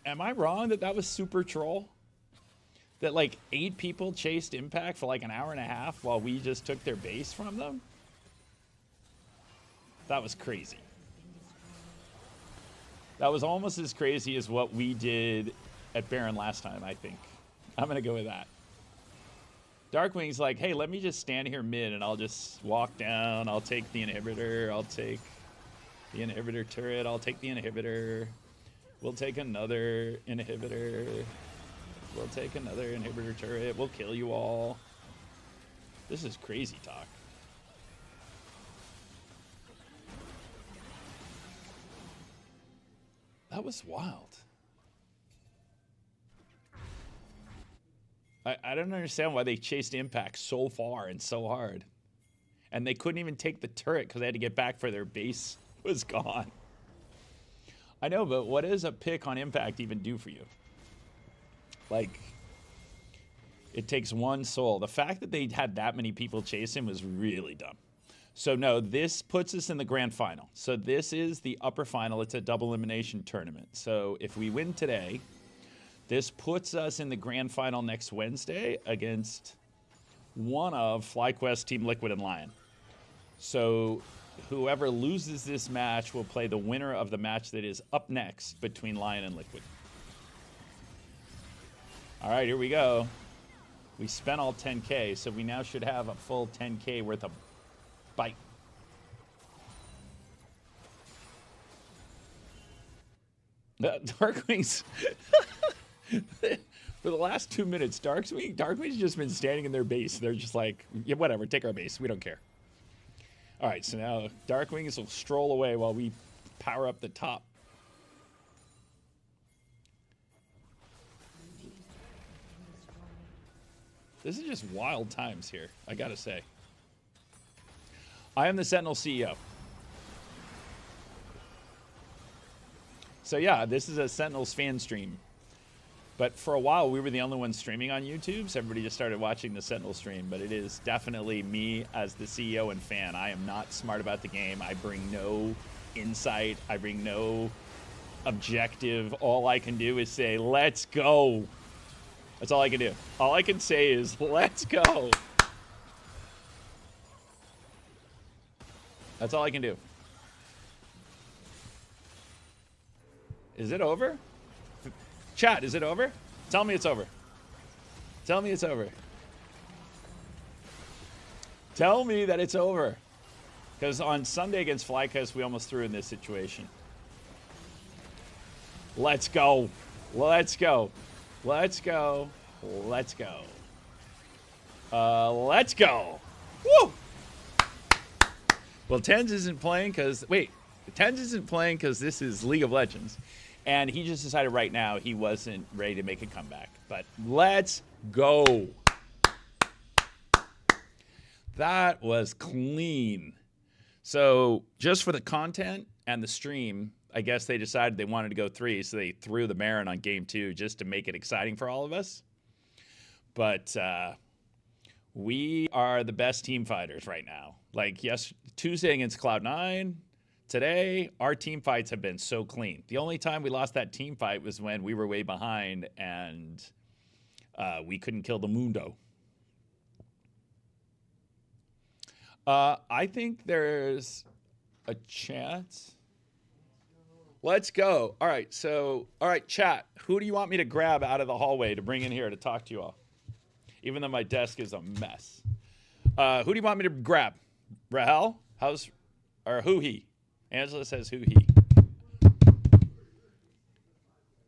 Am I wrong that that was super troll? That like 8 people chased Impact for like an hour and a half while we just took their base from them? That was crazy. That was almost as crazy as what we did at Baron last time, I think. I'm going to go with that. Darkwing's like, hey, let me just stand here mid and I'll just walk down. I'll take the inhibitor. I'll take the inhibitor turret. I'll take the inhibitor. We'll take another inhibitor. We'll take another inhibitor turret. We'll kill you all. This is crazy talk. That was wild. I don't understand why they chased Impact so far and so hard. And they couldn't even take the turret because they had to get back for their base was gone. I know, but what does a pick on Impact even do for you? Like, it takes 1 soul. The fact that they had that many people chase him was really dumb. So no, this puts us in the grand final. So this is the upper final. It's a double elimination tournament. So if we win today, this puts us in the grand final next Wednesday against one of FlyQuest, Team Liquid, and LYON. So whoever loses this match will play the winner of the match that is up next between LYON and Liquid. All right, here we go. We spent all 10K, so we now should have a full 10K worth of bite. Darkwing's... For the last 2 minutes, Darkwing's just been standing in their base. They're just like, yeah, whatever, take our base. We don't care. All right, so now Darkwings will stroll away while we power up the top. This is just wild times here, I gotta say. I am the Sentinel CEO. So yeah, this is a Sentinels fan stream. But for a while, we were the only ones streaming on YouTube, so everybody just started watching the Sentinel stream. But it is definitely me as the CEO and fan. I am not smart about the game. I bring no insight. I bring no objective. All I can do is say, let's go. That's all I can do. All I can say is, let's go. That's all I can do. Is it over? Chat, is it over? Tell me it's over. Tell me it's over. Tell me that it's over. Because on Sunday against FlyQuest, we almost threw in this situation. Let's go. Let's go. Let's go. Let's go. Let's go. Woo! Well, Tens isn't playing because... Wait. Tens isn't playing because this is League of Legends. And he just decided right now he wasn't ready to make a comeback. But let's go. That was clean. So just for the content and the stream, I guess they decided they wanted to go 3. So they threw the Baron on game 2 just to make it exciting for all of us. But we are the best team fighters right now. Like, yes, Tuesday against Cloud9. Today, our team fights have been so clean. The only time we lost that team fight was when we were way behind and we couldn't kill the Mundo. I think there's a chance. Let's go. All right, so, all right, chat. Who do you want me to grab out of the hallway to bring in here to talk to you all? Even though my desk is a mess. Who do you want me to grab? Rahel? Or who he? Angela says who he.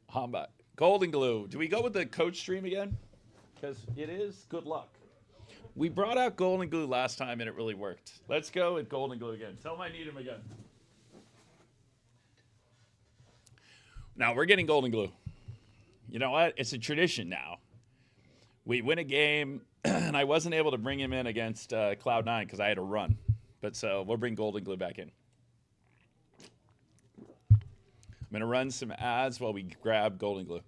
Hamba. Golden Glue. Do we go with the coach stream again? Because it is good luck. We brought out Golden Glue last time and it really worked. Let's go with Golden Glue again. Tell him I need him again. Now we're getting Golden Glue. You know what? It's a tradition now. We win a game, and I wasn't able to bring him in against Cloud9 because I had to run. But so we'll bring Golden Glue back in. I'm going to run some ads while we grab Golden Glue.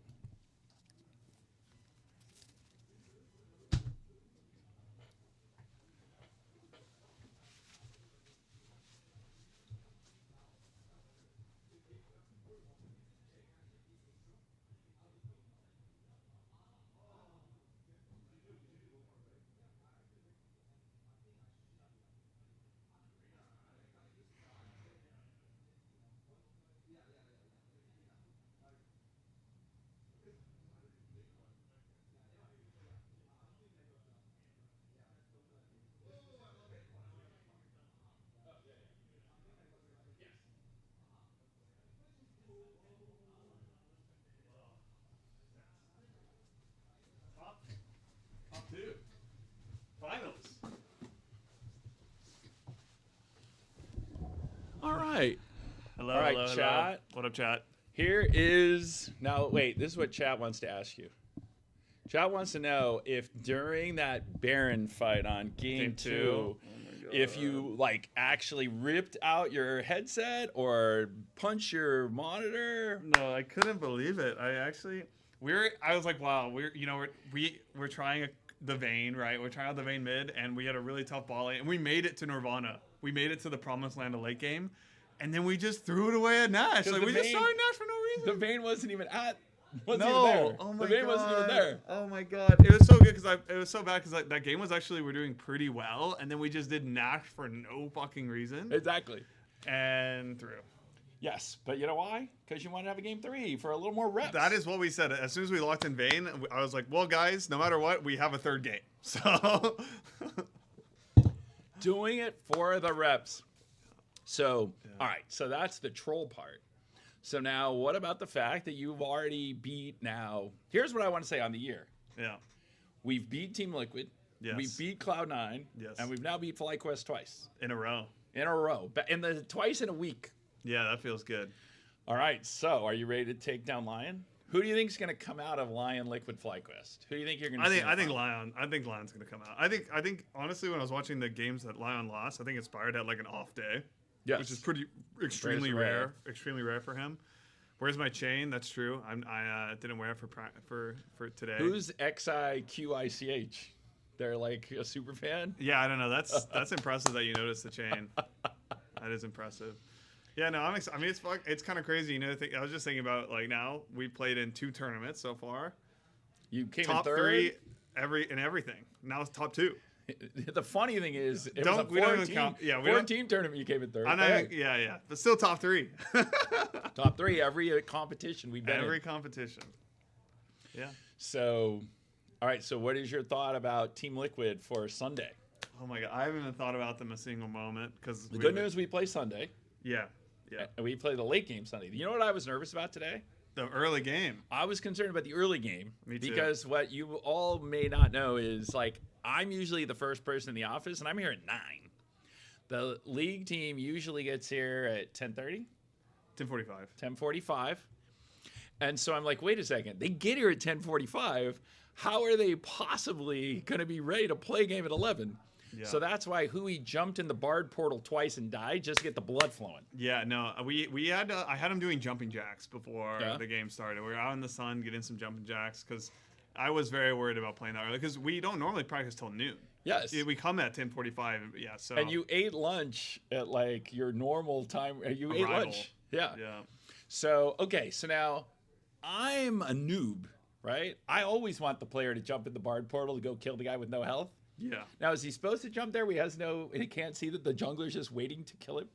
All right. Hello, All right, hello, chat. hello. What up, chat? Here is now. Wait, this is what chat wants to ask you. Chat wants to know if during that Baron fight on game two, if you like actually ripped out your headset or punched your monitor. No, I couldn't believe it. I was like, wow, we're trying the Vayne, right? We're trying out the Vayne mid, and we had a really tough volley, and we made it to Nirvana. We made it to the promised land of late game, and then we just threw it away at Nash. Like, we just started Nash for no reason. The Vayne wasn't even there. Oh my The Vayne god. wasn't even there. Oh my god. It was so good because it was so bad because that game was actually we're doing pretty well, and then we just did Nash for no fucking reason. Exactly. And through. Yes, but you know why? Because you wanted to have a game 3 for a little more reps. That is what we said. As soon as we locked in Vayne, I was like, well, guys, no matter what, we have a third game. So doing it for the reps. So, all right. So that's the troll part. So now what about the fact that you've already beat now? Here's what I want to say on the year. Yeah. We've beat Team Liquid. Yes. We've beat Cloud9. Yes. And we've now beat FlyQuest twice. In a row. Twice in a week. Yeah, that feels good. All right. So are you ready to take down LYON? Who do you think is going to come out of LYON Liquid FlyQuest? Who do you think you're going to see? I think LYON. I think LYON's going to come out. I think honestly, when I was watching the games that LYON lost, I think Inspired had like an off day. Yes. Which is extremely rare. Extremely rare for him. Where's my chain? That's true. I didn't wear it for today. Who's XIQICH? They're like a super fan? Yeah, I don't know. That's impressive that you noticed the chain. That is impressive. Yeah, no, it's kind of crazy. You know, I was just thinking about like now we played in 2 tournaments so far. You came top in third? 3 in everything. Now it's top 2. The funny thing is, it don't even count. Yeah, we 14 tournament. You came in third. Yeah, but still top 3. Top 3 every competition we've been in. Every competition. Yeah. So, all right. So, what is your thought about Team Liquid for Sunday? Oh my god, I haven't even thought about them a single moment because the good news, we play Sunday. Yeah. And we play the late game Sunday. You know what I was nervous about today? The early game. I was concerned about the early game. Me too. Because what you all may not know is like I'm usually the first person in the office, and I'm here at 9. The league team usually gets here at 10:30. 10:45. 10:45. And so I'm like, wait a second. They get here at 10:45. How are they possibly going to be ready to play a game at 11? Yeah. So that's why Hui jumped in the Bard portal twice and died just to get the blood flowing. Yeah, no, we had I had him doing jumping jacks before the game started. We were out in the sun getting some jumping jacks because I was very worried about playing that early because we don't normally practice till noon. Yes, we come at 10:45. Yeah, so and you ate lunch at like your normal time. You ate lunch. Yeah. Yeah. So okay, so now I'm a noob, right? I always want the player to jump in the Bard portal to go kill the guy with no health. Yeah. Now, is he supposed to jump there? He can't see that the jungler's just waiting to kill him?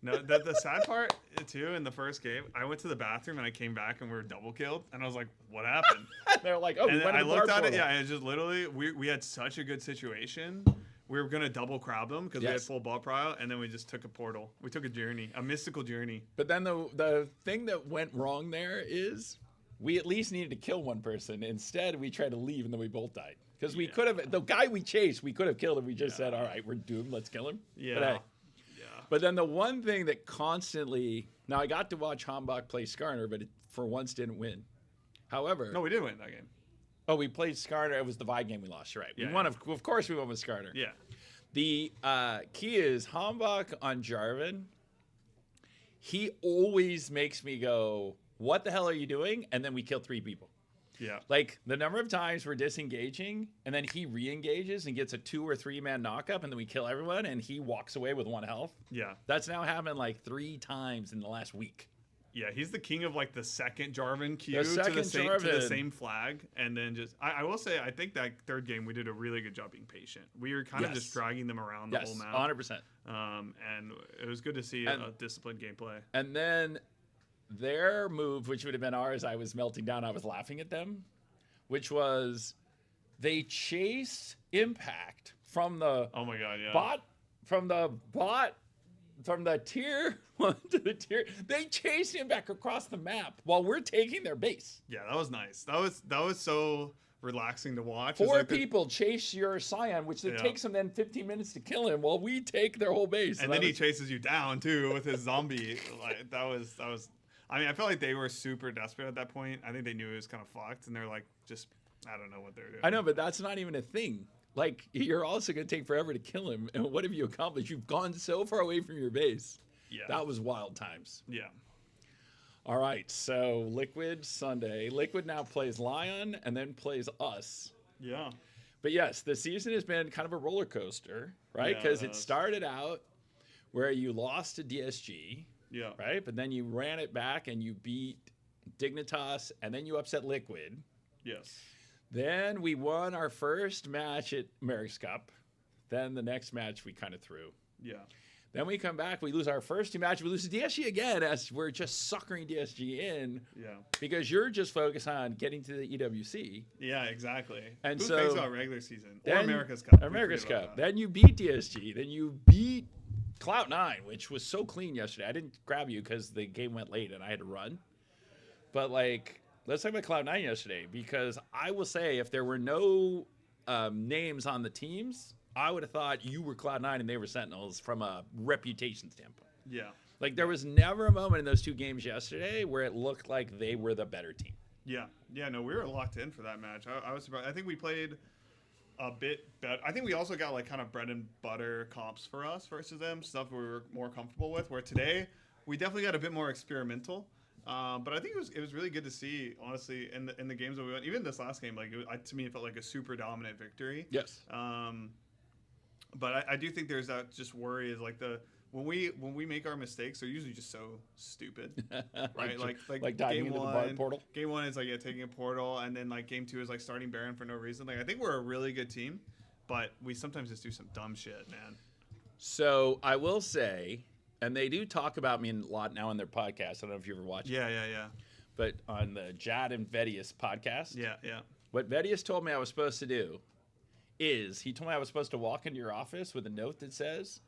No, the sad part, too, in the first game, I went to the bathroom and I came back and we were double killed. And I was like, what happened? They're like, oh, and we went I looked at it. Yeah, and just literally, we had such a good situation. We were going to double crowd them because we had full ball prio. And then we just took a portal. We took a journey, a mystical journey. But then the thing that went wrong there is we at least needed to kill one person. Instead, we tried to leave and then we both died. Because we could have, the guy we chased, we could have killed him. We just said, all right, we're doomed. Let's kill him. Yeah. But, hey, but then the one thing that constantly, now I got to watch Hambach play Skarner, but it for once didn't win. However. No, we did win that game. Oh, we played Skarner. It was the Vi game we lost. You're right. Yeah, We won. Of course, we won with Skarner. Yeah. The key is Hambach on Jarvan. He always makes me go, what the hell are you doing? And then we kill 3 people. Yeah. Like the number of times we're disengaging and then he re-engages and gets a 2 or 3 man knockup and then we kill everyone and he walks away with 1 health. Yeah. That's now happened like 3 times in the last week. Yeah, he's the king of like the second Jarvan queue The to second the Jarvan. same flag, and then just I will say I think that third game we did a really good job being patient. We were kind of just dragging them around the whole map. 100%. And it was good to see a disciplined gameplay. And then their move, which would have been ours, I was melting down. I was laughing at them, which was they chase Impact from the oh my god, yeah, bot from the tier 1 to the tier. They chased him back across the map while we're taking their base. Yeah, that was nice. That was so relaxing to watch. 4 like people chase your Scion, which it takes them then 15 minutes to kill him while we take their whole base. And then he chases you down too with his zombie. Like that was. I mean, I felt like they were super desperate at that point. I think they knew it was kind of fucked, and they're like, just I don't know what they're doing. I know, but that's not even a thing. Like, you're also going to take forever to kill him. And what have you accomplished? You've gone so far away from your base. Yeah. That was wild times. Yeah. All right. So, Liquid Sunday. Liquid now plays LYON and then plays us. Yeah. But yes, the season has been kind of a roller coaster, right? Yeah, Because it started out where you lost to DSG. Yeah. Right? But then you ran it back and you beat Dignitas and then you upset Liquid. Yes. Then we won our first match at America's Cup. Then the next match we kind of threw. Yeah. Then we come back, we lose our first 2 matches, we lose to DSG again as we're just suckering DSG in. Yeah. Because you're just focused on getting to the EWC. Yeah, exactly. And who so thinks about regular season or then- America's Cup? America's We forget Cup. about that. Then you beat DSG. Then you beat Cloud9, which was so clean yesterday. I didn't grab you because the game went late and I had to run. But like, let's talk about Cloud9 yesterday, because I will say if there were no names on the teams, I would have thought you were Cloud9 and they were Sentinels from a reputation standpoint. Yeah. Like there was never a moment in those 2 games yesterday where it looked like they were the better team. Yeah. Yeah, no, we were locked in for that match. I was surprised. I think we played a bit better. I think we also got like kind of bread and butter comps for us versus them, stuff we were more comfortable with, where today we definitely got a bit more experimental. But I think it was really good to see, honestly, in the games that we went. Even this last game, like to me, it felt like a super dominant victory. Yes. But I do think there's that just worry is like when we make our mistakes, they're usually just so stupid, right? like diving game into the one, bar portal. Game 1 is like taking a portal, and then like game 2 is like starting Baron for no reason. Like I think we're a really good team, but we sometimes just do some dumb shit, man. So I will say, and they do talk about me a lot now on their podcast. I don't know if you ever watch it. Yeah. But on the Jad and Vedius podcast. Yeah. What Vedius told me I was supposed to do is he told me I was supposed to walk into your office with a note that says,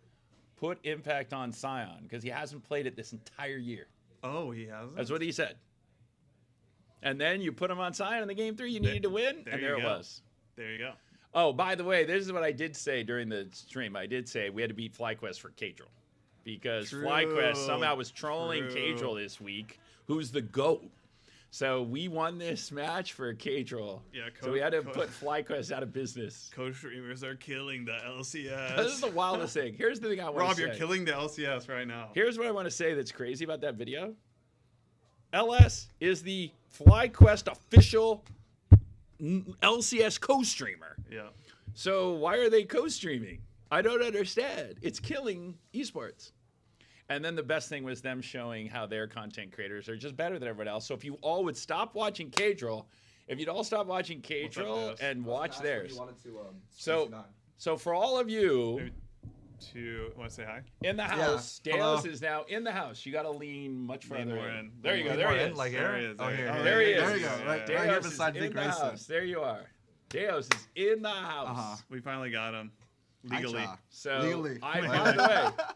put Impact on Scion, because he hasn't played it this entire year. Oh, he hasn't? That's what he said. And then you put him on Scion in the game 3 you needed to win, and there it was. There you go. Oh, by the way, this is what I did say during the stream. I did say we had to beat FlyQuest for Kadril, because FlyQuest somehow was trolling Kadril this week, who's the GOAT. So we won this match for Kadril. Yeah, so we had to put FlyQuest out of business. Co-streamers are killing the LCS. This is the wildest thing. Here's the thing I want to Rob, say. you're killing the LCS right now. Here's what I want to say that's crazy about that video. LS is the FlyQuest official LCS co-streamer. Yeah. So why are they co-streaming? I don't understand. It's killing esports. And then the best thing was them showing how their content creators are just better than everyone else. So if you all would stop watching Kadril, if you'd all stop watching Kadril and watch theirs. So for all of you want to say hi? in the house, Deos is now in the house. You got to lean much further in. There you go. There he is. Like There he is. Oh, here. There he is. There you go. Right Deos here is beside Dick in the Grayson. house. There you are. Deos is in the house. We finally got him. Legally. Hi, Cha. So, Legally.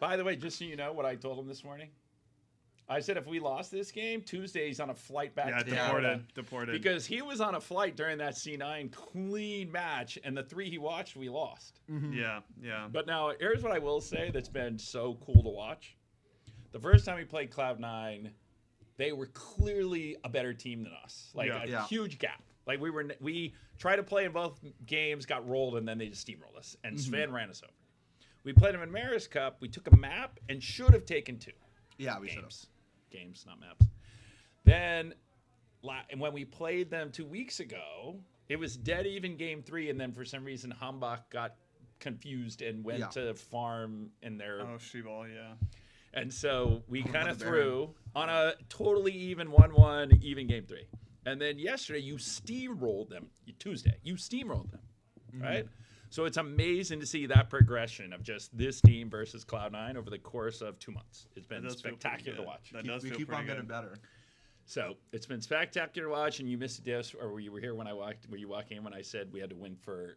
by the way, just so you know what I told him this morning. I said if we lost this game, Tuesday he's on a flight back to Canada. Deported. Because he was on a flight during that C9 clean match, and the 3 he watched, we lost. Yeah. But now, here's what I will say that's been so cool to watch. The first time we played Cloud9, they were clearly a better team than us. Like, a huge gap. Like we tried to play in both games, got rolled, and then they just steamrolled us. And Sven ran us over. We played them in Maris Cup. We took a map and should have taken 2. Yeah, we should have. Games, not maps. Then, when we played them 2 weeks ago, it was dead even game 3, and then for some reason Hambach got confused and went to farm in their. Oh, Shibal, yeah. And so we kind of threw on a totally even 1-1, even game 3. And then yesterday you steamrolled them. Tuesday you steamrolled them, right? So it's amazing to see that progression of just this team versus Cloud9 over the course of 2 months. It's been spectacular to watch. We keep on getting better. So it's been spectacular to watch, and you missed a dish, or you were here when I walked. Were you walking in when I said we had to win for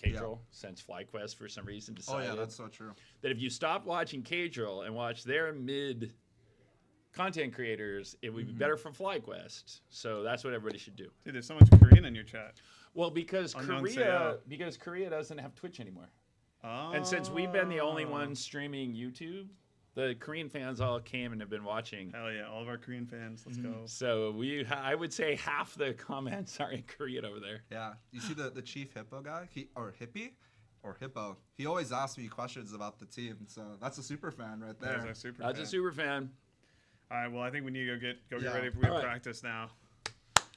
Cadril since FlyQuest for some reason decided? Oh yeah, that's so true. That if you stopped watching Cadril and watch their mid content creators, it would be better for FlyQuest. So that's what everybody should do. Dude, there's so much Korean in your chat. Well, because Korea doesn't have Twitch anymore. Oh. And since we've been the only ones streaming YouTube, the Korean fans all came and have been watching. Hell yeah, all of our Korean fans. Let's go. So I would say half the comments are in Korean over there. Yeah. You see the Chief Hippo guy? Hippo. He always asks me questions about the team. So that's a super fan right there. That's a super fan. All right, well, I think we need to go get ready for practice now.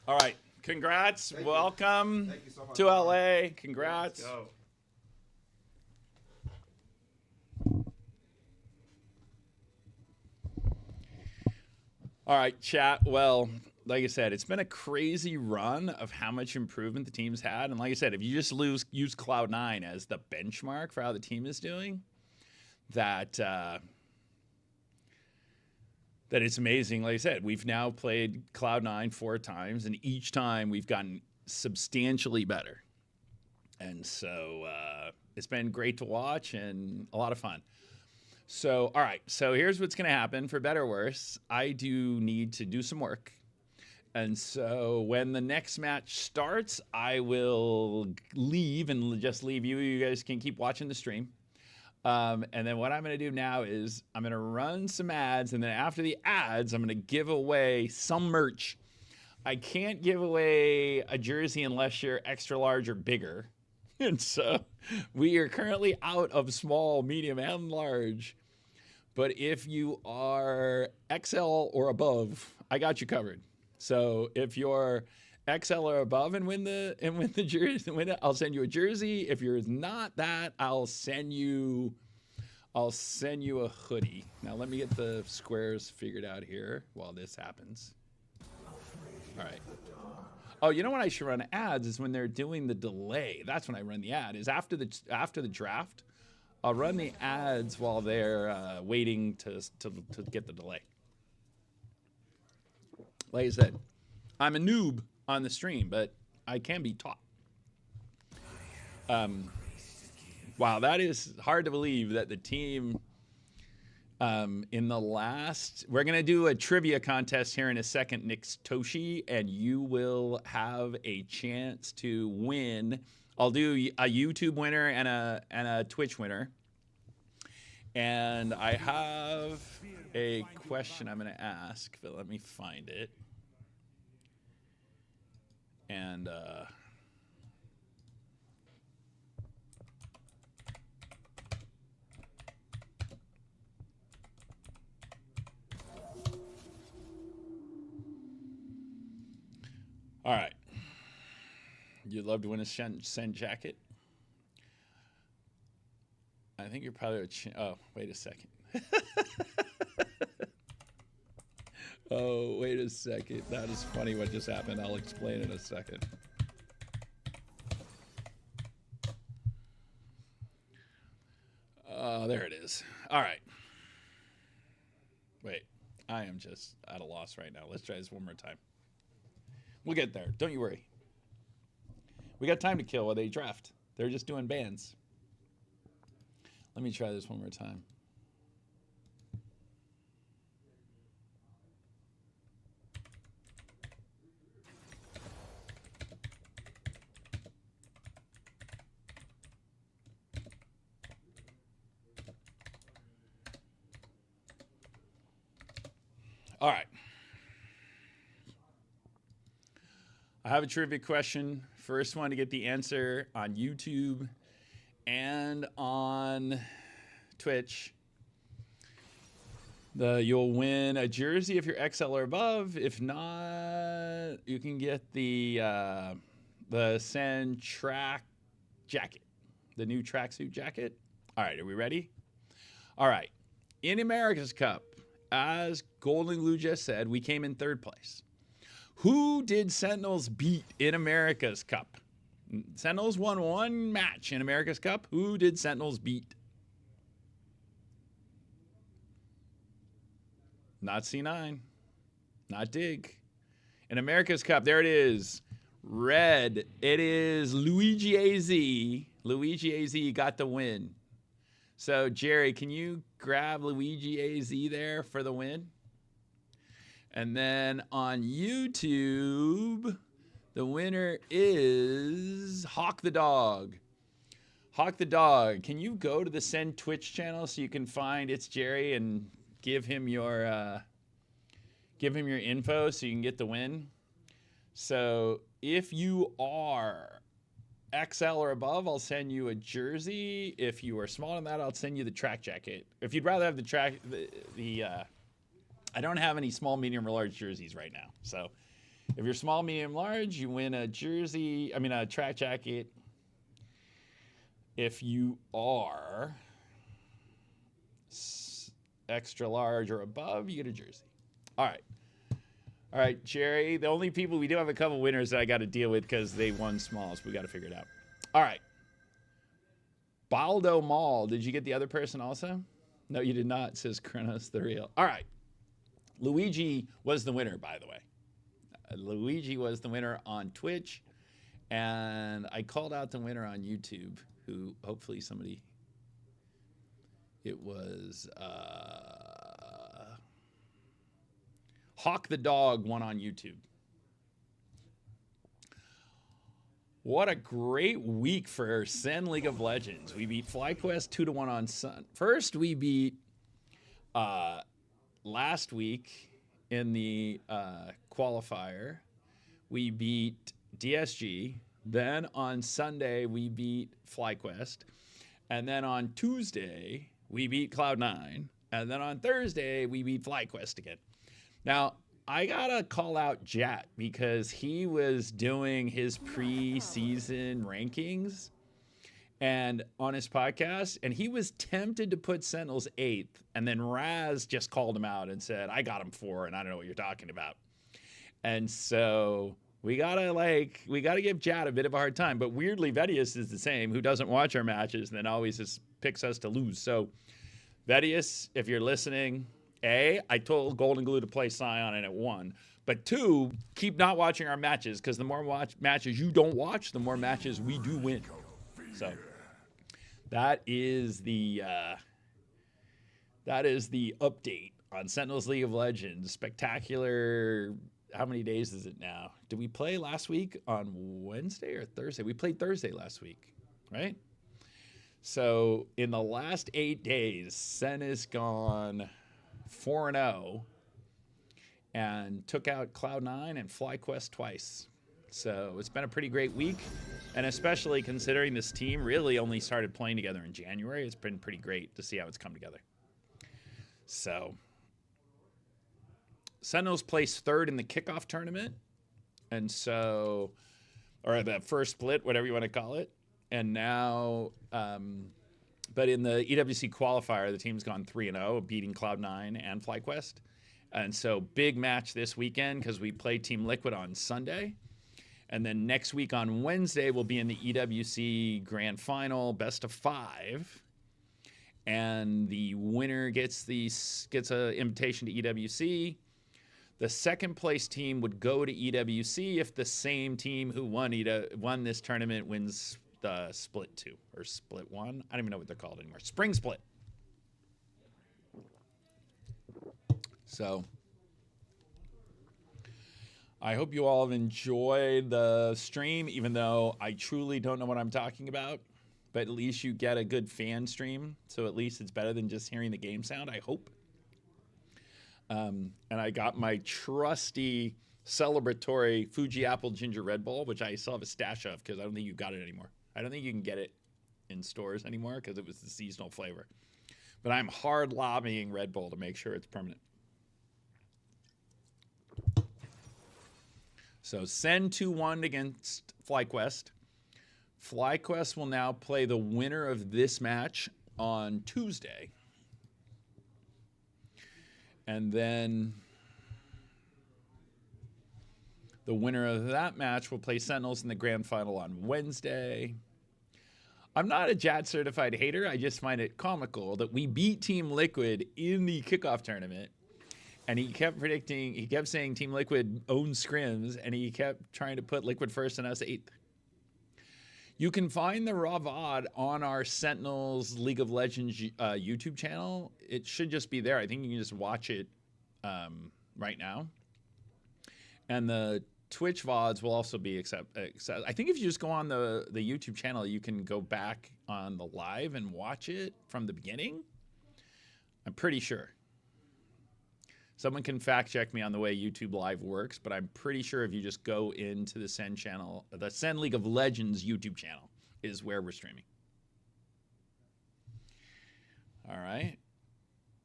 All right. Congrats. Welcome Thank you so much, to LA. Congrats. Let's go. All right, chat. Well, like I said, it's been a crazy run of how much improvement the team's had. And like I said, if you just use Cloud9 as the benchmark for how the team is doing, that it's amazing. Like I said, we've now played Cloud9 4 times, and each time we've gotten substantially better. And so it's been great to watch and a lot of fun. So, all right. So here's what's going to happen. For better or worse, I do need to do some work. And so when the next match starts, I will leave and just leave you. You guys can keep watching the stream. And then what I'm going to do now is I'm going to run some ads. And then after the ads, I'm going to give away some merch. I can't give away a jersey unless you're extra large or bigger. And so we are currently out of small, medium, and large. But if you are XL or above, I got you covered. So if you're XL or above and win the jersey, I'll send you a jersey. If you're not that, I'll send you a hoodie. Now let me get the squares figured out here while this happens. All right. Oh, you know when I should run ads is when they're doing the delay. That's when I run the ad. Is after the draft, I'll run the ads while they're waiting to get the delay. Like I said, I'm a noob on the stream, but I can be taught. Wow, that is hard to believe that the team in the last... We're going to do a trivia contest here in a second, Nick Toshi, and you will have a chance to win. I'll do a YouTube winner and a Twitch winner. And I have a question I'm going to ask, but let me find it. And all right. You'd love to win a SEN jacket? I think you're probably oh, wait a second. Oh, wait a second. That is funny what just happened. I'll explain in a second. There it is. All right. Wait. I am just at a loss right now. Let's try this one more time. We'll get there. Don't you worry. We got time to kill while they draft. They're just doing bans. Let me try this one more time. All right. I have a trivia question. First one to get the answer on YouTube and on Twitch. You'll win a jersey if you're XL or above. If not, you can get the SEN track jacket, the new tracksuit jacket. All right, are we ready? All right. In America's Cup, as Golden Glue just said, we came in 3rd place. Who did Sentinels beat in America's Cup? Sentinels won 1 match in America's Cup. Who did Sentinels beat? Not C9. Not Dig. In America's Cup, there it is. Red. It is Luigi AZ. Luigi AZ got the win. So, Jerry, can you grab Luigi AZ there for the win? And then on YouTube, the winner is Hawk the Dog. Hawk the Dog, can you go to the SEN Twitch channel so you can find It's Jerry and give him your info so you can get the win? So if you are XL or above, I'll send you a jersey. If you are smaller than that, I'll send you the track jacket. If you'd rather have the track, I don't have any small, medium, or large jerseys right now. So if you're small, medium, large, you win a jersey, a track jacket. If you are extra large or above, you get a jersey. All right. All right, Jerry, the only people, we do have a couple winners that I got to deal with because they won smalls. We got to figure it out. All right. Baldo Mall, did you get the other person also? No, you did not, says Kronos the Real. All right. Luigi was the winner, by the way. Luigi was the winner on Twitch, and I called out the winner on YouTube, who hopefully somebody, it was Hawk the Dog won on YouTube. What a great week for SEN League of Legends. We beat FlyQuest 2-1 on Sun. First, we beat last week in the qualifier. We beat DSG. Then on Sunday, we beat FlyQuest. And then on Tuesday, we beat Cloud9. And then on Thursday, we beat FlyQuest again. Now, I gotta call out Jat because he was doing his pre-season rankings and on his podcast, and he was tempted to put Sentinels 8th, and then Raz just called him out and said, I got him 4, and I don't know what you're talking about. And so we gotta give Jat a bit of a hard time. But weirdly, Vedius is the same, who doesn't watch our matches and then always just picks us to lose. So Vedius, if you're listening, A, I told Golden Glue to play Scion and it won. But 2, keep not watching our matches, because the more matches you don't watch, the more matches we do win. So that is the update on Sentinels League of Legends. Spectacular. How many days is it now? Did we play last week on Wednesday or Thursday? We played Thursday last week, right? So in the last 8 days, Sen has gone 4-0 and took out Cloud9 and FlyQuest twice. So it's been a pretty great week, and especially considering this team really only started playing together in January, it's been pretty great to see how it's come together. So Sentinels placed 3rd in the kickoff tournament, and so, or the first split, whatever you want to call it. And now, but in the EWC qualifier, the team's gone 3-0, beating Cloud9 and FlyQuest. And so big match this weekend because we play Team Liquid on Sunday. And then next week on Wednesday, we'll be in the EWC Grand Final, best of 5. And the winner gets an invitation to EWC. The second place team would go to EWC if the same team who won this tournament wins the split 2 or split 1. I don't even know what they're called anymore. Spring split. So I hope you all have enjoyed the stream, even though I truly don't know what I'm talking about. But at least you get a good fan stream. So at least it's better than just hearing the game sound, I hope. And I got my trusty celebratory Fuji Apple Ginger Red Bull, which I still have a stash of because I don't think you got it anymore. I don't think you can get it in stores anymore because it was the seasonal flavor. But I'm hard lobbying Red Bull to make sure it's permanent. So SEN 2-1 against FlyQuest. FlyQuest will now play the winner of this match on Tuesday. And then the winner of that match will play Sentinels in the grand final on Wednesday. I'm not a JAT certified hater. I just find it comical that we beat Team Liquid in the kickoff tournament. And he kept saying Team Liquid owns scrims, and he kept trying to put Liquid first and us 8th. You can find the raw VOD on our Sentinels League of Legends YouTube channel. It should just be there. I think you can just watch it right now. And the Twitch VODs will also be accept. I think if you just go on the YouTube channel, you can go back on the live and watch it from the beginning. I'm pretty sure. Someone can fact check me on the way YouTube Live works, but I'm pretty sure if you just go into the SEN channel, the SEN League of Legends YouTube channel is where we're streaming. All right.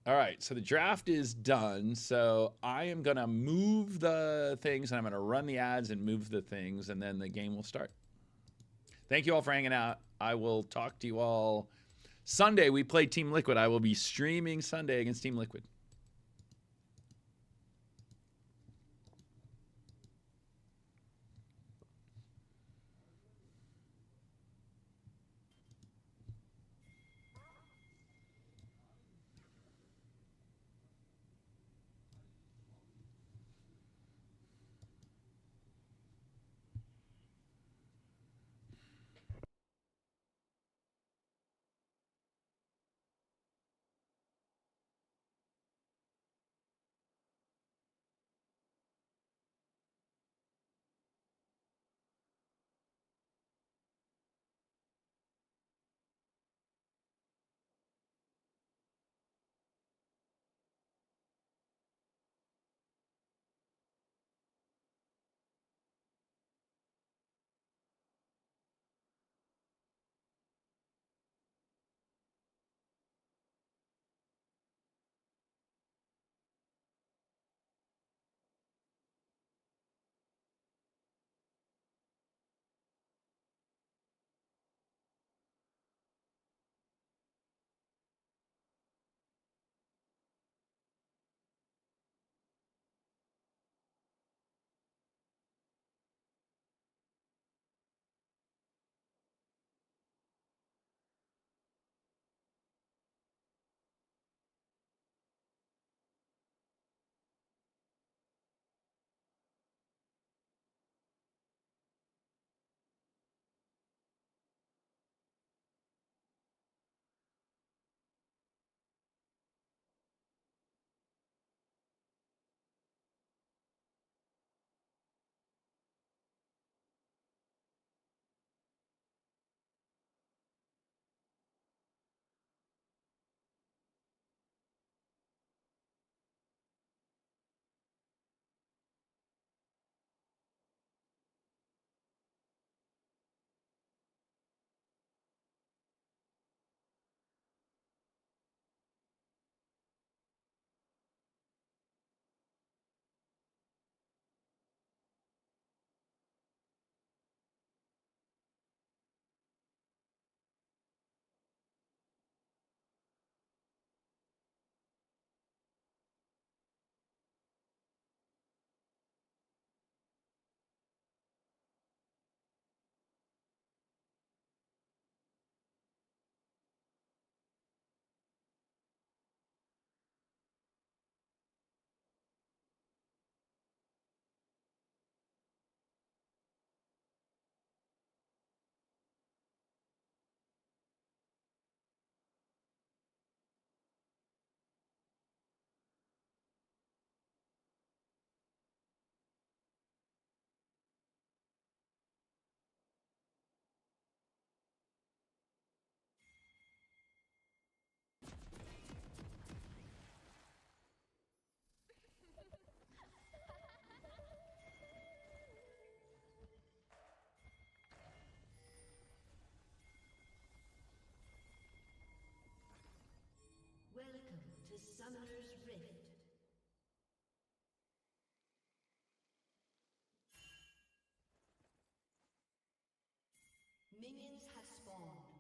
All right, so the draft is done. So I am going to move the things, and I'm going to run the ads and move the things, and then the game will start. Thank you all for hanging out. I will talk to you all Sunday. We play Team Liquid. I will be streaming Sunday against Team Liquid. Summoner's Rift. Minions have spawned.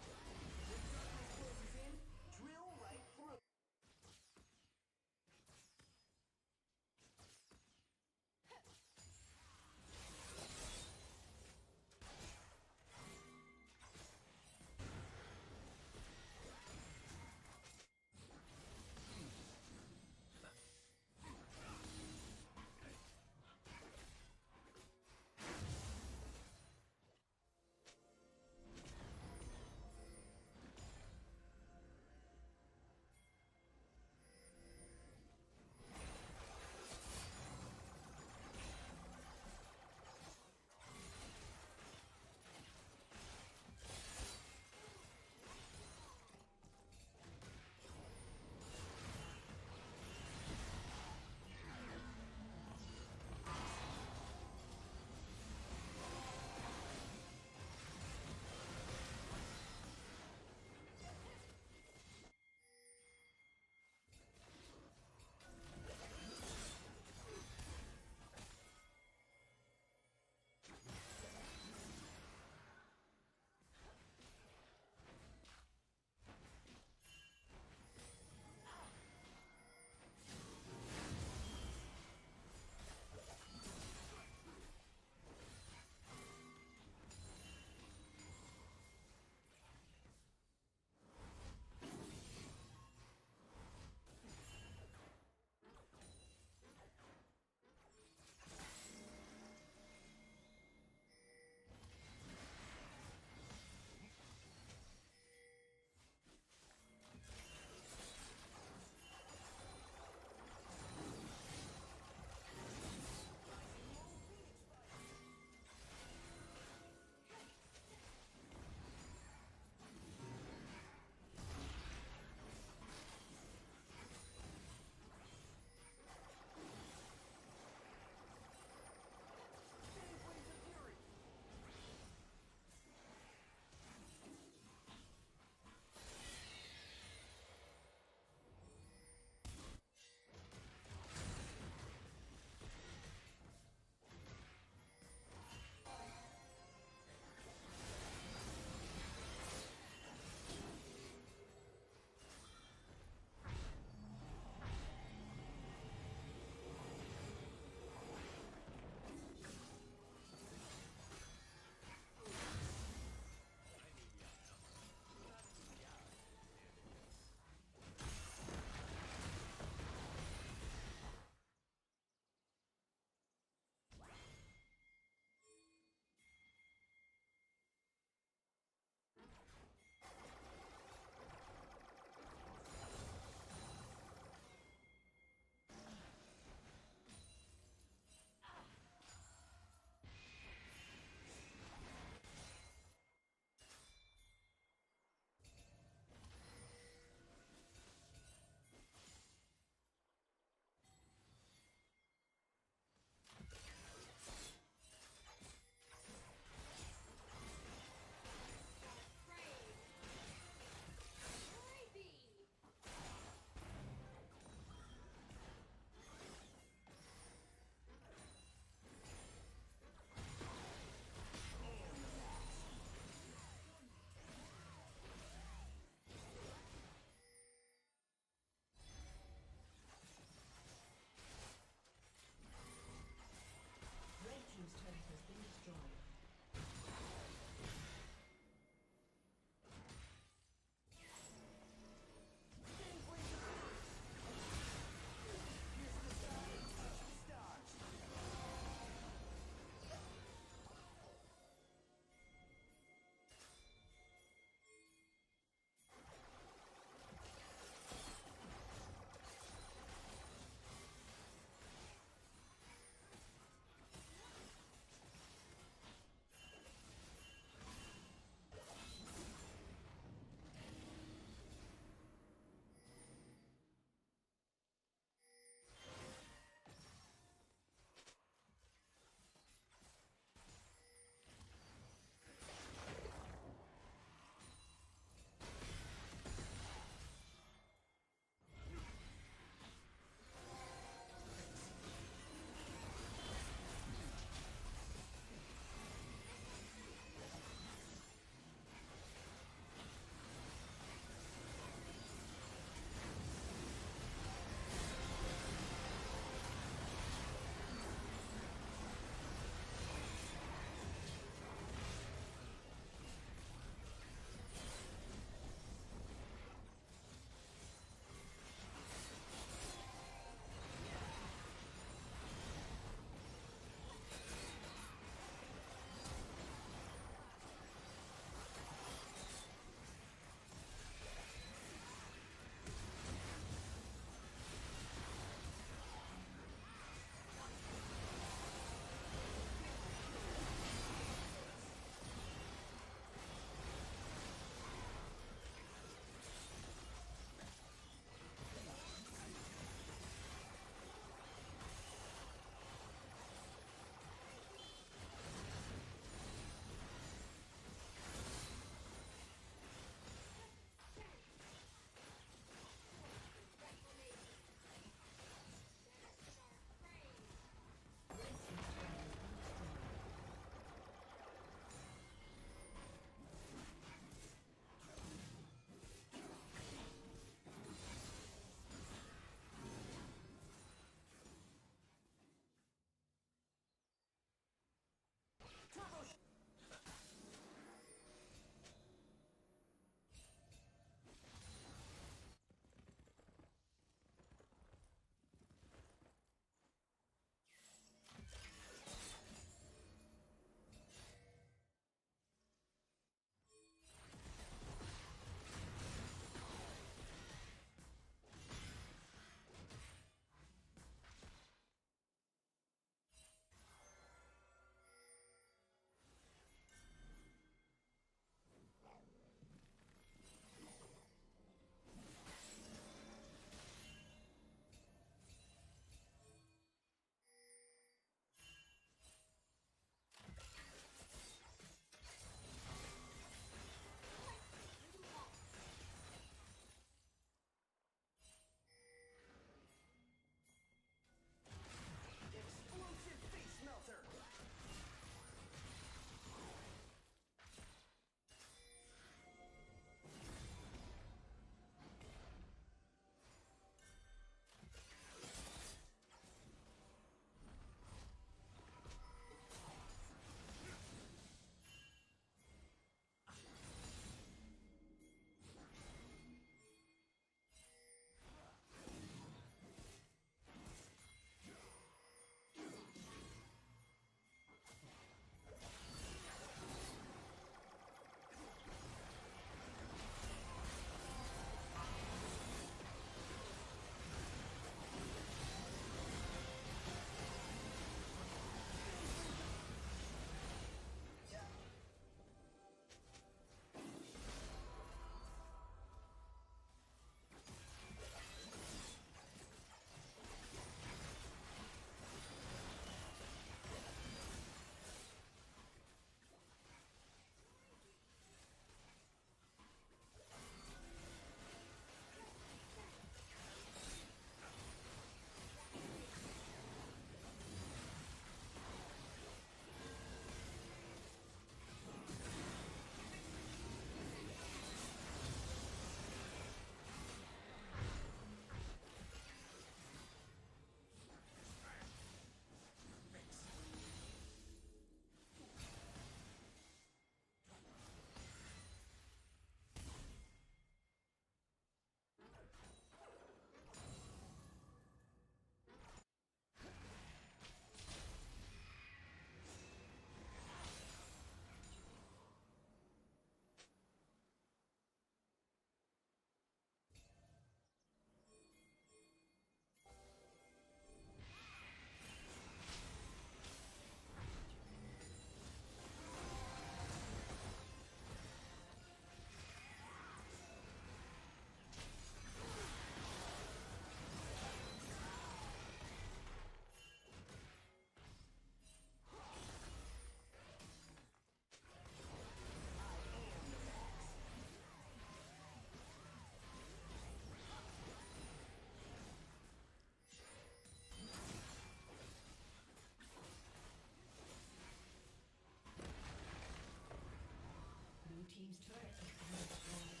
team's turret has been destroyed.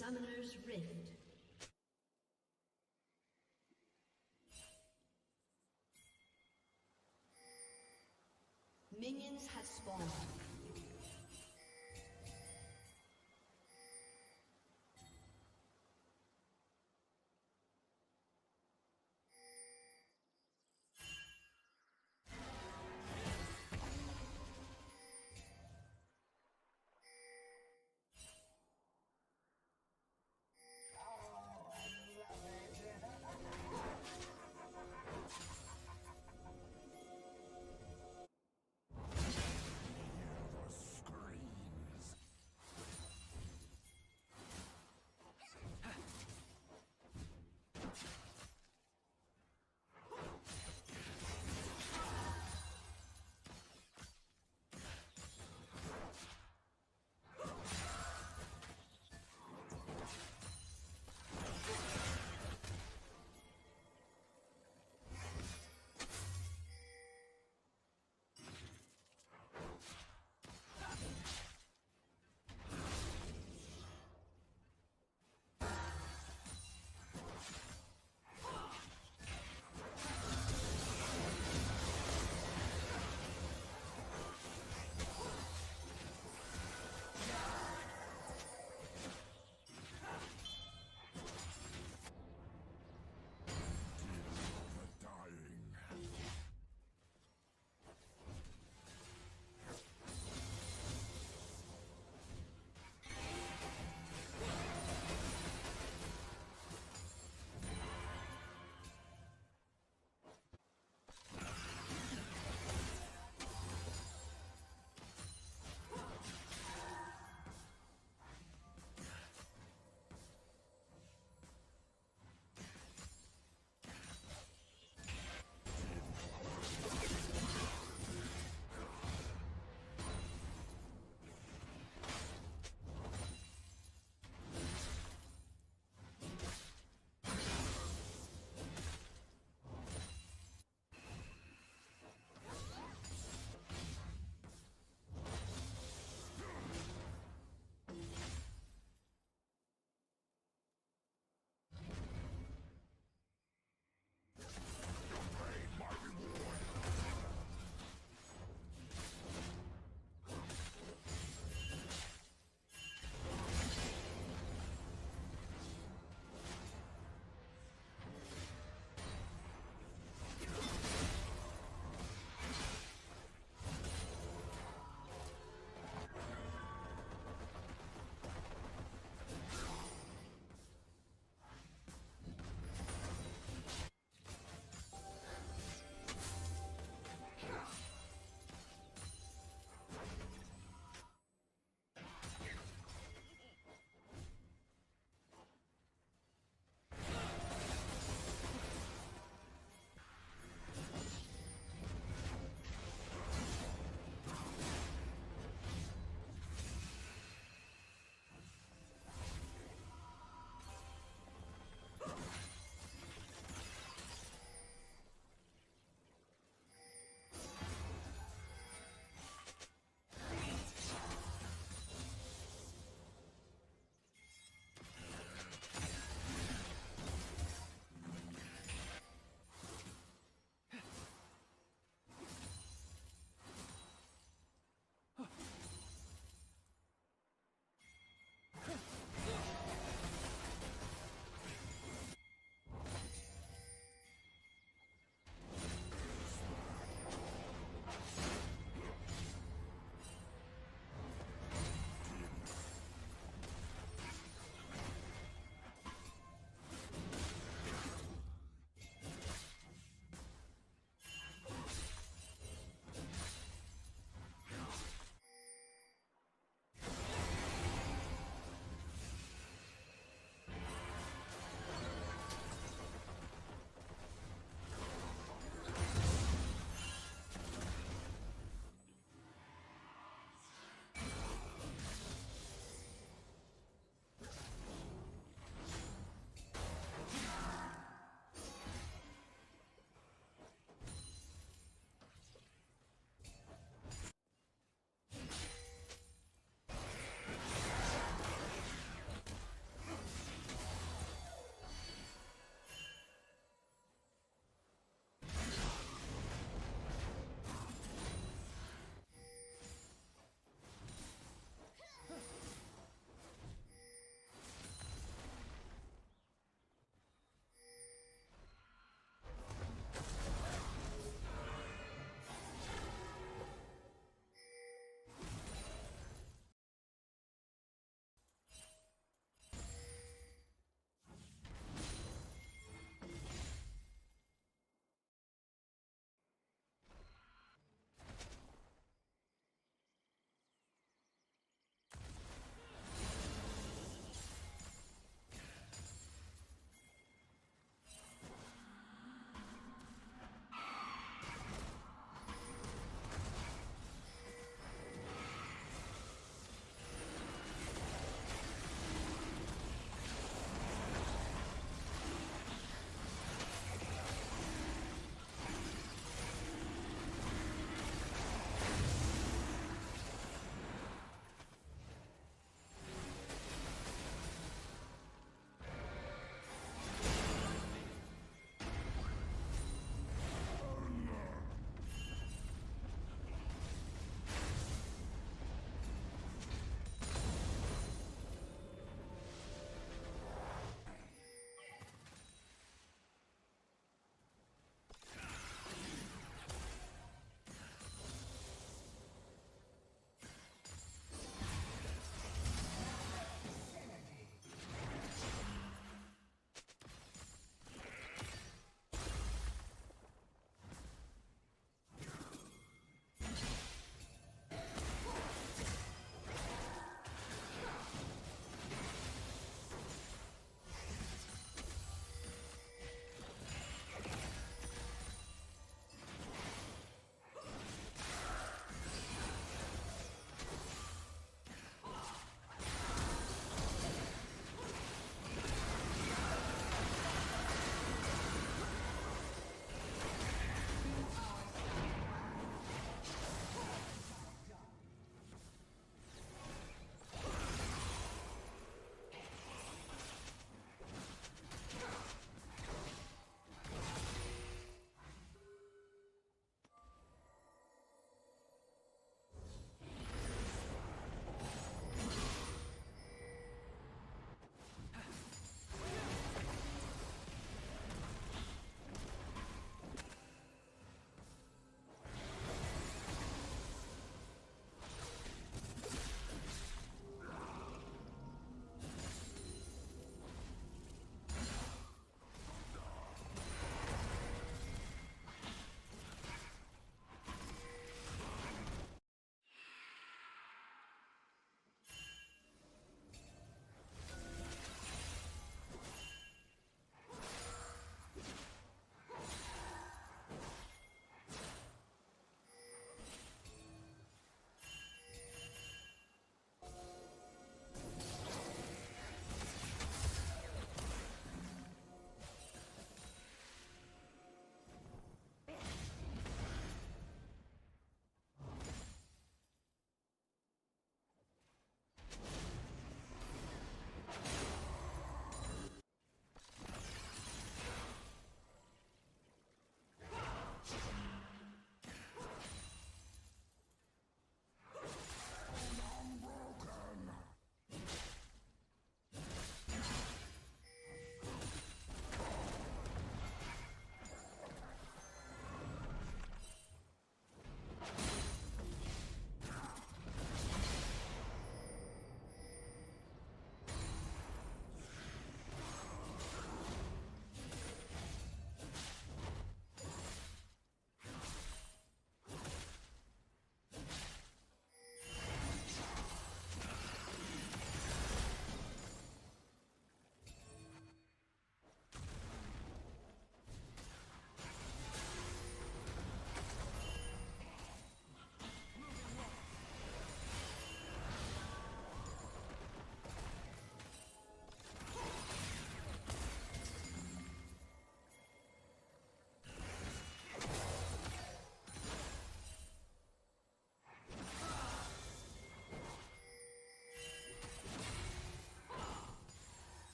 Summoner's Rift. Minions have spawned.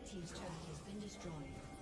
Red team's turret has been destroyed.